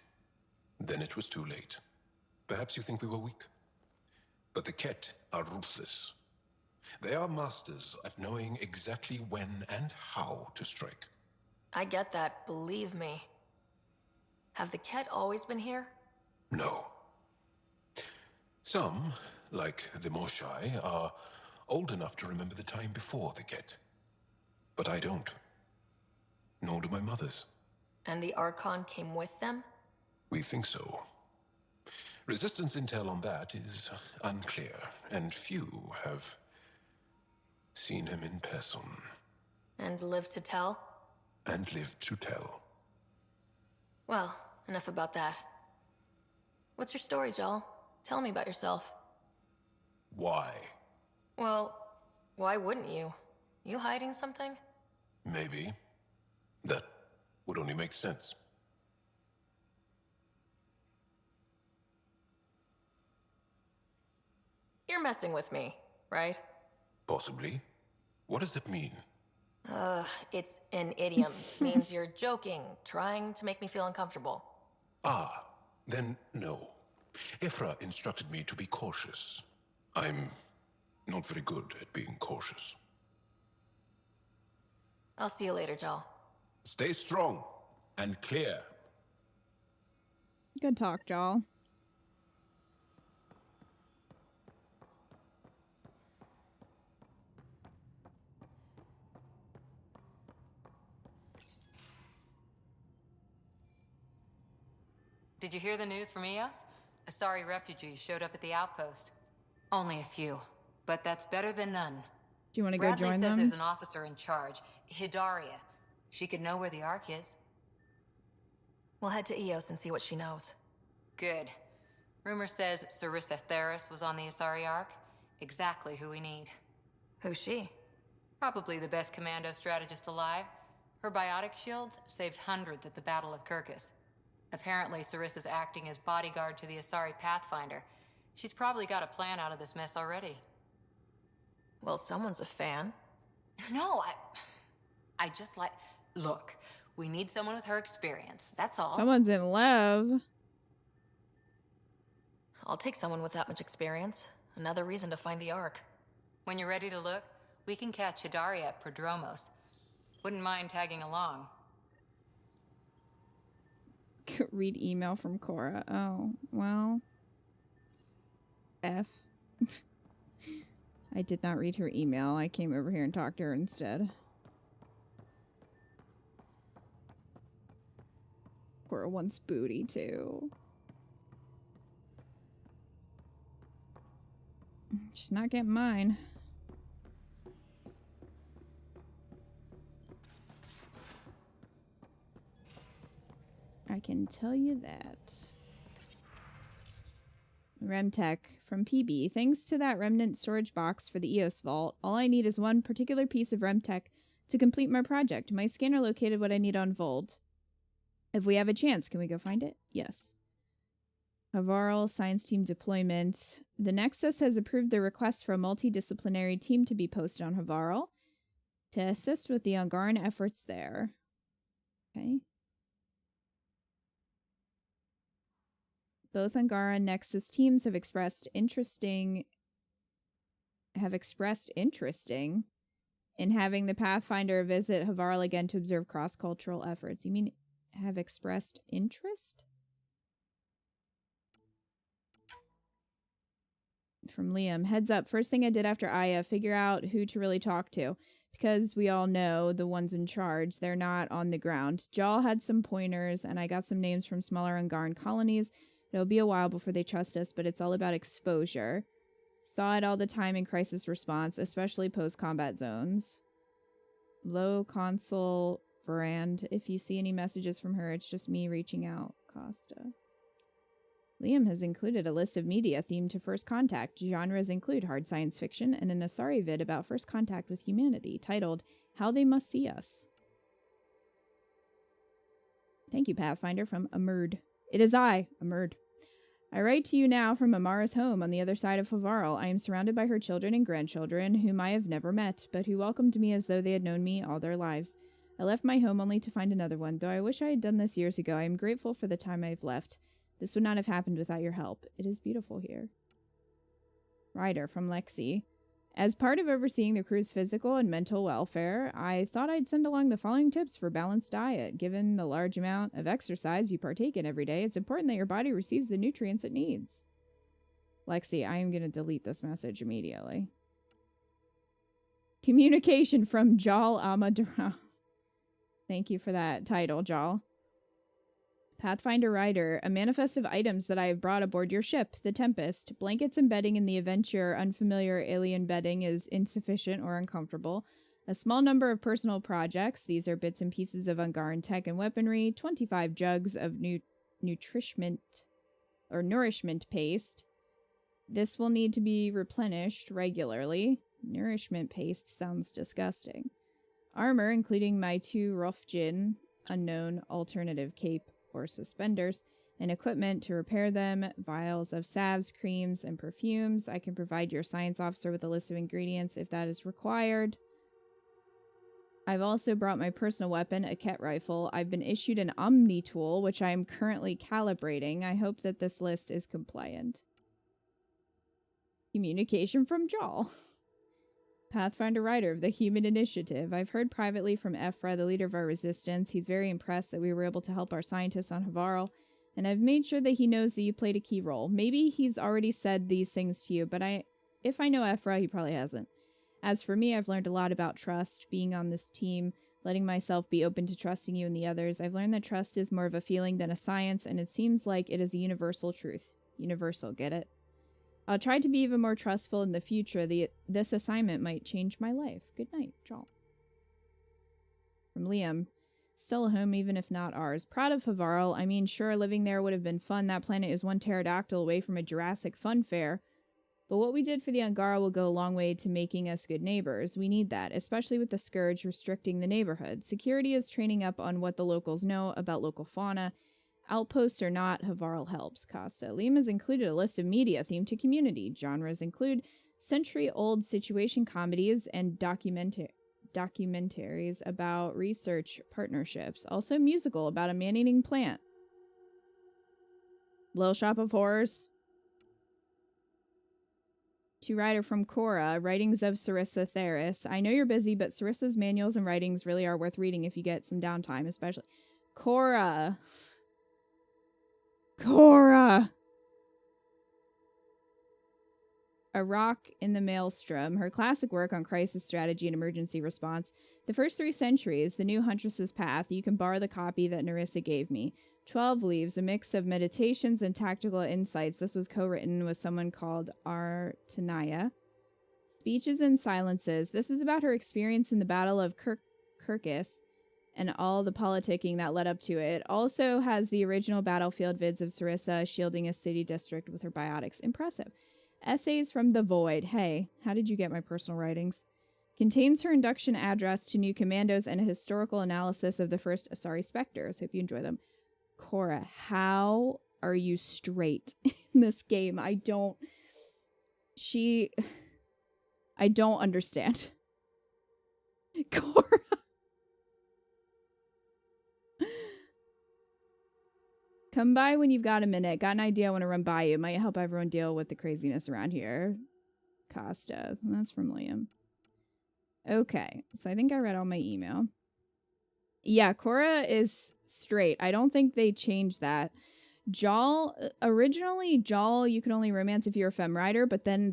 Then it was too late. Perhaps you think we were weak. But the Ket are ruthless. They are masters at knowing exactly when and how to strike. I get that, believe me. Have the Ket always been here? No. Some, like the Moshai, are old enough to remember the time before the Ket. But I don't. Nor do my mothers. And the Archon came with them? We think so. Resistance intel on that is unclear, and few have seen him in person. And lived to tell? And lived to tell. Well, enough about that. What's your story, Joel? Tell me about yourself. Why? Well, why wouldn't you? You hiding something? Maybe. That would only make sense. You're messing with me, right? Possibly. What does that mean? It's an idiom. Means you're joking, trying to make me feel uncomfortable. Ah, then no. Ephra instructed me to be cautious. I'm not very good at being cautious. I'll see you later, Joel. Stay strong and clear. Good talk, Joel. Did you hear the news from Eos? Asari refugees showed up at the outpost. Only a few, but that's better than none. Do you want to go Bradley join says them? there's an officer in charge, Hidaria. She could know where the Ark is. We'll head to Eos and see what she knows. Good. Rumor says Sarissa Theris was on the Asari Ark. Exactly who we need. Who's she? Probably the best commando strategist alive. Her biotic shields saved hundreds at the Battle of Kirkus. Apparently, Sarissa's acting as bodyguard to the Asari Pathfinder. She's probably got a plan out of this mess already. Well, someone's a fan. No, I just like... Look, we need someone with her experience, that's all. Someone's in love. I'll take someone with that much experience. Another reason to find the Ark. When you're ready to look, we can catch Hidari at Prodromos. Wouldn't mind tagging along. Read email from Cora. Oh, well. F. I did not read her email. I came over here and talked to her instead. Cora wants booty, too. She's not getting mine. I can tell you that. Remtech from PB. Thanks to that remnant storage box for the EOS vault, all I need is one particular piece of Remtech to complete my project. My scanner located what I need on Vold. If we have a chance, can we go find it? Yes. Havarl Science Team deployment. The Nexus has approved the request for a multidisciplinary team to be posted on Havarl to assist with the Angaran efforts there. Okay. Both Angara and Nexus teams have expressed interesting in having the Pathfinder visit Havarl again to observe cross-cultural efforts. You mean have expressed interest? From Liam. Heads up, first thing I did after Aya, figure out who to really talk to. Because we all know the ones in charge, they're not on the ground. Jal had some pointers, and I got some names from smaller Angaran colonies. It'll be a while before they trust us, but it's all about exposure. Saw it all the time in crisis response, especially post-combat zones. Low console Verand. If you see any messages from her, it's just me reaching out. Costa. Liam has included a list of media themed to First Contact. Genres include hard science fiction and an Asari vid about First Contact with humanity, titled How They Must See Us. Thank you, Pathfinder, from Amurd. It is I, Amurd. I write to you now from Amara's home on the other side of Havarl. I am surrounded by her children and grandchildren, whom I have never met, but who welcomed me as though they had known me all their lives. I left my home only to find another one. Though I wish I had done this years ago, I am grateful for the time I have left. This would not have happened without your help. It is beautiful here. Ryder from Lexi. As part of overseeing the crew's physical and mental welfare, I thought I'd send along the following tips for balanced diet. Given the large amount of exercise you partake in every day, it's important that your body receives the nutrients it needs. Lexi, I am going to delete this message immediately. Communication from Jal Amadura. Thank you for that title, Jal. Pathfinder Ryder, a manifest of items that I have brought aboard your ship, the Tempest. Blankets and bedding in the event your unfamiliar alien bedding is insufficient or uncomfortable. A small number of personal projects. These are bits and pieces of Angaran tech and weaponry. 25 jugs of nourishment paste. This will need to be replenished regularly. Nourishment paste sounds disgusting. Armor, including my 2 Rofjin, unknown alternative cape or suspenders, and equipment to repair them, vials of salves, creams, and perfumes. I can provide your science officer with a list of ingredients if that is required. I've also brought my personal weapon, a Ket rifle. I've been issued an Omni tool, which I am currently calibrating. I hope that this list is compliant. Communication from Jal. Pathfinder Ryder of the Human Initiative. I've heard privately from Ephra, the leader of our resistance. He's very impressed that we were able to help our scientists on Havarl, and I've made sure that he knows that you played a key role. Maybe he's already said these things to you, but if I know Ephra, he probably hasn't. As for me, I've learned a lot about trust, being on this team, letting myself be open to trusting you and the others. I've learned that trust is more of a feeling than a science, and it seems like it is a universal truth. Universal, get it? I'll try to be even more trustful in the future. This assignment might change my life. Good night, Joel. From Liam. Still a home, even if not ours. Proud of Havarl. I mean, sure, living there would have been fun. That planet is one pterodactyl away from a Jurassic fun fair. But what we did for the Angara will go a long way to making us good neighbors. We need that, especially with the Scourge restricting the neighborhood. Security is training up on what the locals know about local fauna. Outposts or not, Havarl helps. Costa. Liam has included a list of media themed to community. Genres include century-old situation comedies and documentaries about research partnerships. Also musical about a man-eating plant. Little Shop of Horrors. To writer from Cora, writings of Sarissa Theris. I know you're busy, but Sarissa's manuals and writings really are worth reading if you get some downtime, especially. Cora. A Rock in the Maelstrom, her classic work on crisis strategy and emergency response. The First 3 Centuries, The New Huntress's Path. You can borrow the copy that Narissa gave me. 12 Leaves, a mix of meditations and tactical insights. This was co-written with someone called Artanaya. Speeches and Silences. This is about her experience in the Battle of Kirkus and all the politicking that led up to it. It also has the original battlefield vids of Sarissa shielding a city district with her biotics. Impressive. Essays from the Void. Hey, how did you get my personal writings? Contains her induction address to new commandos and a historical analysis of the first Asari Spectres. Hope you enjoy them. Cora, how are you straight in this game? I don't understand. Cora. Come by when you've got a minute. Got an idea I want to run by you. Might help everyone deal with the craziness around here. Costa. That's from Liam. Okay. So I think I read all my email. Yeah, Cora is straight. I don't think they changed that. Originally, Jal, you could only romance if you're a FemRyder, but then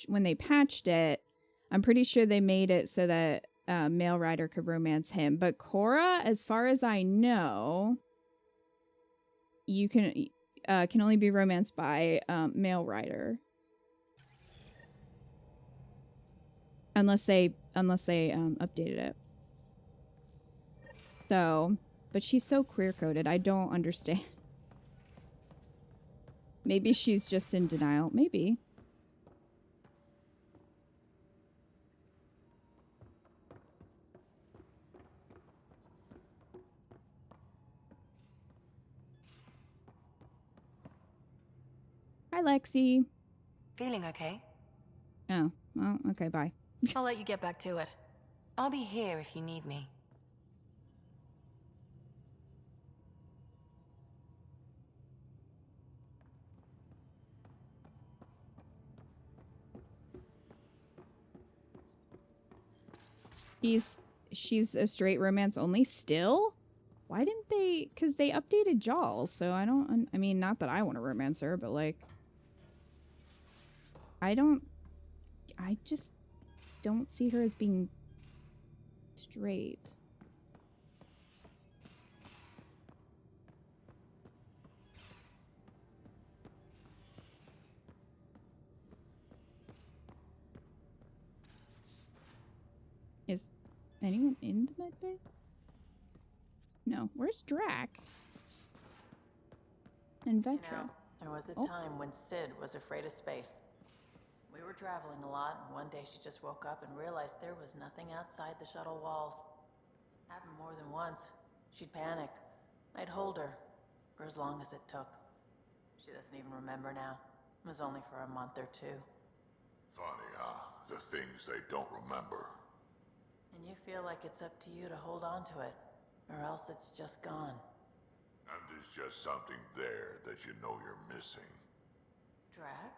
when they patched it, I'm pretty sure they made it so that male rider could romance him. But Cora, as far as I know, you can only be romanced by male rider, unless they updated it. So, but she's so queer coded. I don't understand. Maybe she's just in denial. Maybe. Hi, Lexi. Feeling okay? Oh, well, okay, bye. I'll let you get back to it. I'll be here if you need me. She's a straight romance only still? Why didn't they? Because they updated Jal, so I mean, not that I want to romance her, but like, I just don't see her as being straight. Is anyone in the med bay? No. Where's Drac? And Vetra. You know, there was a time when Sid was afraid of space. We were traveling a lot, and one day she just woke up and realized there was nothing outside the shuttle walls. Happened more than once. She'd panic. I'd hold her, for as long as it took. She doesn't even remember now. It was only for a month or 2. Funny, huh? The things they don't remember. And you feel like it's up to you to hold on to it, or else it's just gone. And there's just something there that you know you're missing. Drac?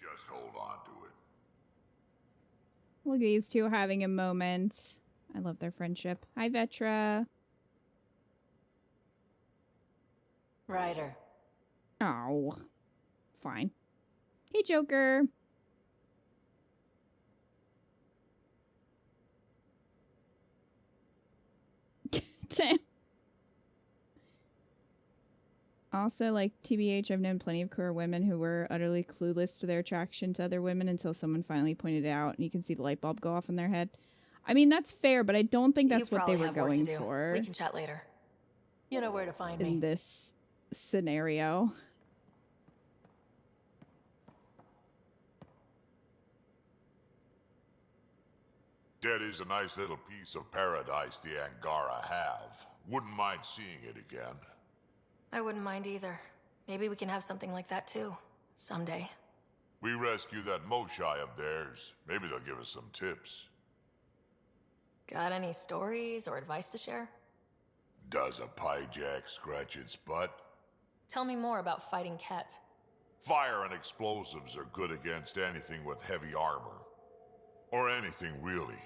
Just hold on to it. Look at these two having a moment. I love their friendship. Hi, Vetra. Ryder. Oh. Fine. Hey, Joker. Damn. Also, like, TBH, I've known plenty of queer women who were utterly clueless to their attraction to other women until someone finally pointed it out and you can see the light bulb go off in their head. I mean, that's fair, but I don't think that's what they were going for. We can chat later. You know where to find me. In this scenario. Dead is a nice little piece of paradise the Angara have. Wouldn't mind seeing it again. I wouldn't mind either. Maybe we can have something like that too. Someday. We rescue that Moshai of theirs. Maybe they'll give us some tips. Got any stories or advice to share? Does a pyjak scratch its butt? Tell me more about fighting Ket. Fire and explosives are good against anything with heavy armor. Or anything, really.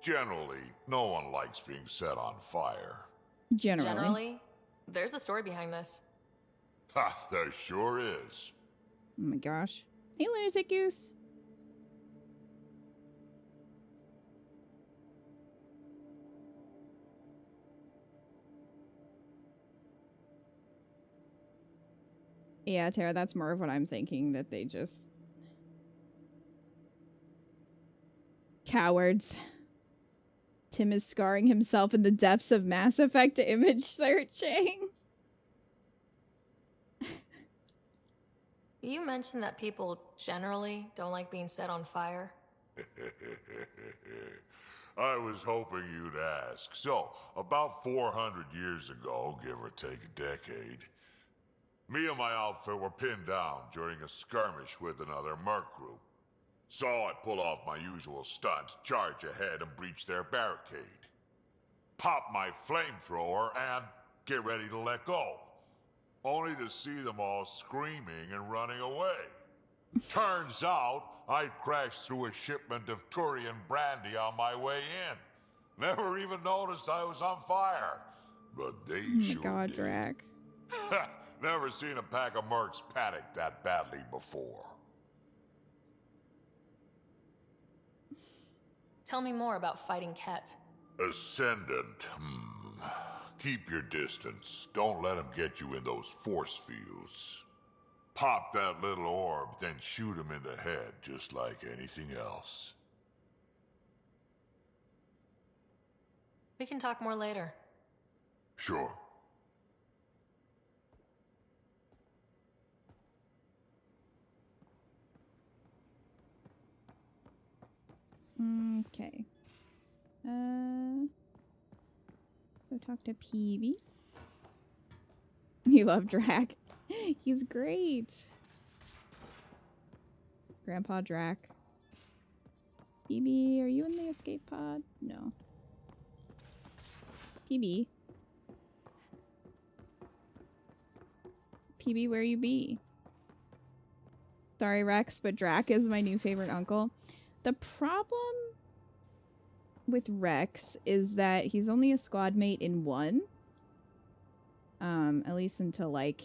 Generally, no one likes being set on fire. Generally? There's a story behind this. Ha, there sure is. Oh my gosh. Hey, Lunatic Goose. Yeah, Tara, that's more of what I'm thinking, that they just... Cowards. Tim is scarring himself in the depths of Mass Effect image searching. You mentioned that people generally don't like being set on fire. I was hoping you'd ask. So, about 400 years ago, give or take a decade, me and my outfit were pinned down during a skirmish with another merc group. So I pull off my usual stunt, charge ahead and breach their barricade. Pop my flamethrower and get ready to let go. Only to see them all screaming and running away. Turns out, I crashed through a shipment of Turian brandy on my way in. Never even noticed I was on fire. But they sure God, did. Drac. Never seen a pack of mercs panic that badly before. Tell me more about fighting Ket. Ascendant, Keep your distance. Don't let him get you in those force fields. Pop that little orb, then shoot him in the head, just like anything else. We can talk more later. Sure. Okay. Go talk to Peebee. You love Drac. He's great. Grandpa Drac. Peebee, are you in the escape pod? No. Peebee. Peebee, where you be? Sorry, Rex, but Drac is my new favorite uncle. The problem with Rex is that he's only a squad mate in 1. At least until, like,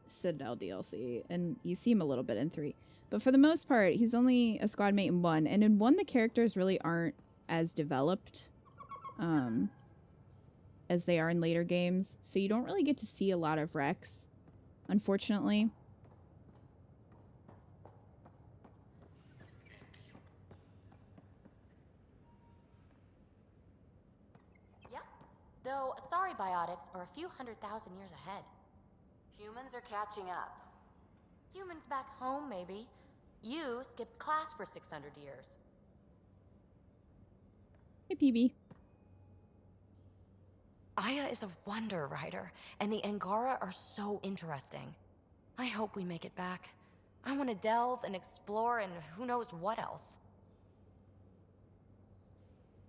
Citadel DLC. And you see him a little bit in 3. But for the most part, he's only a squad mate in 1. And in 1, the characters really aren't as developed as they are in later games. So you don't really get to see a lot of Rex, unfortunately. Though Asari biotics are a few 100,000 years ahead. Humans are catching up. Humans back home, maybe. You skipped class for 600 years. Hey, Peebee. Aya is a wonder, Ryder, and the Angara are so interesting. I hope we make it back. I want to delve and explore and who knows what else.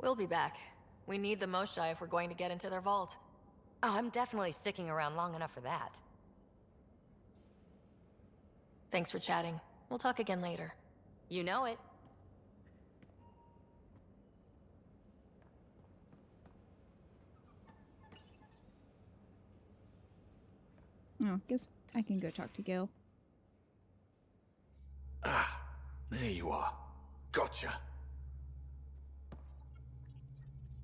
We'll be back. We need the Moshai if we're going to get into their vault. Oh, I'm definitely sticking around long enough for that. Thanks for chatting. We'll talk again later. You know it. Oh, guess I can go talk to Gil. Ah, there you are. Gotcha.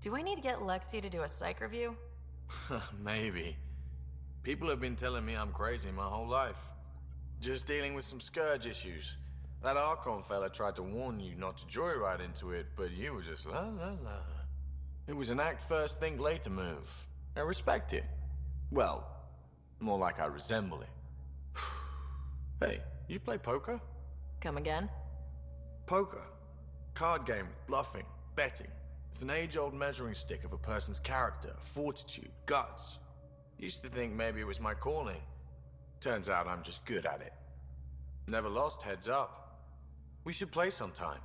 Do I need to get Lexi to do a psych review? Maybe. People have been telling me I'm crazy my whole life. Just dealing with some scourge issues. That Archon fella tried to warn you not to joyride into it, but you were just la la la. It was an act first, think later move. I respect it. Well, more like I resemble it. Hey, you play poker? Come again? Poker. Card game, bluffing, betting. It's an age-old measuring stick of a person's character, fortitude, guts. Used to think maybe it was my calling. Turns out I'm just good at it. Never lost heads up. We should play sometime.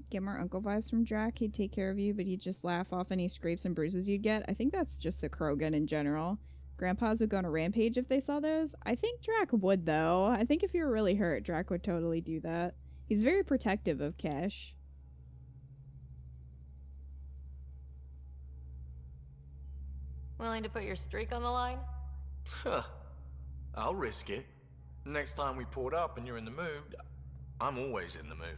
Get more uncle vibes from Drac. He'd take care of you, but he'd just laugh off any scrapes and bruises you'd get. I think that's just the Krogan in general. Grandpas would go on a rampage if they saw those. I think Drac would, though. I think if you were really hurt, Drac would totally do that. He's very protective of Kesh. Willing to put your streak on the line? Huh. I'll risk it. Next time we port up and you're in the mood, I'm always in the mood.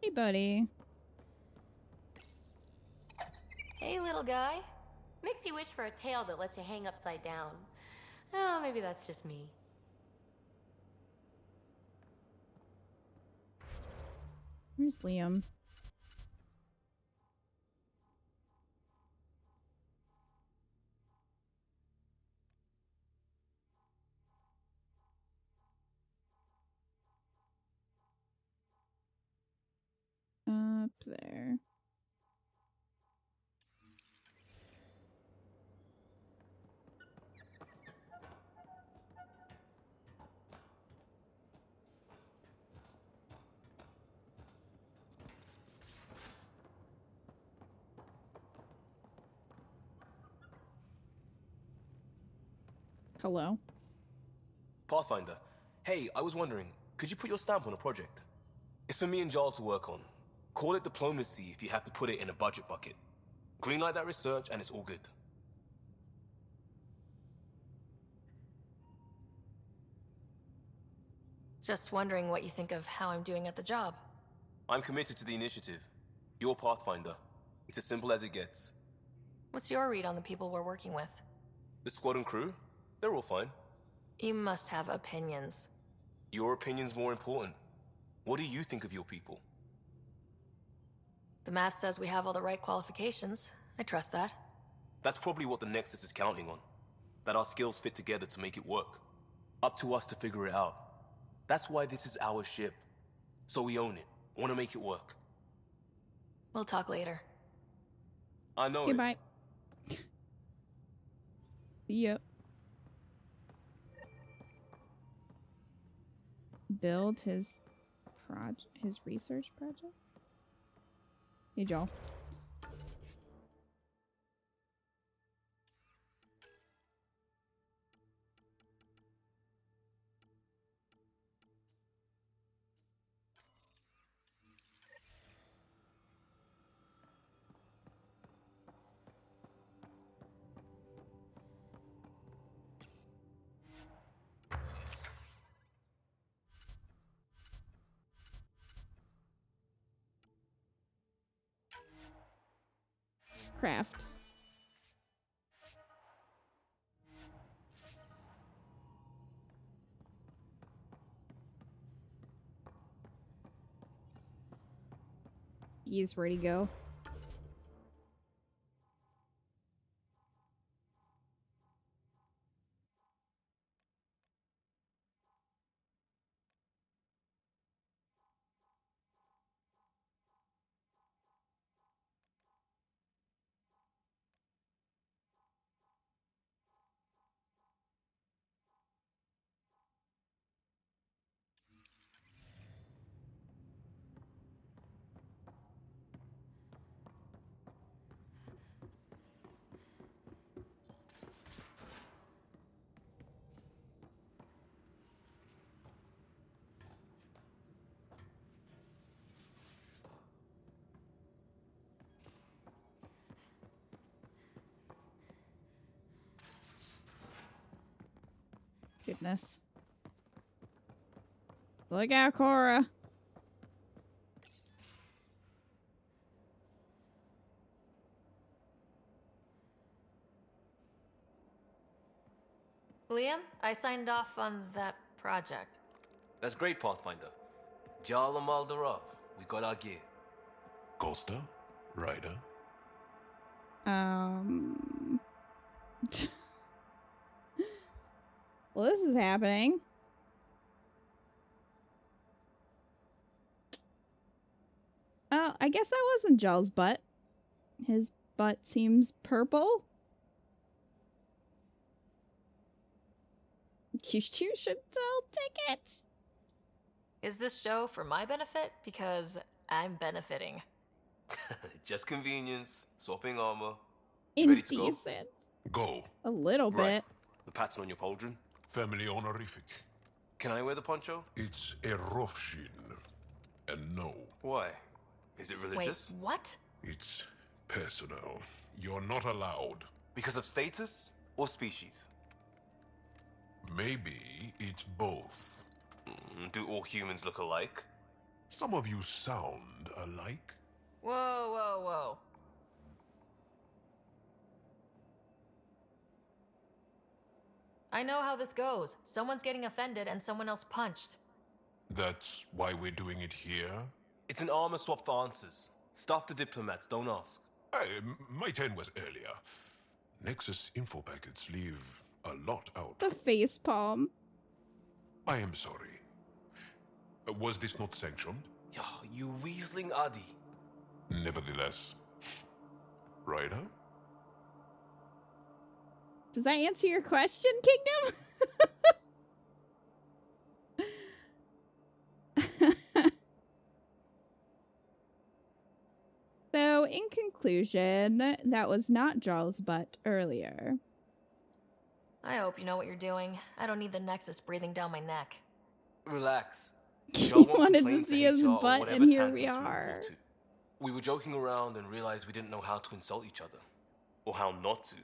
Hey, buddy. Hey, little guy. Makes you wish for a tail that lets you hang upside down. Oh, maybe that's just me. Where's Liam? Up there. Hello? Pathfinder. Hey, I was wondering, could you put your stamp on a project? It's for me and Jarl to work on. Call it diplomacy if you have to put it in a budget bucket. Greenlight that research and it's all good. Just wondering what you think of how I'm doing at the job. I'm committed to the initiative. You're Pathfinder. It's as simple as it gets. What's your read on the people we're working with? The squad and crew? They're all fine. You must have opinions. Your opinion's more important. What do you think of your people? The math says we have all the right qualifications. I trust that. That's probably what the Nexus is counting on. That our skills fit together to make it work. Up to us to figure it out. That's why this is our ship. So we own it. Want to make it work. We'll talk later. I know. Goodbye. See ya. Build his research project. Hey, Joel. Craft. He's ready to go. Goodness. Look out, Cora. Liam, I signed off on that project. That's great, Pathfinder. Jarl and Maldarov, we got our gear. Costa? Ryder? Well, this is happening. Oh, I guess that wasn't Gel's butt. His butt seems purple. You should sell tickets. Is this show for my benefit? Because I'm benefiting. Just convenience, swapping armor. You ready to go? Indecent. Go. A little bit. The pattern on your pauldron? Family honorific. Can I wear the poncho? It's a Rofshin. And no. Why? Is it religious? Wait, what? It's personal. You're not allowed. Because of status or species? Maybe it's both. Do all humans look alike? Some of you sound alike. Whoa, whoa, whoa. I know how this goes. Someone's getting offended and someone else punched. That's why we're doing it here? It's an armor swap for answers. Stuff the diplomats, don't ask. My turn was earlier. Nexus info packets leave a lot out. The face palm. I am sorry. Was this not sanctioned? Yeah, you weaseling Adi. Nevertheless. Ryder? Does that answer your question, Kingdom? So, in conclusion, that was not Jarl's butt earlier. I hope you know what you're doing. I don't need the Nexus breathing down my neck. Relax. You wanted to see his butt, and here we are. We were joking around and realized we didn't know how to insult each other. Or how not to.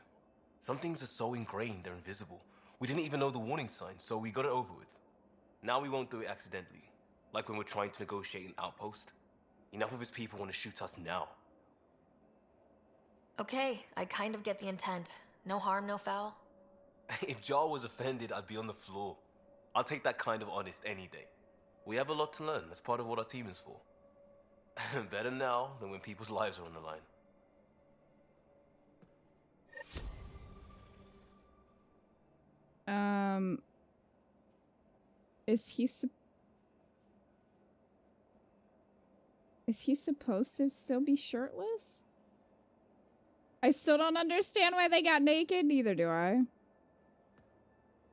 Some things are so ingrained they're invisible. We didn't even know the warning sign, so we got it over with. Now we won't do it accidentally. Like when we're trying to negotiate an outpost. Enough of his people want to shoot us now. Okay, I kind of get the intent. No harm, no foul. If Jarl was offended, I'd be on the floor. I'll take that kind of honest any day. We have a lot to learn. That's part of what our team is for. Better now than when people's lives are on the line. Is he supposed to still be shirtless? I still don't understand why they got naked, neither do I.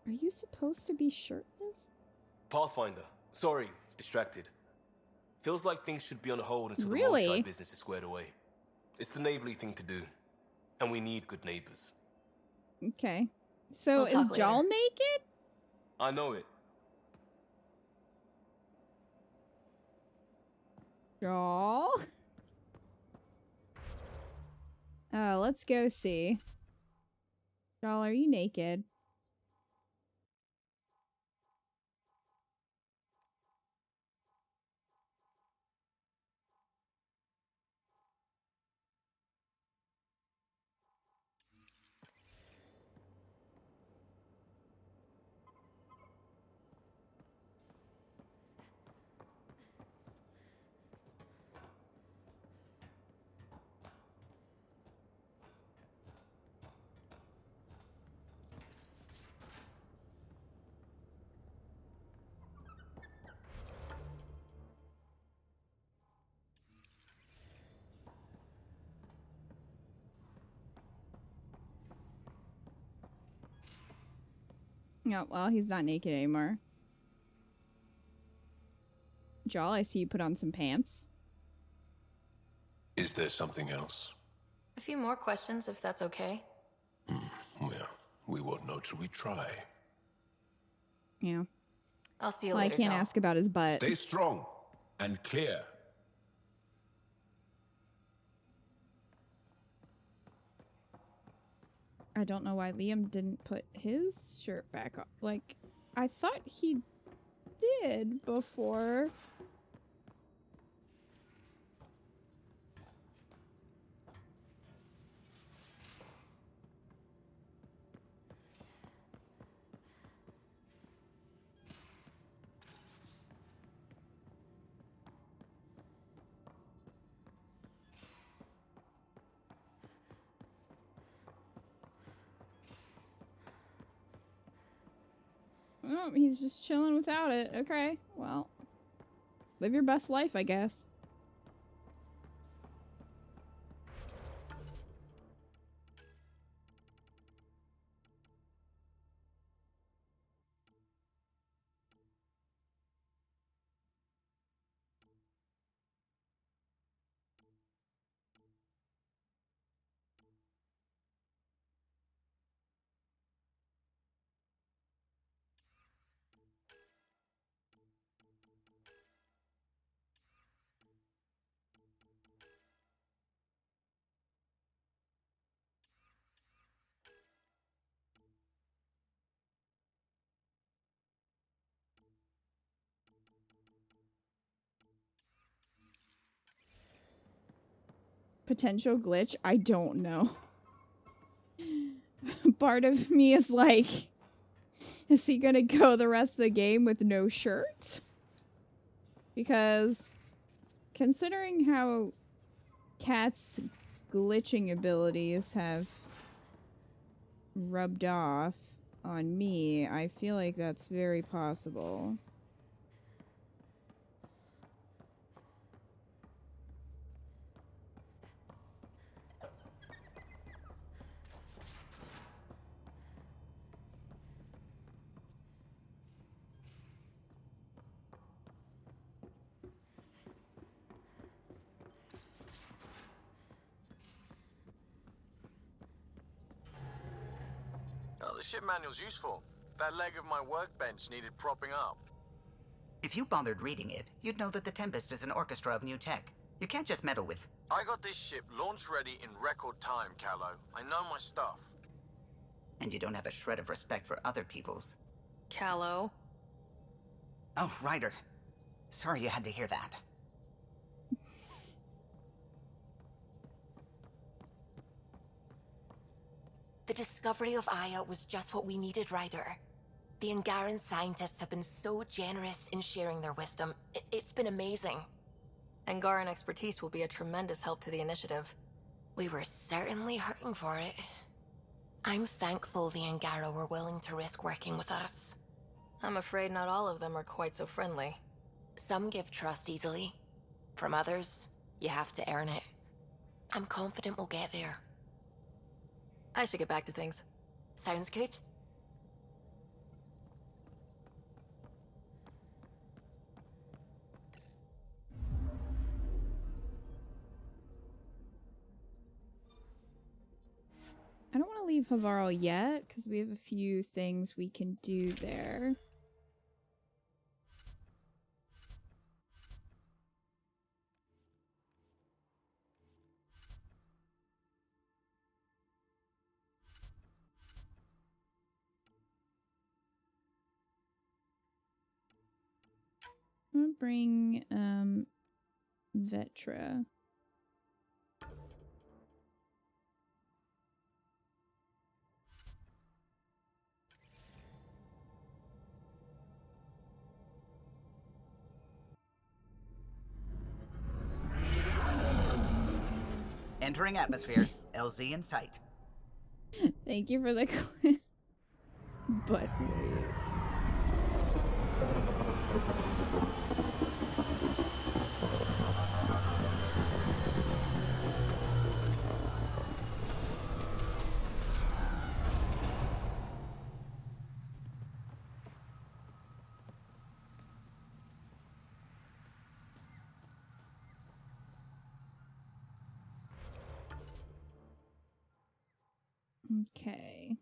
Are you supposed to be shirtless? Pathfinder. Sorry, distracted. Feels like things should be on hold until the Molshai business is squared away. It's the neighborly thing to do. And we need good neighbors. Okay. So is Jarl naked? I know it. Jarl? Oh, let's go see. Jarl, are you naked? Yeah, well, he's not naked anymore. Jarl, I see you put on some pants. Is there something else? A few more questions, if that's okay. Well, we won't know till we try. Yeah. I'll see you later, I can't Jarl. ask about his butt. Stay strong and clear. I don't know why Liam didn't put his shirt back on. Like, I thought he did before. Oh, he's just chilling without it. Okay, well. Live your best life, I guess. Potential glitch? I don't know. Part of me is like, is he gonna go the rest of the game with no shirt? Because considering how Cat's glitching abilities have rubbed off on me, I feel like that's very possible. Oh, the ship manual's useful. That leg of my workbench needed propping up. If you bothered reading it, you'd know that the Tempest is an orchestra of new tech. You can't just meddle with... I got this ship launch ready in record time, Callow. I know my stuff. And you don't have a shred of respect for other people's. Callow? Oh, Ryder. Sorry you had to hear that. The discovery of Aya was just what we needed, Ryder. The Angaran scientists have been so generous in sharing their wisdom. It's been amazing. Angaran expertise will be a tremendous help to the initiative. We were certainly hurting for it. I'm thankful the Angara were willing to risk working with us. I'm afraid not all of them are quite so friendly. Some give trust easily. From others, you have to earn it. I'm confident we'll get there. I should get back to things. Sounds good. I don't want to leave Havarl yet, because we have a few things we can do there. I'm gonna bring, Vetra. Entering atmosphere. LZ in sight. Thank you for the clip. But wait. Okay.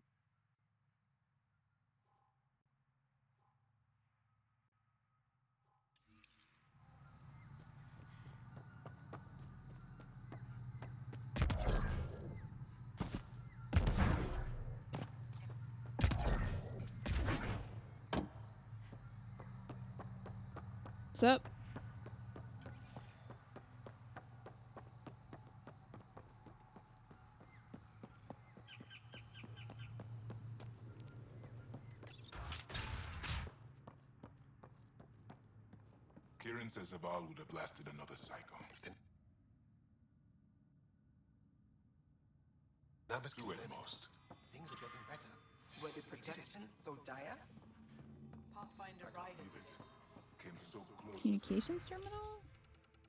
What's up? Kieran says Havarl would have blasted another cycle. That must do at most. Were the projections so dire? Pathfinder Ryder. Came so close. Communications terminal?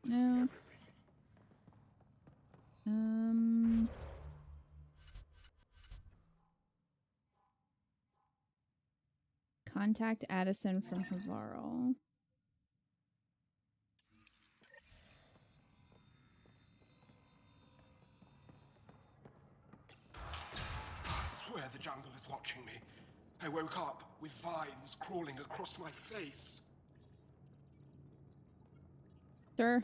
No. Contact Addison from Havarl. I swear the jungle is watching me. I woke up with vines crawling across my face. Sir.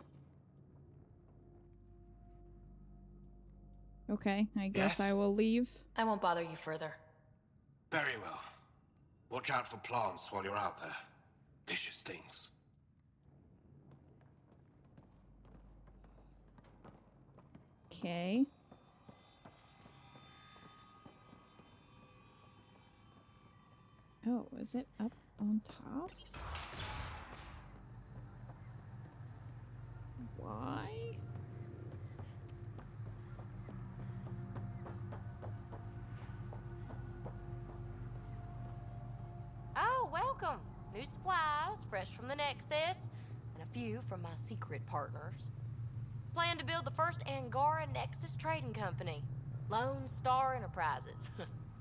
Okay, I guess Yes? I will leave. I won't bother you further. Very well. Watch out for plants while you're out there. Vicious things. Okay. Oh, is it up on top? Why? Oh, welcome. New supplies, fresh from the Nexus, and a few from my secret partners. Plan to build the first Angara Nexus trading company. Lone Star Enterprises.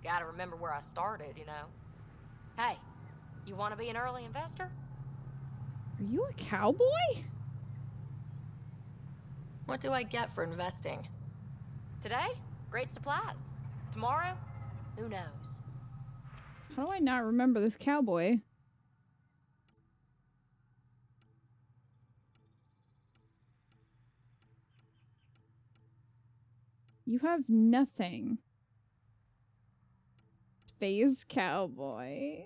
Gotta remember where I started, you know. Hey, you want to be an early investor? Are you a cowboy? What do I get for investing? Today, great supplies. Tomorrow, who knows? How do I not remember this cowboy? You have nothing. Phase cowboy.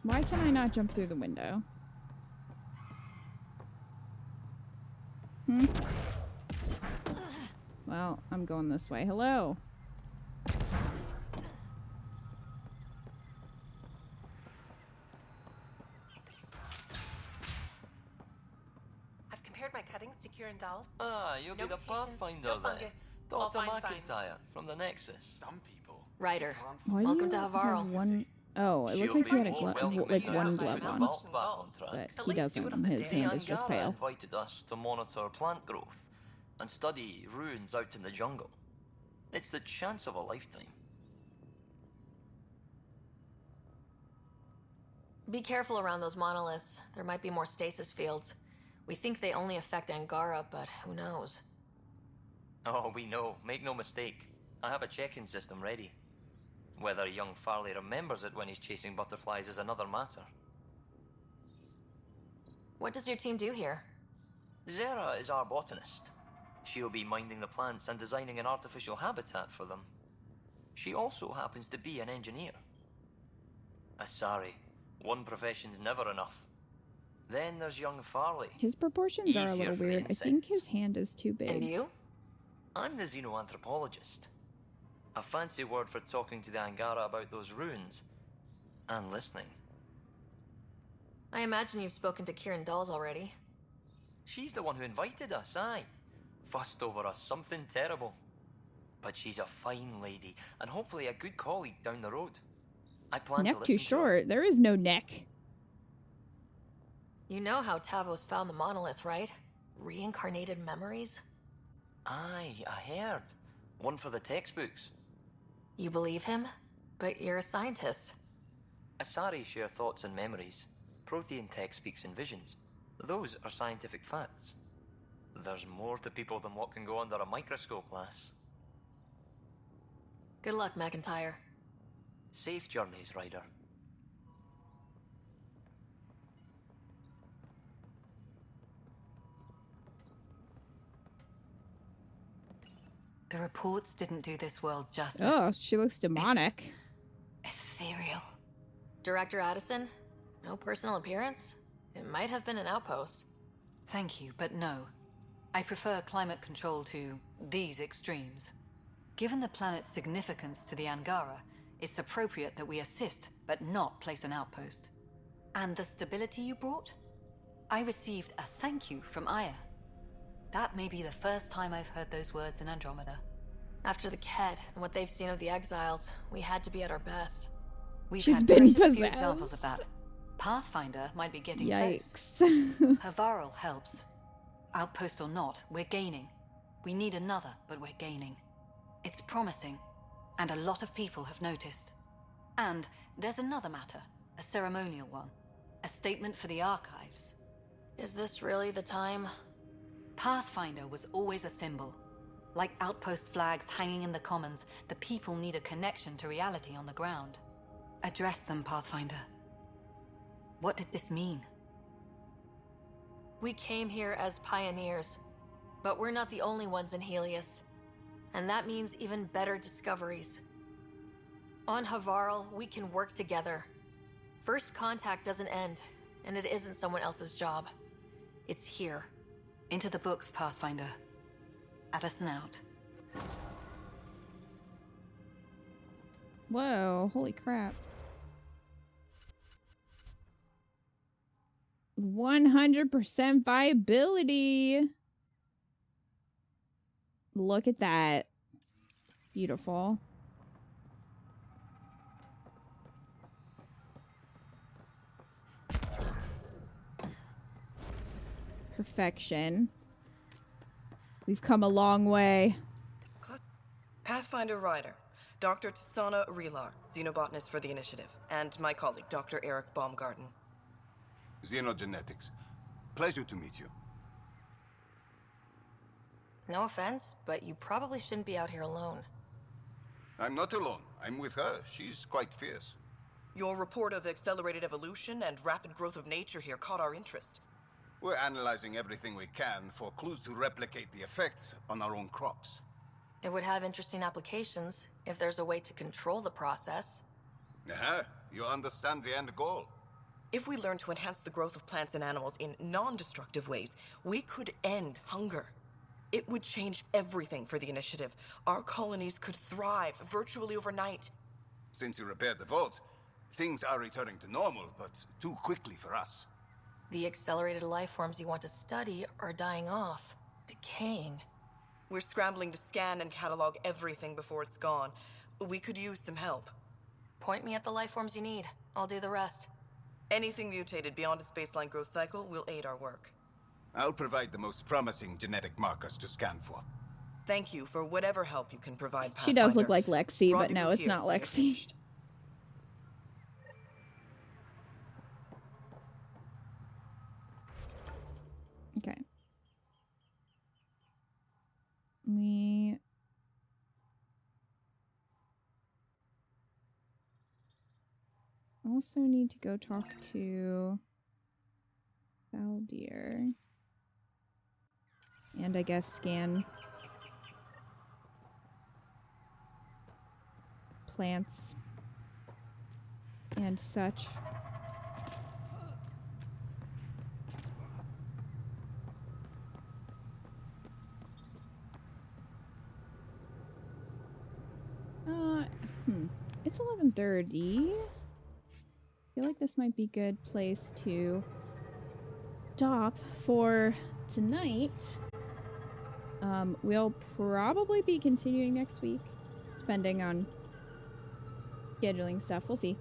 Why can I not jump through the window? Well, I'm going this way. Hello. I've compared my cuttings to Kieran Dahl's. Ah, you'll be the Pathfinder then. Dr. McIntyre from the Nexus. Some people. Ryder, Why welcome do to you Havarl. have one? Oh, it looked like he had a one glove on, but he doesn't. His hand is just pale. Invited us to monitor plant growth and study ruins out in the jungle. It's the chance of a lifetime. Be careful around those monoliths. There might be more stasis fields. We think they only affect Angara, but who knows? Oh, we know. Make no mistake. I have a check-in system ready. Whether young Farley remembers it when he's chasing butterflies is another matter. What does your team do here? Zera is our botanist. She'll be minding the plants and designing an artificial habitat for them. She also happens to be an engineer. Sorry, one profession's never enough. Then there's young Farley. His proportions are a Easier little for weird. I think his hand is too big. And you? I'm the xenoanthropologist. A fancy word for talking to the Angara about those ruins. And listening. I imagine you've spoken to Kieran Dahl's already. She's the one who invited us, aye. Fussed over us something terrible. But she's a fine lady, and hopefully a good colleague down the road. I plan to Neck listen too short. There is no neck. You know how Tavos found the monolith, right? Reincarnated memories? Aye, I heard. One for the textbooks. You believe him? But you're a scientist. Asari share thoughts and memories. Prothean tech speaks in visions. Those are scientific facts. There's more to people than what can go under a microscope, lass. Good luck, McIntyre. Safe journeys, Ryder. The reports didn't do this world justice. Oh, she looks demonic. Ethereal. Director Addison? No personal appearance? It might have been an outpost. Thank you, but no. I prefer climate control to these extremes. Given the planet's significance to the Angara, It's appropriate that we assist, but not place an outpost. And the stability you brought? I received a thank you from Aya. That may be the first time I've heard those words in Andromeda. After the Ket and what they've seen of the exiles, we had to be at our best. We've She's had been precious few possessed. examples of that. Pathfinder might be getting Yikes. close. Havarl helps. Outpost or not, we're gaining. We need another, but we're gaining. It's promising, and a lot of people have noticed. And there's another matter, a ceremonial one. A statement for the archives. Is this really the time? Pathfinder was always a symbol. Like outpost flags hanging in the commons, the people need a connection to reality on the ground. Address them, Pathfinder. What did this mean? We came here as pioneers, but we're not the only ones in Helios. And that means even better discoveries. On Havarl, we can work together. First contact doesn't end, and it isn't someone else's job. It's here. Into the books, Pathfinder. At a snout. Whoa, holy crap. 100% viability. Look at that. Beautiful. Perfection. We've come a long way. Pathfinder Ryder, Dr. Tsana Relar, xenobotanist for the Initiative, and my colleague, Dr. Eric Baumgarten. Xenogenetics. Pleasure to meet you. No offense, but you probably shouldn't be out here alone. I'm not alone. I'm with her. She's quite fierce. Your report of accelerated evolution and rapid growth of nature here caught our interest. We're analyzing everything we can for clues to replicate the effects on our own crops. It would have interesting applications if there's a way to control the process. You understand the end goal. If we learn to enhance the growth of plants and animals in non-destructive ways, we could end hunger. It would change everything for the Initiative. Our colonies could thrive virtually overnight. Since you repaired the vault, things are returning to normal, but too quickly for us. The accelerated life forms you want to study are dying off, decaying. We're scrambling to scan and catalog everything before it's gone. We could use some help. Point me at the life forms you need. I'll do the rest. Anything mutated beyond its baseline growth cycle will aid our work. I'll provide the most promising genetic markers to scan for. Thank you for whatever help you can provide, Pathfinder. She does look like Lexi, but no, it's not Lexi. Okay. We also need to go talk to Valdir. And I guess scan plants and such. It's 11:30. I feel like this might be a good place to stop for tonight. We'll probably be continuing next week, depending on scheduling stuff. We'll see.